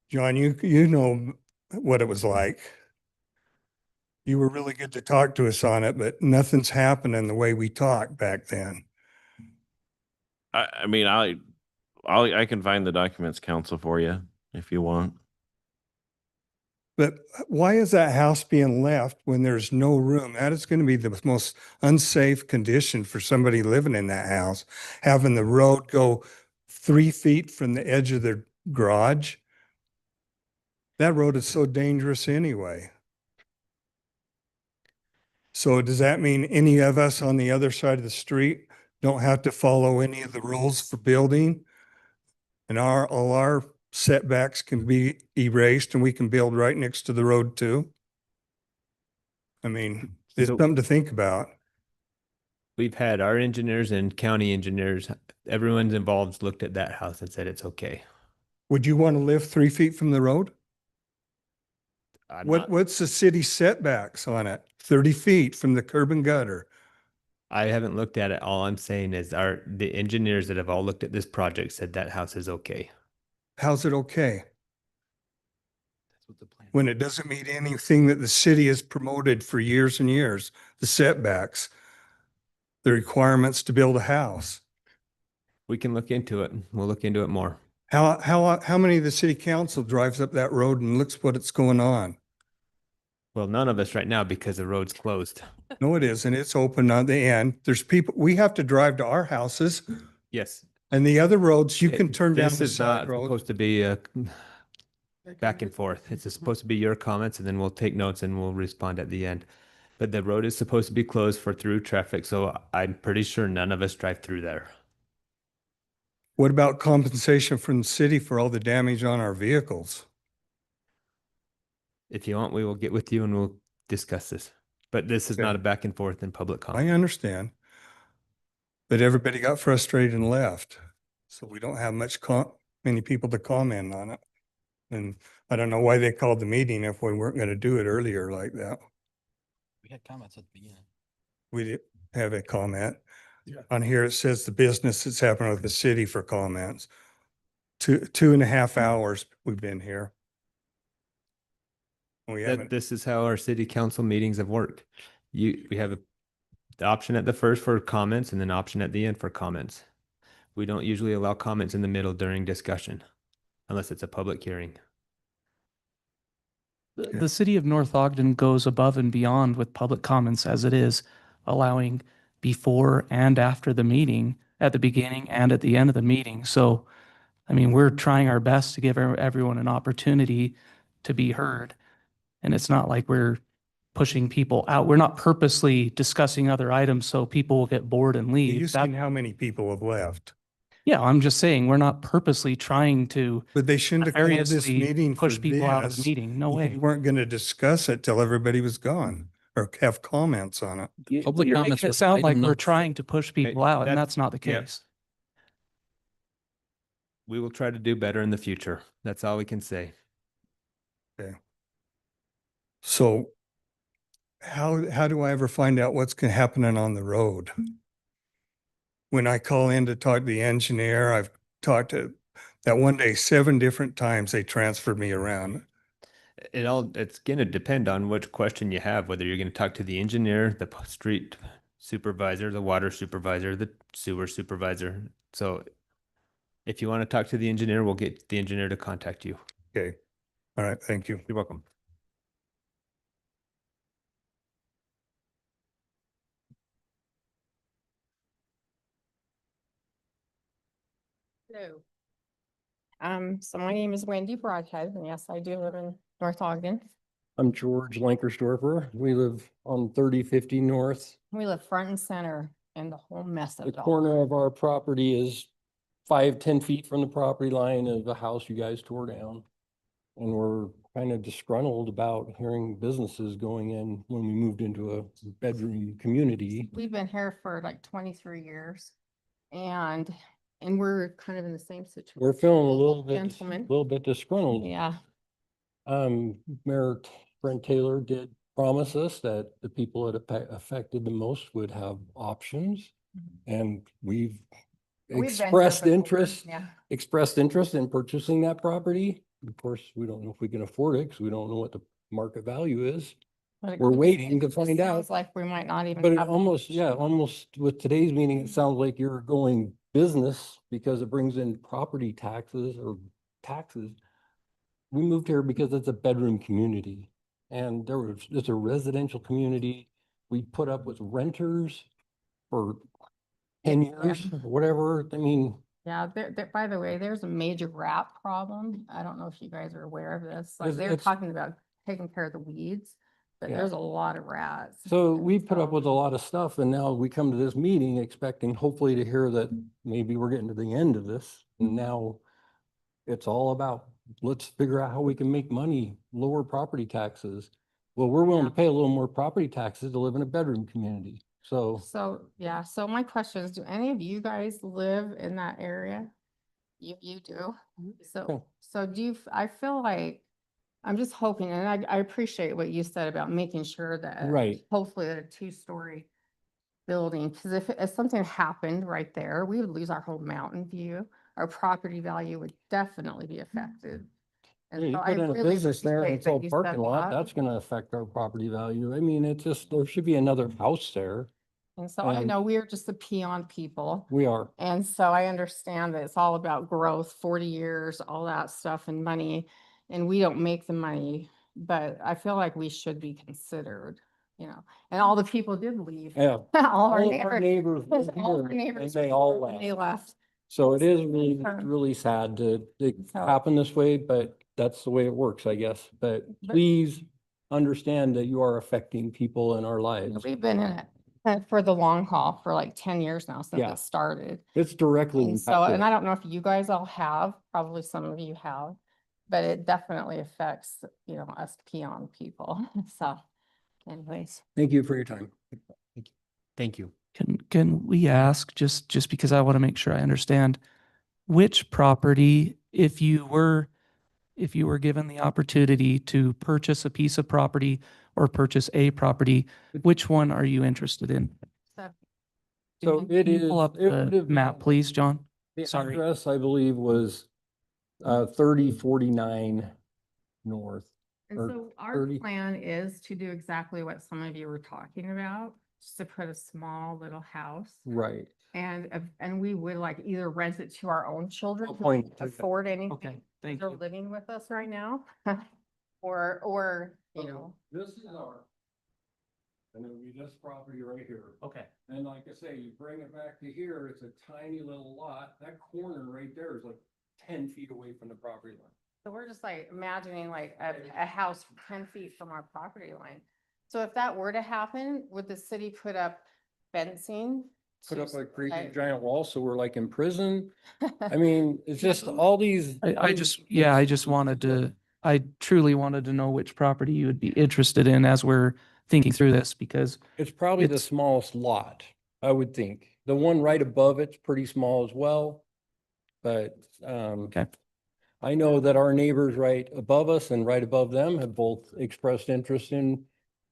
John, you know what it was like. You were really good to talk to us on it, but nothing's happening the way we talked back then. I mean, I can find the documents, counsel, for you if you want. But why is that house being left when there's no room? That is going to be the most unsafe condition for somebody living in that house, having the road go 3 feet from the edge of their garage. That road is so dangerous anyway. So does that mean any of us on the other side of the street don't have to follow any of the rules for building? And all our setbacks can be erased and we can build right next to the road too? I mean, it's So- something to think about. We've had our engineers and county engineers, everyone's involved looked at that house and said it's okay. Would you want to live 3 feet from the road? I'm not- What's the city setbacks on it? 30 feet from the curb and gutter. I haven't looked at it. All I'm saying is the engineers that have all looked at this project said that house is okay. How's it okay? When it doesn't meet anything that the city has promoted for years and years, the setbacks, the requirements to build a house. We can look into it. We'll look into it more. How many of the city council drives up that road and looks what's going on? Well, none of us right now because the road's closed. No, it isn't. It's open on the end. There's people, we have to drive to our houses Yes. and the other roads, you can turn down This the is not side road. supposed to be back and forth. It's supposed to be your comments and then we'll take notes and we'll respond at the end. But the road is supposed to be closed for through traffic, so I'm pretty sure none of us drive through there. What about compensation from the city for all the damage on our vehicles? If you want, we will get with you and we'll discuss this. But this is Okay. not a back and forth in public comment. I understand. But everybody got frustrated and left. So we don't have many people to comment on it. And I don't know why they called the meeting if we weren't going to do it earlier like that. We had comments at the beginning. We did have a comment. On here, it says the business that's happening with the city for comments. 2.5 hours we've been here. We haven't, This is how our city council meetings have worked. We have the option at the first for comments and then option at the end for comments. We don't usually allow comments in the middle during discussion unless it's a public hearing. The city of North Ogden goes above and beyond with public comments as it is, allowing before and after the meeting, at the beginning and at the end of the meeting. So, I mean, we're trying our best to give everyone an opportunity to be heard. And it's not like we're pushing people out. We're not purposely discussing other items so people will get bored and leave. you've seen how many people have left. Yeah, I'm just saying, we're not purposely trying to But they shouldn't have called this nefariously meeting for push people out of the this. meeting. No way. We weren't going to discuss it till everybody was gone or have comments on it. Public You're comments making were it sound like item we're number trying to push people out, and that's not the yep. case. We will try to do better in the future. That's all we can say. Okay. So how do I ever find out what's happening on the road? When I call in to talk to the engineer, I've talked to that one day, 7 different times they transferred me around. It's going to depend on which question you have, whether you're going to talk to the engineer, the street supervisor, the water supervisor, the sewer supervisor. So if you want to talk to the engineer, we'll get the engineer to contact you. Okay. All right. Thank you. You're welcome. Hello. So my name is Wendy Broadhead, and yes, I do live in North Ogden. I'm George Lankersdorfer. We live on 3050 North. We live front and center in the whole mess of The it all. corner of our property is 5-10 feet from the property line of the house you guys tore down. And we're kind of disgruntled about hearing businesses going in when we moved into a bedroom community. We've been here for like 23 years and we're kind of in the same situation. We're feeling a Gentlemen. little bit disgruntled. Yeah. Mayor Brent Taylor did promise us that the people that affected the most would have options. And we've We've been here expressed before, interest, yeah. expressed interest in purchasing that property. Of course, we don't know if we can afford it because we don't know what the market value is. But it We're could- waiting to it find out. Sounds like we might not even. But it have- almost with today's meeting, it sounds like you're going business because it brings in property taxes or taxes. We moved here because it's a bedroom community and it's a residential community. We put up with renters for 10 years, whatever. I mean, Yeah, by the way, there's a major rat problem. I don't know if you guys are aware of this. Like they're It's- talking about taking care of the weeds, but Yeah. there's a lot of rats. so we put up with a lot of stuff and now we come to this meeting expecting hopefully to hear that maybe we're getting to the end of this. And now it's all about, let's figure out how we can make money, lower property taxes. Well, we're willing to pay a little more property taxes to live in a bedroom community. So So, yeah, so my question is, do any of you guys live in that area? You do? So do you, I feel like, I'm just hoping, and I appreciate what you said about making sure that. Right. Hopefully a 2-story building, because if something happened right there, we would lose our whole mountain view. Our property value would definitely be affected. And yeah, you so I put in a really business there and appreciate it's that all you said parking lot, that. that's gonna affect our property value. I mean, it's just, there should be another house there. And so I and- know we're just the peon people. We are. And so I understand that it's all about growth, 40 years, all that stuff and money. And we don't make the money, but I feel like we should be considered, and all the people did leave. Yeah. All our All of our neighbors. neighbors lived all here, our neighbors and they all were- left. They left. So it is really, Okay. really sad to So- happen this way, but that's the way it works, I guess. But please understand that you are affecting people in our lives. We've been in it for the long haul for like 10 years now since Yeah. it started. It's directly And so, impacted. and I don't know if you guys all have, probably some of you have, but it definitely affects, us peon people. So anyways. Thank you for your time. Thank you. Can we ask, just because I want to make sure I understand, which property, if you were given the opportunity to purchase a piece of property or purchase a property, which one are you interested in? So it Can you is. pull up it the would have map, been- please, John? The Sorry. address, I believe, was 3049 North. And or so our 30 plan is to do exactly what some of you were talking about, just to put a small little house. Right. And we would like either rent it to our own children I'll who point can't to that. afford anything. Okay, thank They're you. living with us right now. Or, This is our. And it would be this property right here. Okay. And like I say, you bring it back to here, it's a tiny little lot. That corner right there is like 10 feet away from the property line. so we're just like imagining like a house 10 feet from our property line. So if that were to happen, would the city put up fencing Put up a crazy Right. giant wall, so we're like in prison. I mean, it's just all these. I just wanted to, I truly wanted to know which property you would be interested in as we're thinking through this, because It's probably the it's- smallest lot, I would think. The one right above it's pretty small as well. But, okay. I know that our neighbors right above us and right above them have both expressed interest in,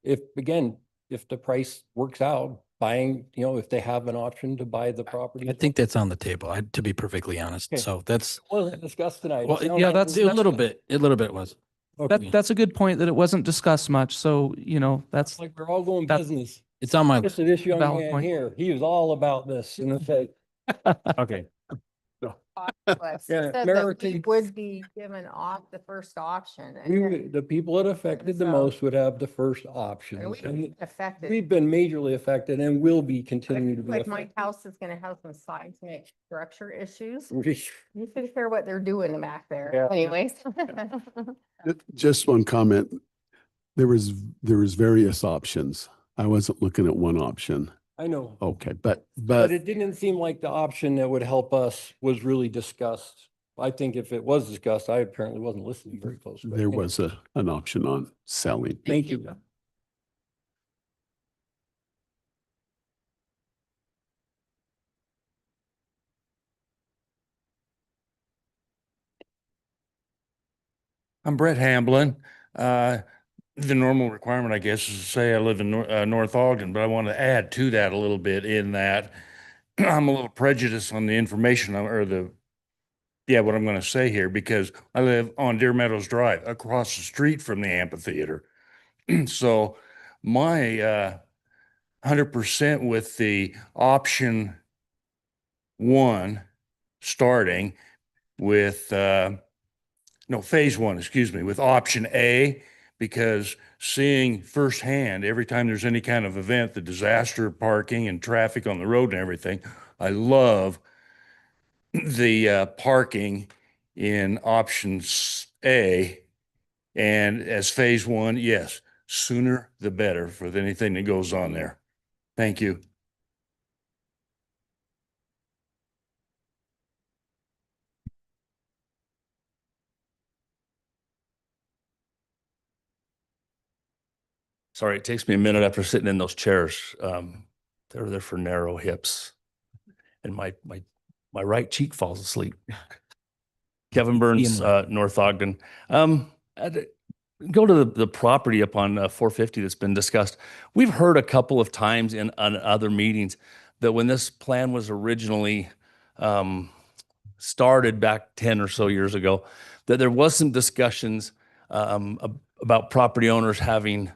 if, again, if the price works out, buying, if they have an option to buy the property. I think that's on the table, to be perfectly honest. Okay. So that's, Wasn't discussed tonight. well, Sounds yeah, like that's we're- a little bit was. That's a good point that it wasn't discussed much. So, that's Like we're all going that- business. It's on my, Just this young valid man point. here, he was all about this in effect. Okay. Was Yeah, said that American- we would be given off the first option. and then The people that affected the So- most would have the first option. we And affected. we've been majorly affected and will be continuing to be Like my affected. house is gonna have some seismic structure issues. We- You should hear what they're doing back there Yeah. anyways. Just one comment. There was various options. I wasn't looking at one option. I know, Okay, but it didn't seem like the option that would help us was really discussed. I think if it was discussed, I apparently wasn't listening very close. but there anyway. was an option on selling. Thank you. I'm Brett Hamblin. The normal requirement, I guess, is to say I live in North Ogden, but I want to add to that a little bit in that I'm a little prejudiced on the information what I'm going to say here, because I live on Deer Meadows Drive across the street from the amphitheater. So my 100% with the option one starting with phase one, excuse me, with option A, because seeing firsthand every time there's any kind of event, the disaster parking and traffic on the road and everything, I love the parking in options A. And as phase one, yes, sooner the better for anything that goes on there. Thank you. Sorry, it takes me a minute after sitting in those chairs. They're there for narrow hips. And my right cheek falls asleep. Kevin Burns, North Ogden. Go to the property up on 450 that's been discussed. We've heard a couple of times on other meetings that when this plan was originally started back 10 or so years ago, that there was some discussions about property owners having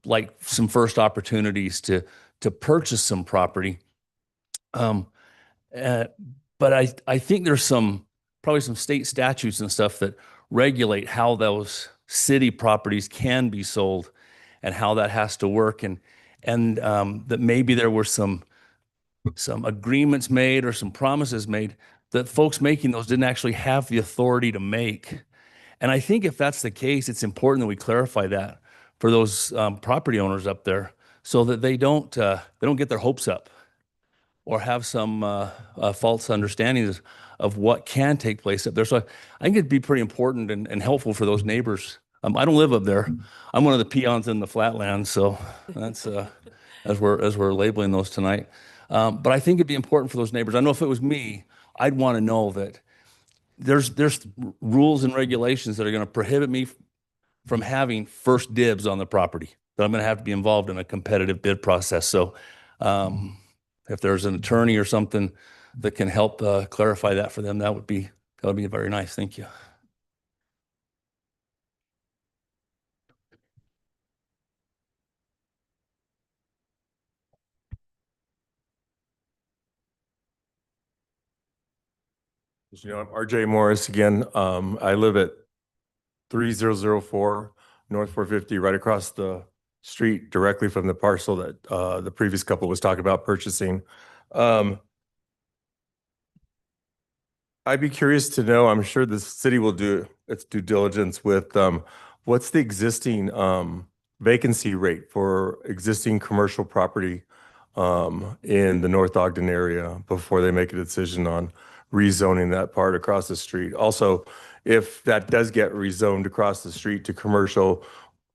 like some first opportunities to purchase some property. But I think there's probably some state statutes and stuff that regulate how those city properties can be sold and how that has to work, and that maybe there were some agreements made or some promises made that folks making those didn't actually have the authority to make. And I think if that's the case, it's important that we clarify that for those property owners up there, so that they don't get their hopes up or have some false understandings of what can take place up there. So I think it'd be pretty important and helpful for those neighbors. I don't live up there. I'm one of the peons in the flatlands, so that's as we're labeling those tonight. But I think it'd be important for those neighbors. I know if it was me, I'd want to know that there's rules and regulations that are going to prohibit me from having first dibs on the property, that I'm going to have to be involved in a competitive bid process. So if there's an attorney or something that can help clarify that for them, that would be very nice. Thank you. I'm RJ Morris again. I live at 3004 North 450, right across the street directly from the parcel that the previous couple was talking about purchasing. I'd be curious to know, I'm sure the city will do its due diligence with what's the existing vacancy rate for existing commercial property in the North Ogden area before they make a decision on rezoning that part across the street. Also, if that does get rezoned across the street to commercial,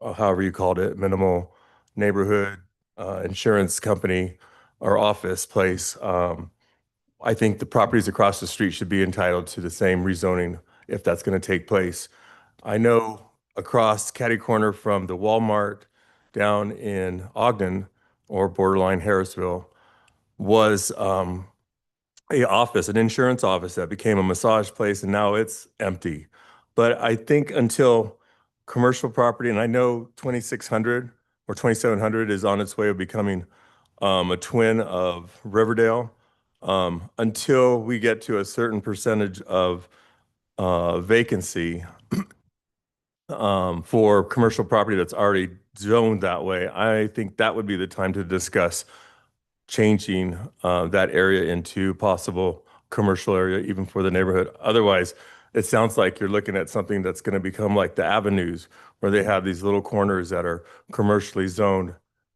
however you called it, minimal neighborhood insurance company or office place, I think the properties across the street should be entitled to the same rezoning if that's going to take place. I know across catty corner from the Walmart down in Ogden or borderline Harrisville was a office, an insurance office that became a massage place, and now it's empty. But I think until commercial property, and I know 2600 or 2700 is on its way of becoming a twin of Riverdale, until we get to a certain percentage of vacancy for commercial property that's already zoned that way, I think that would be the time to discuss changing that area into possible commercial area, even for the neighborhood. Otherwise, it sounds like you're looking at something that's going to become like the avenues, where they have these little corners that are commercially zoned.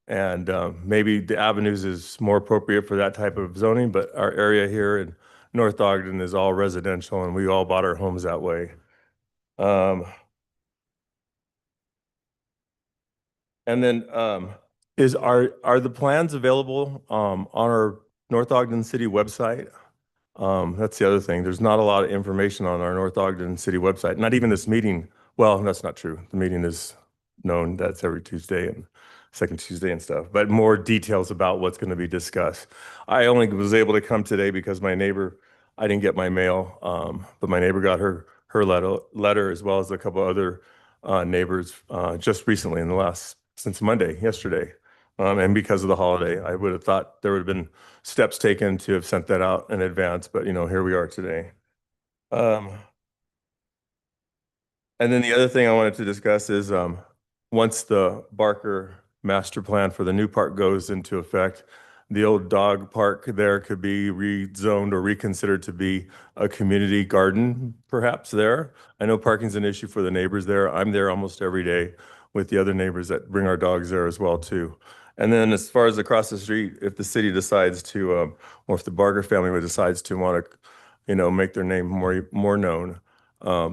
And maybe the avenues is more appropriate for that type of zoning, but our area here in North Ogden is all residential, and we all bought our homes that way. And then are the plans available on our North Ogden City website? That's the other thing. There's not a lot of information on our North Ogden City website. Not even this meeting. Well, that's not true. The meeting is known. That's every Tuesday and second Tuesday and stuff. But more details about what's going to be discussed. I only was able to come today because my neighbor, I didn't get my mail, but my neighbor got her letter, as well as a couple other neighbors just recently since Monday, yesterday. And because of the holiday, I would have thought there would have been steps taken to have sent that out in advance, but here we are today. And then the other thing I wanted to discuss is once the Barker master plan for the new park goes into effect, the old dog park there could be rezoned or reconsidered to be a community garden, perhaps there. I know parking's an issue for the neighbors there. I'm there almost every day with the other neighbors that bring our dogs there as well too. And then as far as across the street, if the city decides to, or if the Barker family decides to want to, make their name more known,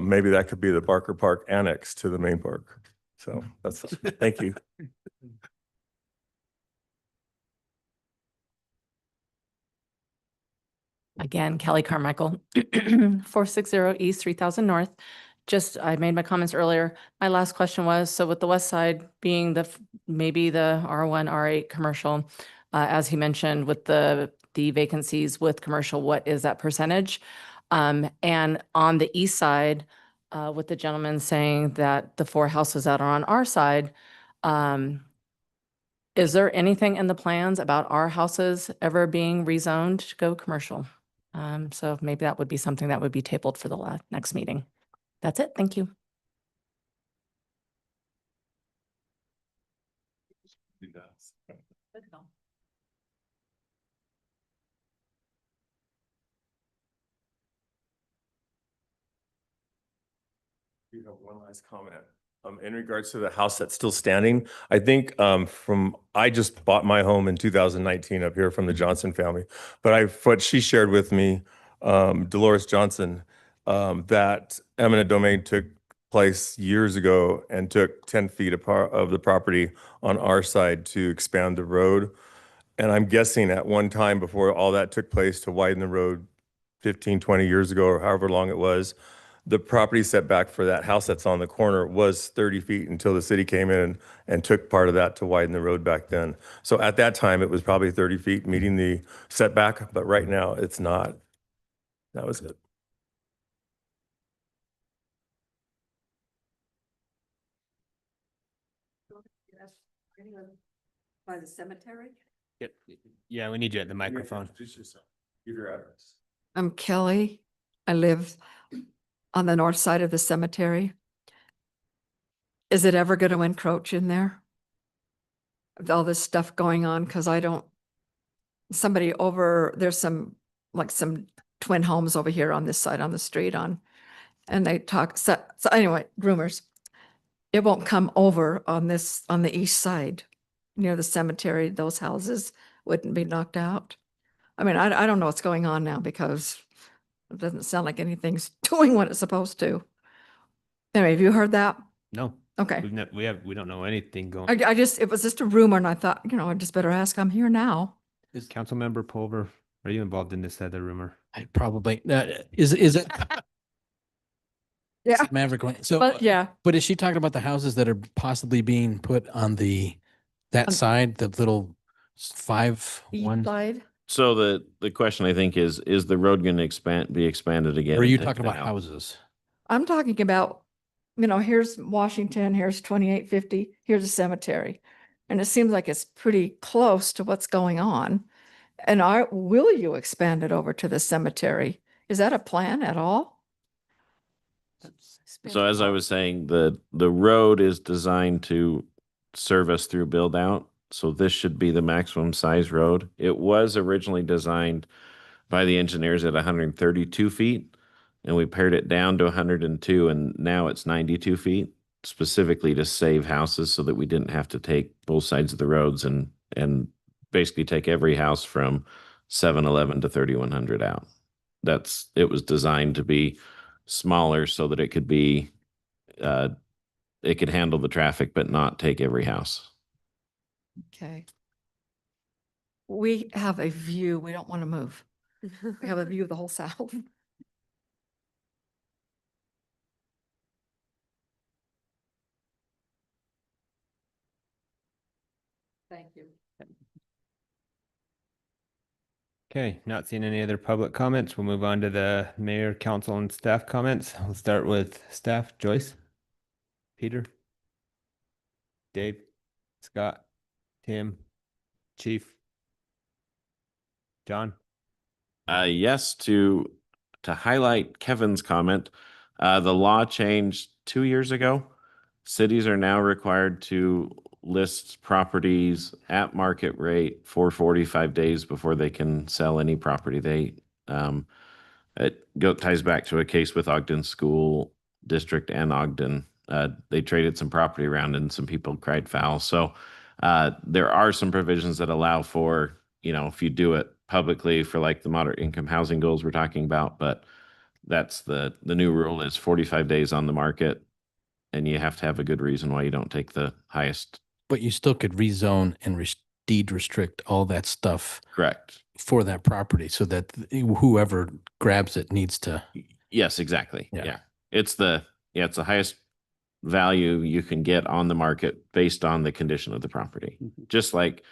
maybe that could be the Barker Park annex to the main park. So thank you. Again, Kelly Carmichael, 460 East 3000 North. I made my comments earlier. My last question was, so with the west side being maybe the R1, R8 commercial, as he mentioned, with the vacancies with commercial, what is that percentage? And on the east side, with the gentleman saying that the 4 houses that are on our side, is there anything in the plans about our houses ever being rezoned to go commercial? So maybe that would be something that would be tabled for the next meeting. That's it. Thank you. You have one last comment. In regards to the house that's still standing, I think I just bought my home in 2019 up here from the Johnson family, but what she shared with me, Dolores Johnson, that eminent domain took place years ago and took 10 feet apart of the property on our side to expand the road. And I'm guessing at one time before all that took place to widen the road 15, 20 years ago, or however long it was, the property setback for that house that's on the corner was 30 feet until the city came in and took part of that to widen the road back then. So at that time, it was probably 30 feet meeting the setback, but right now it's not. That was it. By the cemetery? Yeah, we need you at the microphone. Introduce yourself. Give your address. I'm Kelly. I live on the north side of the cemetery. Is it ever going to encroach in there? With all this stuff going on, because there's some twin homes over here on this side on the street and they talk, so anyway, rumors. It won't come over on the east side near the cemetery, those houses wouldn't be knocked out. I mean, I don't know what's going on now because it doesn't sound like anything's doing what it's supposed to. Anyway, have you heard that? No. Okay. We don't know anything going. It was just a rumor and I thought, I just better ask. I'm here now. Is Councilmember Pulver, are you involved in this other rumor? I probably, is it Yeah. Maverick Lane? So, But yeah, but is she talking about the houses that are possibly being put on that side, the little five east one? side. So the question I think is the road going to be expanded again? Or are and you taken talking about out? houses? I'm talking about, here's Washington, here's 2850, here's a cemetery. And it seems like it's pretty close to what's going on. And will you expand it over to the cemetery? Is that a plan at all? So as I was saying, the road is designed to serve us through build out. So this should be the maximum size road. It was originally designed by the engineers at 132 feet, and we pared it down to 102, and now it's 92 feet, specifically to save houses so that we didn't have to take both sides of the roads and basically take every house from 711 to 3100 out. It was designed to be smaller so that it could handle the traffic but not take every house. Okay. We have a view. We don't want to move. We have a view of the whole South. Thank you. Okay, not seeing any other public comments. We'll move on to the mayor, council, and staff comments. We'll start with staff. Joyce, Peter, Dave, Scott, Tim, Chief, John. Yes, to highlight Kevin's comment, the law changed 2 years ago. Cities are now required to list properties at market rate for 45 days before they can sell any property. It ties back to a case with Ogden School District and Ogden. They traded some property around and some people cried foul. So there are some provisions that allow for, if you do it publicly for like the moderate income housing goals we're talking about, but that's the new rule is 45 days on the market, and you have to have a good reason why you don't take the highest. But you still could rezone and deed restrict all that stuff. Correct. For that property so that whoever grabs it needs to. Yes, exactly. Yeah. Yeah. It's the highest value you can get on the market based on the condition of the property. Just like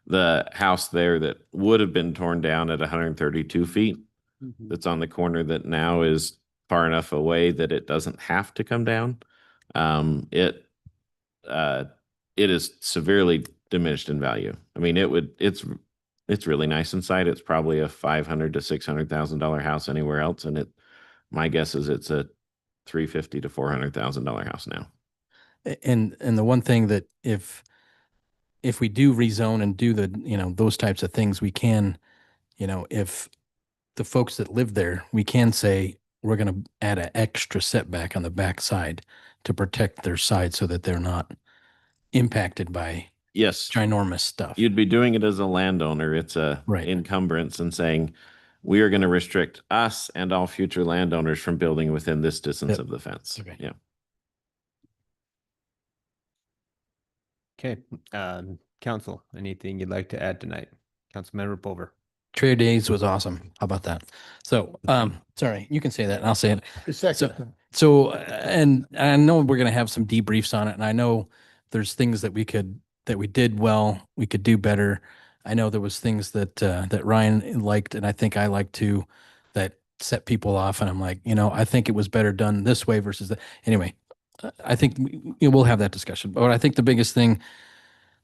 the house there that would have been torn down at 132 feet, that's on the corner that now is far enough away that it doesn't have to come down. It is severely diminished in value. I mean, it's really nice inside. It's probably a $500,000 to $600,000 house anywhere else, and my guess is it's a $350,000 to $400,000 house now. And the one thing that if we do rezone and do the those types of things, we can, if the folks that live there, we can say we're going to add an extra setback on the back side to protect their side so that they're not impacted by yes ginormous stuff. You'd be doing it as a landowner. It's a encumbrance and saying we are going to restrict us and all future landowners from building within this distance of the fence. Okay. Yeah. Okay, council, anything you'd like to add tonight? Councilmember Pulver. Trader Days was awesome. How about that? So, sorry, you can say that and I'll say it. So, and I know we're going to have some debriefs on it, and I know there's things that we did well, we could do better. I know there was things that Ryan liked, and I think I liked too, that set people off. And I'm like, I think it was better done this way versus that. Anyway, I think we'll have that discussion. But I think the biggest thing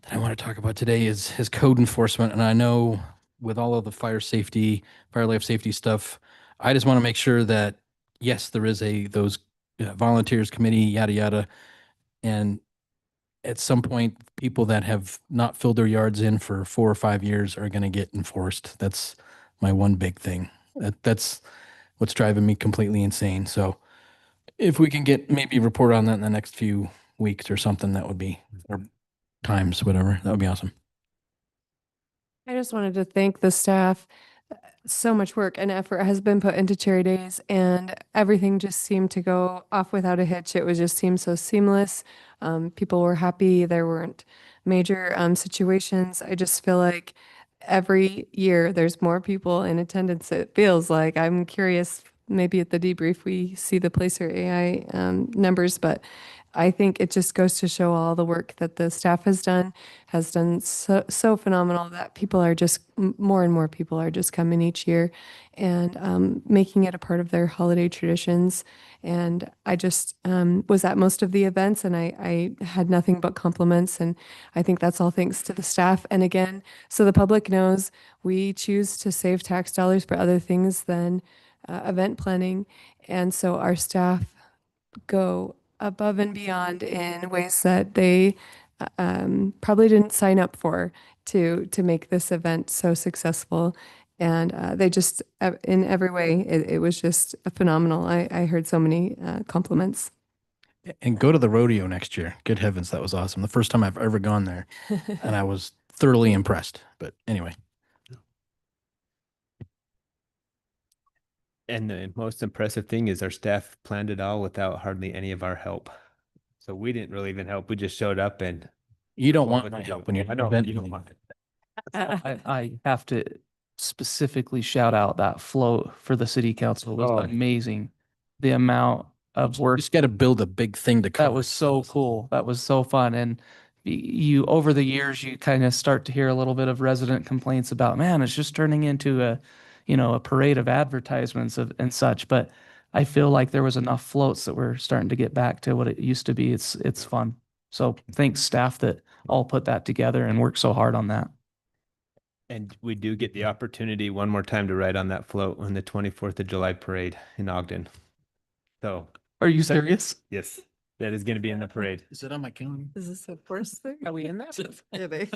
that I want to talk about today is code enforcement. And I know with all of the fire life safety stuff, I just want to make sure that yes, there is those volunteers committee, yada yada, and at some point, people that have not filled their yards in for 4 or 5 years are going to get enforced. That's my one big thing. That's what's driving me completely insane. So if we can get maybe a report on that in the next few weeks or something, that would be, or times, whatever, that would be awesome. I just wanted to thank the staff. So much work and effort has been put into Cherry Days, and everything just seemed to go off without a hitch. It was just seemed so seamless. People were happy. There weren't major situations. I just feel like every year there's more people in attendance. It feels like. I'm curious. Maybe at the debrief we see the Placer AI numbers, but I think it just goes to show all the work that the staff has done so phenomenal that people are just more and more people are just coming each year and making it a part of their holiday traditions. And I just was at most of the events, and I had nothing but compliments. And I think that's all thanks to the staff. And again, so the public knows, we choose to save tax dollars for other things than event planning. And so our staff go above and beyond in ways that they probably didn't sign up for to make this event so successful. And they just, in every way, it was just phenomenal. I heard so many compliments. And go to the rodeo next year. Good heavens, that was awesome. The first time I've ever gone there, and I was thoroughly impressed. But anyway. And the most impressive thing is our staff planned it all without hardly any of our help. So we didn't really even help. We just showed up and. You don't What want my would you help do? when you're I know, event you don't planning. want it. I have to specifically shout out that float for the city council. It was Oh. amazing. The amount of work. Just got to build a big thing to cover. That was so cool. That was so fun. And you, over the years, you kind of start to hear a little bit of resident complaints about, man, it's just turning into a, a parade of advertisements and such. But I feel like there was enough floats that we're starting to get back to what it used to be. It's fun. So thanks staff that all put that together and worked so hard on that. And we do get the opportunity one more time to ride on that float on the 24th of July parade in Ogden. So. Are you serious? Yes, that is going to be in the parade. Is it on my calendar? Is this the first thing? Are we in that? Yeah, they.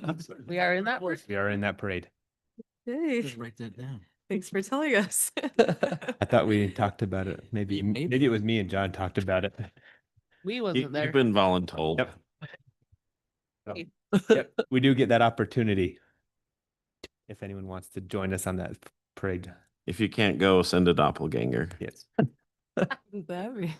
We are in that. We are in that parade. Hey, Just write that down. thanks for telling us. I thought we talked about it. Maybe it was me and John talked about it. We wasn't there. You've been voluntold. Yep. So, yep, we do get that opportunity. If anyone wants to join us on that parade. If you can't go, send a doppelganger. Yes. That mean?